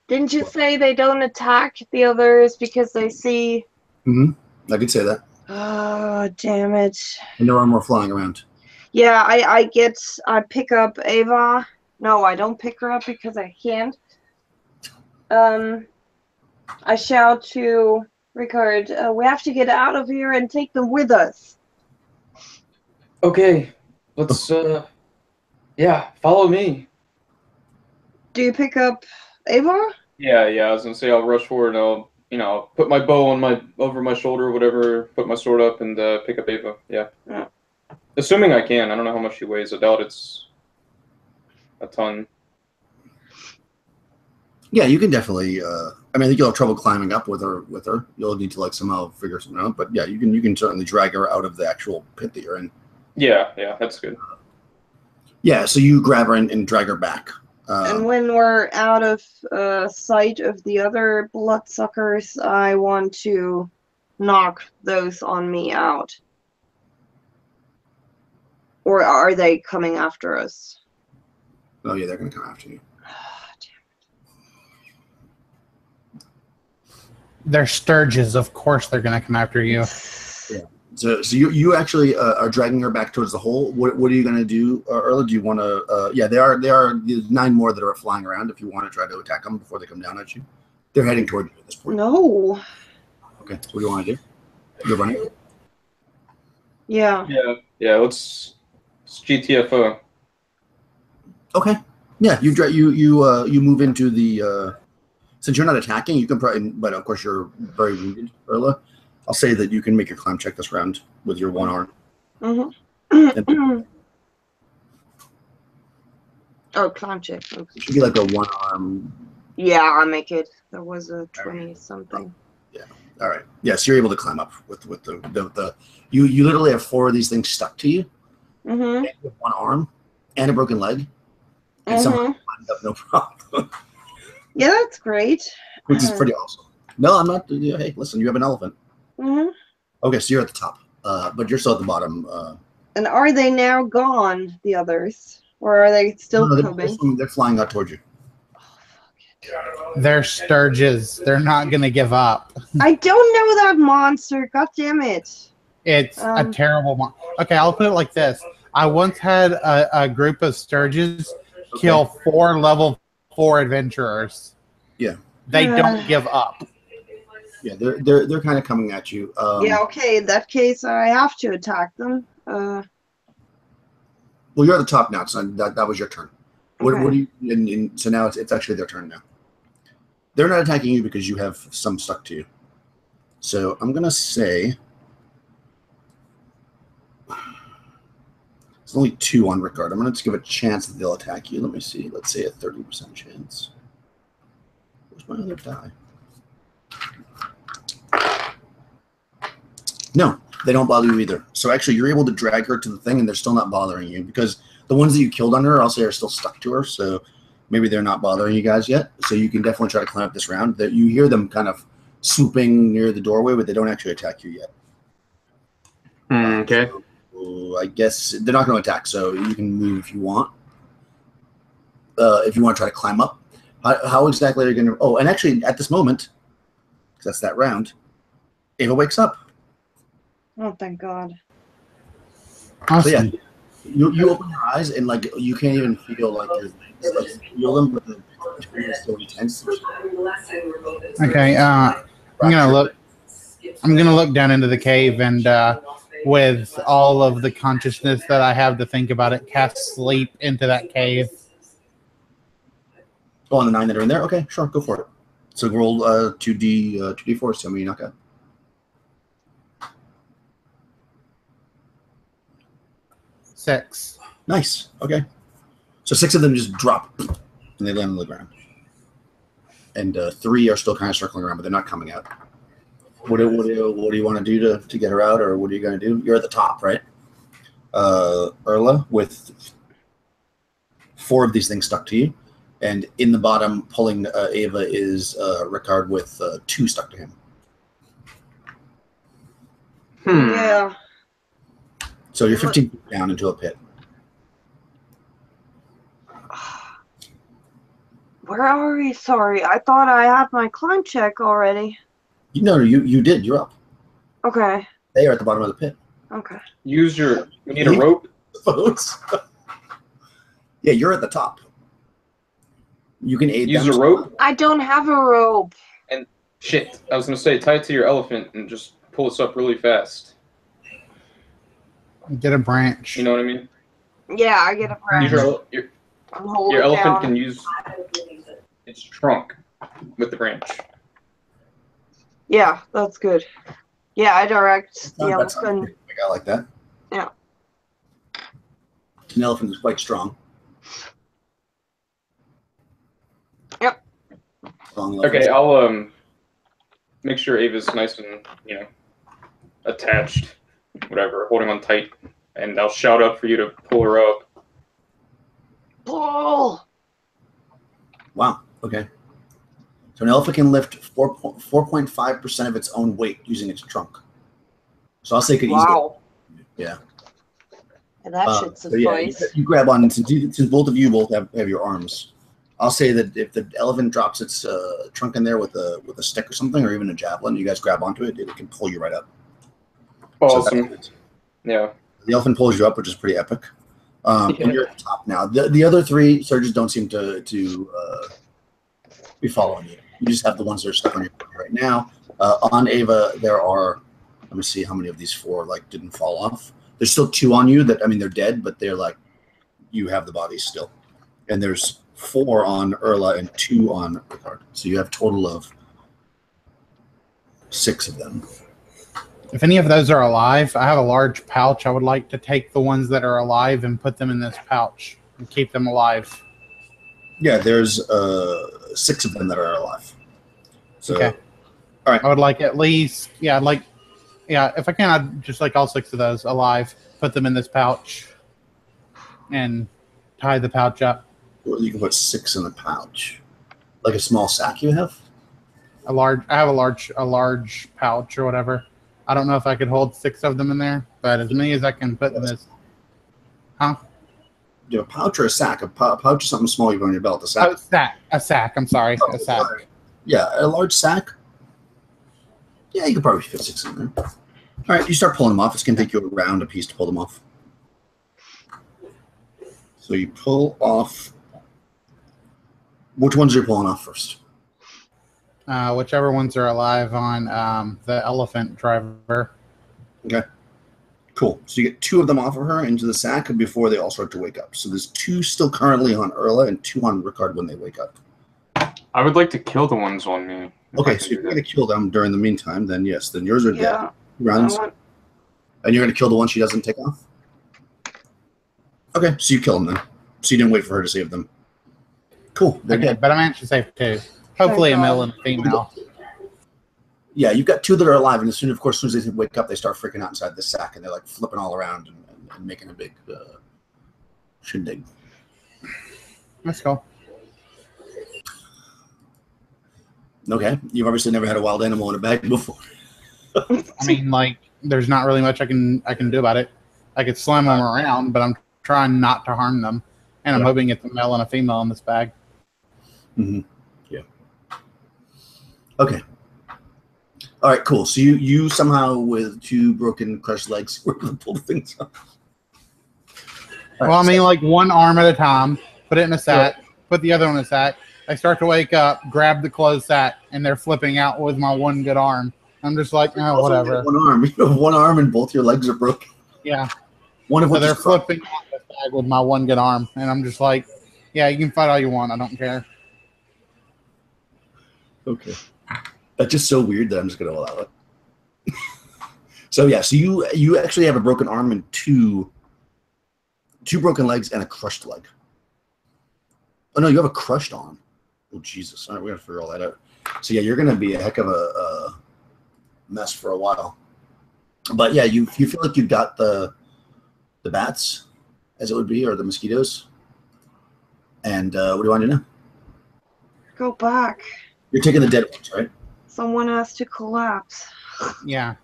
Speaker 3: didn't you say they don't attack the others because they see?
Speaker 1: I could say that.
Speaker 3: Oh, damn it.
Speaker 1: And there are more flying around.
Speaker 3: Yeah, I pick up Ava. No, I don't pick her up because I can't. I shout to Ricard, we have to get out of here and take them with us.
Speaker 5: Okay, let's, yeah, follow me.
Speaker 3: Do you pick up Ava?
Speaker 5: Yeah, I was gonna say I'll rush forward and I'll, put my bow on over my shoulder or whatever, put my sword up and pick up Ava. Yeah. Assuming I can. I don't know how much she weighs. I doubt it's a ton.
Speaker 1: Yeah, you can definitely. I think you'll have trouble climbing up with her. You'll need to somehow figure something out. But yeah, you can certainly drag her out of the actual pit that you're in.
Speaker 5: Yeah, that's good.
Speaker 1: Yeah, so you grab her and drag her back.
Speaker 3: And when we're out of sight of the other bloodsuckers, I want to knock those on me out. Or are they coming after us?
Speaker 1: Oh yeah, they're gonna come after you.
Speaker 2: They're Sturges, of course they're going to come after you.
Speaker 1: Yeah. So you actually are dragging her back towards the hole. What are you going to do, Erla? Do you want to? Yeah, they are 9 more that are flying around. If you want to try to attack them before they come down at you, they're heading toward you at this point.
Speaker 3: No.
Speaker 1: Okay. So what do you want to do? You're running.
Speaker 3: Yeah.
Speaker 5: Yeah. Let's GTFO.
Speaker 1: Okay. Yeah. You move into the. Since you're not attacking, you can probably, but of course you're very wounded, Erla. I'll say that you can make your climb check this round with your 1 arm.
Speaker 3: Oh, climb check. Okay.
Speaker 1: It should be like a 1 arm.
Speaker 3: Yeah, I'll make it. There was a 20 something.
Speaker 1: Yeah. All right. Yeah. So you're able to climb up with the you literally have 4 of these things stuck to you.
Speaker 3: Mm-hmm.
Speaker 1: With 1 arm and a broken leg, and somehow climbed up no problem.
Speaker 3: Yeah, that's great.
Speaker 1: Which is pretty awesome. No, I'm not. Hey, listen, you have an elephant. Okay, so you're at the top, but you're still at the bottom.
Speaker 3: And are they now gone, the others? Or are they still coming?
Speaker 1: They're flying out towards you.
Speaker 2: They're Sturges. They're not going to give up.
Speaker 3: I don't know that monster. God damn it.
Speaker 2: It's a terrible monster. Okay, I'll put it like this. I once had a group of Sturges kill 4 level 4 adventurers.
Speaker 1: Yeah.
Speaker 2: They don't give up.
Speaker 1: Yeah, they're kind of coming at you.
Speaker 3: Yeah, okay. In that case, I have to attack them.
Speaker 1: Well, you're at the top now, so that was your turn. What do you? So now it's actually their turn now. They're not attacking you because you have some stuck to you. So I'm gonna say it's only 2 on Ricard. I'm gonna just give a chance that they'll attack you. Let me see. Let's say a 30% chance. Where's my other die? No, they don't bother you either. So actually, you're able to drag her to the thing, and they're still not bothering you because the ones that you killed on her, I'll say, are still stuck to her. So maybe they're not bothering you guys yet. So you can definitely try to climb up this round. That you hear them kind of swooping near the doorway, but they don't actually attack you yet.
Speaker 5: Okay.
Speaker 1: So I guess they're not going to attack, so you can move if you want. If you want to try to climb up, how exactly are you going to? Oh, and actually, at this moment, because that's that round, Ava wakes up.
Speaker 3: Oh, thank God.
Speaker 2: Awesome.
Speaker 1: So yeah, you open your eyes and you can't even feel you feel them, but the screen is so intense.
Speaker 2: Okay, I'm gonna look down into the cave and with all of the consciousness that I have to think about it, cast sleep into that cave.
Speaker 1: Oh, on the 9 that are in there. Okay, sure, go for it. So roll 2d4. So you knock out.
Speaker 2: 6.
Speaker 1: Nice. Okay. So 6 of them just drop and they land on the ground. And 3 are still kind of circling around, but they're not coming out. What do you want to do to get her out, or what are you going to do? You're at the top, right? Erla, with 4 of these things stuck to you, and in the bottom, pulling Ava is Ricard with 2 stuck to him.
Speaker 3: Yeah.
Speaker 1: So you're 15 feet down into a pit.
Speaker 3: Where are we? Sorry, I thought I had my climb check already.
Speaker 1: You did. You're up.
Speaker 3: Okay.
Speaker 1: They are at the bottom of the pit.
Speaker 3: Okay.
Speaker 5: We need a rope.
Speaker 1: Yeah, you're at the top. You can aid
Speaker 5: Use
Speaker 1: them.
Speaker 5: a rope.
Speaker 3: I don't have a rope.
Speaker 5: And shit, I was gonna say, tie it to your elephant and just pull us up really fast.
Speaker 2: Get a branch.
Speaker 5: You know what I mean?
Speaker 3: Yeah, I get a branch.
Speaker 5: Your elephant can use its trunk with the branch.
Speaker 3: Yeah, that's good. Yeah, I direct the elephant.
Speaker 1: I got like that.
Speaker 3: Yeah.
Speaker 1: An elephant is quite strong.
Speaker 3: Yep.
Speaker 5: Okay, I'll make sure Ava's nice and attached, whatever, holding on tight, and I'll shout up for you to pull her up.
Speaker 3: Pull.
Speaker 1: Wow. Okay. So an elephant can lift 4.5% of its own weight using its trunk. So I'll say it could easily.
Speaker 3: Wow.
Speaker 1: Yeah.
Speaker 3: And that should suffice.
Speaker 1: So you grab on, since both of you have your arms. I'll say that if the elephant drops its trunk in there with a stick or something, or even a javelin, you guys grab onto it, it can pull you right up.
Speaker 5: Awesome.
Speaker 1: So
Speaker 5: Yeah.
Speaker 1: The elephant pulls you up, which is pretty epic. And you're at the top now. The other 3 surges don't seem to be following you. You just have the ones that are stuck on your body right now. On Ava, there are, let me see how many of these 4 didn't fall off. There's still 2 on you they're dead, but they're you have the bodies still. And there's 4 on Erla and 2 on Ricard. So you have a total of 6 of them.
Speaker 2: If any of those are alive, I have a large pouch. I would like to take the ones that are alive and put them in this pouch and keep them alive.
Speaker 1: Yeah, there's 6 of them that are alive. So,
Speaker 2: okay.
Speaker 1: All right.
Speaker 2: I would like at least, if I can, I'd just like all 6 of those alive, put them in this pouch, and tie the pouch up.
Speaker 1: Well, you can put 6 in the pouch. Like a small sack you have?
Speaker 2: I have a large pouch or whatever. I don't know if I could hold 6 of them in there, but as many as I can put in this. Huh?
Speaker 1: Do you have a pouch or a sack? A pouch is something small you put on your belt. A sack?
Speaker 2: A sack. I'm sorry. A sack.
Speaker 1: Yeah, a large sack. Yeah, you could probably fit 6 in there. All right, you start pulling them off. It's going to take you around a piece to pull them off. So you pull off. Which ones are you pulling off first?
Speaker 2: Whichever ones are alive on the elephant driver.
Speaker 1: Okay. Cool. So you get 2 of them off of her into the sack before they all start to wake up. So there's 2 still currently on Erla and 2 on Ricard when they wake up.
Speaker 5: I would like to kill the ones on me.
Speaker 1: Okay, so you're going to kill them during the meantime, then yes. Then yours are dead. Runs. And you're going to kill the one she doesn't take off? Okay, so you kill them then. So you didn't wait for her to save them. Cool. They're dead.
Speaker 2: But I managed to save 2. Hopefully a male and a female.
Speaker 1: Yeah, you've got 2 that are alive, and as soon as they wake up, they start freaking out inside the sack, and they're flipping all around and making a big shindig.
Speaker 2: Let's go.
Speaker 1: Okay, you've obviously never had a wild animal in a bag before.
Speaker 2: I mean, there's not really much I can do about it. I could slam them around, but I'm trying not to harm them, and I'm hoping it's a male and a female in this bag.
Speaker 1: Mm-hmm. Yeah. Okay. All right, cool. So you somehow with 2 broken, crushed legs were able to pull the things off.
Speaker 2: Well, I mean, one arm at a time. Put it in a sack. Put the other one in a sack. I start to wake up, grab the closed sack, and they're flipping out with my one good arm. I'm just like, oh, whatever.
Speaker 1: One arm. You have one arm and both your legs are broken.
Speaker 2: Yeah.
Speaker 1: One of
Speaker 2: so
Speaker 1: which
Speaker 2: they're
Speaker 1: is
Speaker 2: flipping out the bag with my one good arm, and I'm just like, yeah, you can fight all you want. I don't care.
Speaker 1: Okay. That's just so weird that I'm just going to allow it. So you actually have a broken arm and two broken legs and a crushed leg. Oh no, you have a crushed arm. Oh Jesus! All right, we got to figure all that out. So yeah, you're going to be a heck of a mess for a while. But yeah, you feel like you've got the bats, as it would be, or the mosquitoes. And what do you want to do?
Speaker 3: Go back.
Speaker 1: You're taking the dead ones, right?
Speaker 3: Someone has to collapse.
Speaker 2: Yeah.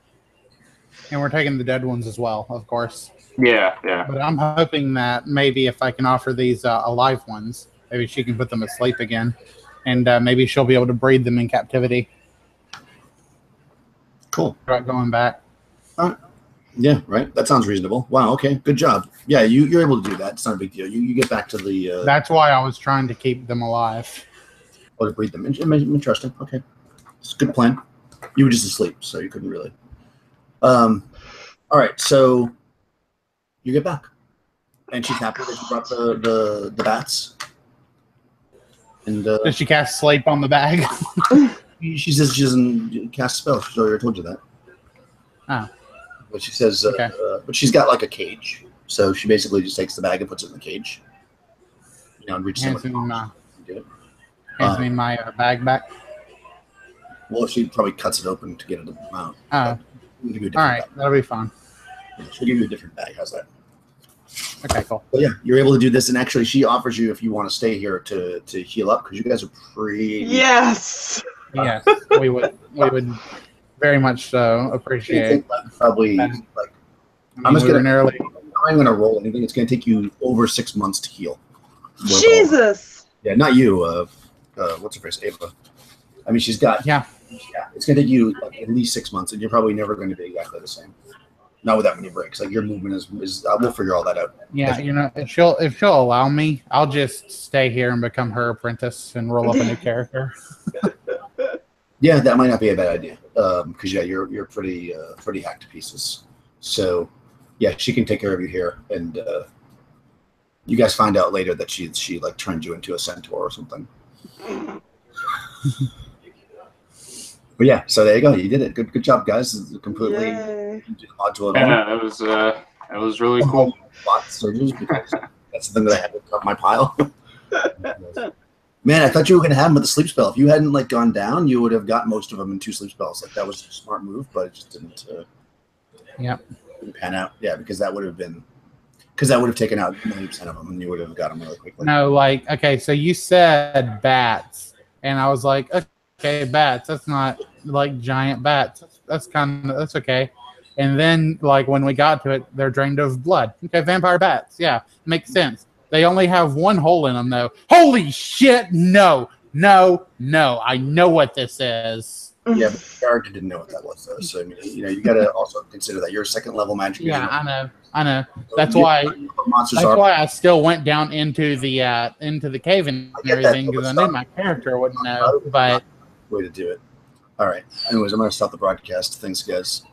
Speaker 2: And we're taking the dead ones as well, of course.
Speaker 5: Yeah.
Speaker 2: But I'm hoping that maybe if I can offer these alive ones, maybe she can put them asleep again. And maybe she'll be able to breed them in captivity.
Speaker 1: Cool.
Speaker 2: About going back.
Speaker 1: Yeah, right. That sounds reasonable. Wow, okay. Good job. Yeah, you're able to do that. It's not a big deal. You get back to the...
Speaker 2: That's why I was trying to keep them alive.
Speaker 1: Or to breed them. Interesting. Okay. It's a good plan. You were just asleep, so you couldn't really... all right, so you get back. And she's happy that you brought the bats. And
Speaker 2: Does she cast sleep on the bag?
Speaker 1: she says she doesn't cast spells. She's already told you that.
Speaker 2: Oh.
Speaker 1: But she says,
Speaker 2: Okay.
Speaker 1: but she's got like a cage. So she basically just takes the bag and puts it in the cage. You know, and reaches
Speaker 2: Hands me my bag back.
Speaker 1: Well, she probably cuts it open to get it out.
Speaker 2: Oh.
Speaker 1: We'll give you a different
Speaker 2: All right.
Speaker 1: bag.
Speaker 2: That'll be fun.
Speaker 1: She'll give you a different bag. How's that?
Speaker 2: Okay, cool.
Speaker 1: But yeah, you're able to do this, and actually, she offers you if you want to stay here to heal up because you guys are pretty.
Speaker 3: Yes.
Speaker 2: Yes, we would very much so appreciate.
Speaker 1: Probably
Speaker 2: that.
Speaker 1: like
Speaker 2: I'm just gonna nearly.
Speaker 1: I'm going to roll anything. It's going to take you over 6 months to heal.
Speaker 3: Jesus.
Speaker 1: Yeah, not you. What's her face? Ava. I mean, she's got.
Speaker 2: Yeah.
Speaker 1: It's going to take you like at least 6 months, and you're probably never going to be exactly the same. Not with that many breaks. Like your movement is we'll figure all that out.
Speaker 2: Yeah, you know, if she'll allow me, I'll just stay here and become her apprentice and roll up a new character.
Speaker 1: Yeah, that might not be a bad idea. Because yeah, you're pretty hacked to pieces. So yeah, she can take care of you here, and you guys find out later that she like turned you into a centaur or something. But yeah, so there you go. You did it. Good job, guys. Completely into the module at all.
Speaker 5: Yeah, that was really cool.
Speaker 1: Bot surges because that's the thing that I had to top my pile. Man, I thought you were going to have them with the sleep spell. If you hadn't like gone down, you would have got most of them in 2 sleep spells. Like that was a smart move, but it just didn't. Didn't pan out. Yeah, because that would have taken out 90% of them, and you would have got them really quickly.
Speaker 2: No, like okay, so you said bats, and I was like, okay, bats. That's not like giant bats. That's okay. And then like when we got to it, they're drained of blood. Okay, vampire bats. Yeah, makes sense. They only have 1 hole in them though. Holy shit! No. I know what this is.
Speaker 1: Yeah, but the character didn't know what that was though. So I mean, you know, you got to also consider that you're a 2nd level magic.
Speaker 2: Yeah, I know. That's why. That's why I still went down into the cave and everything because I knew my character wouldn't know. But
Speaker 1: way to do it. All right. Anyways, I'm going to stop the broadcast. Thanks, guys.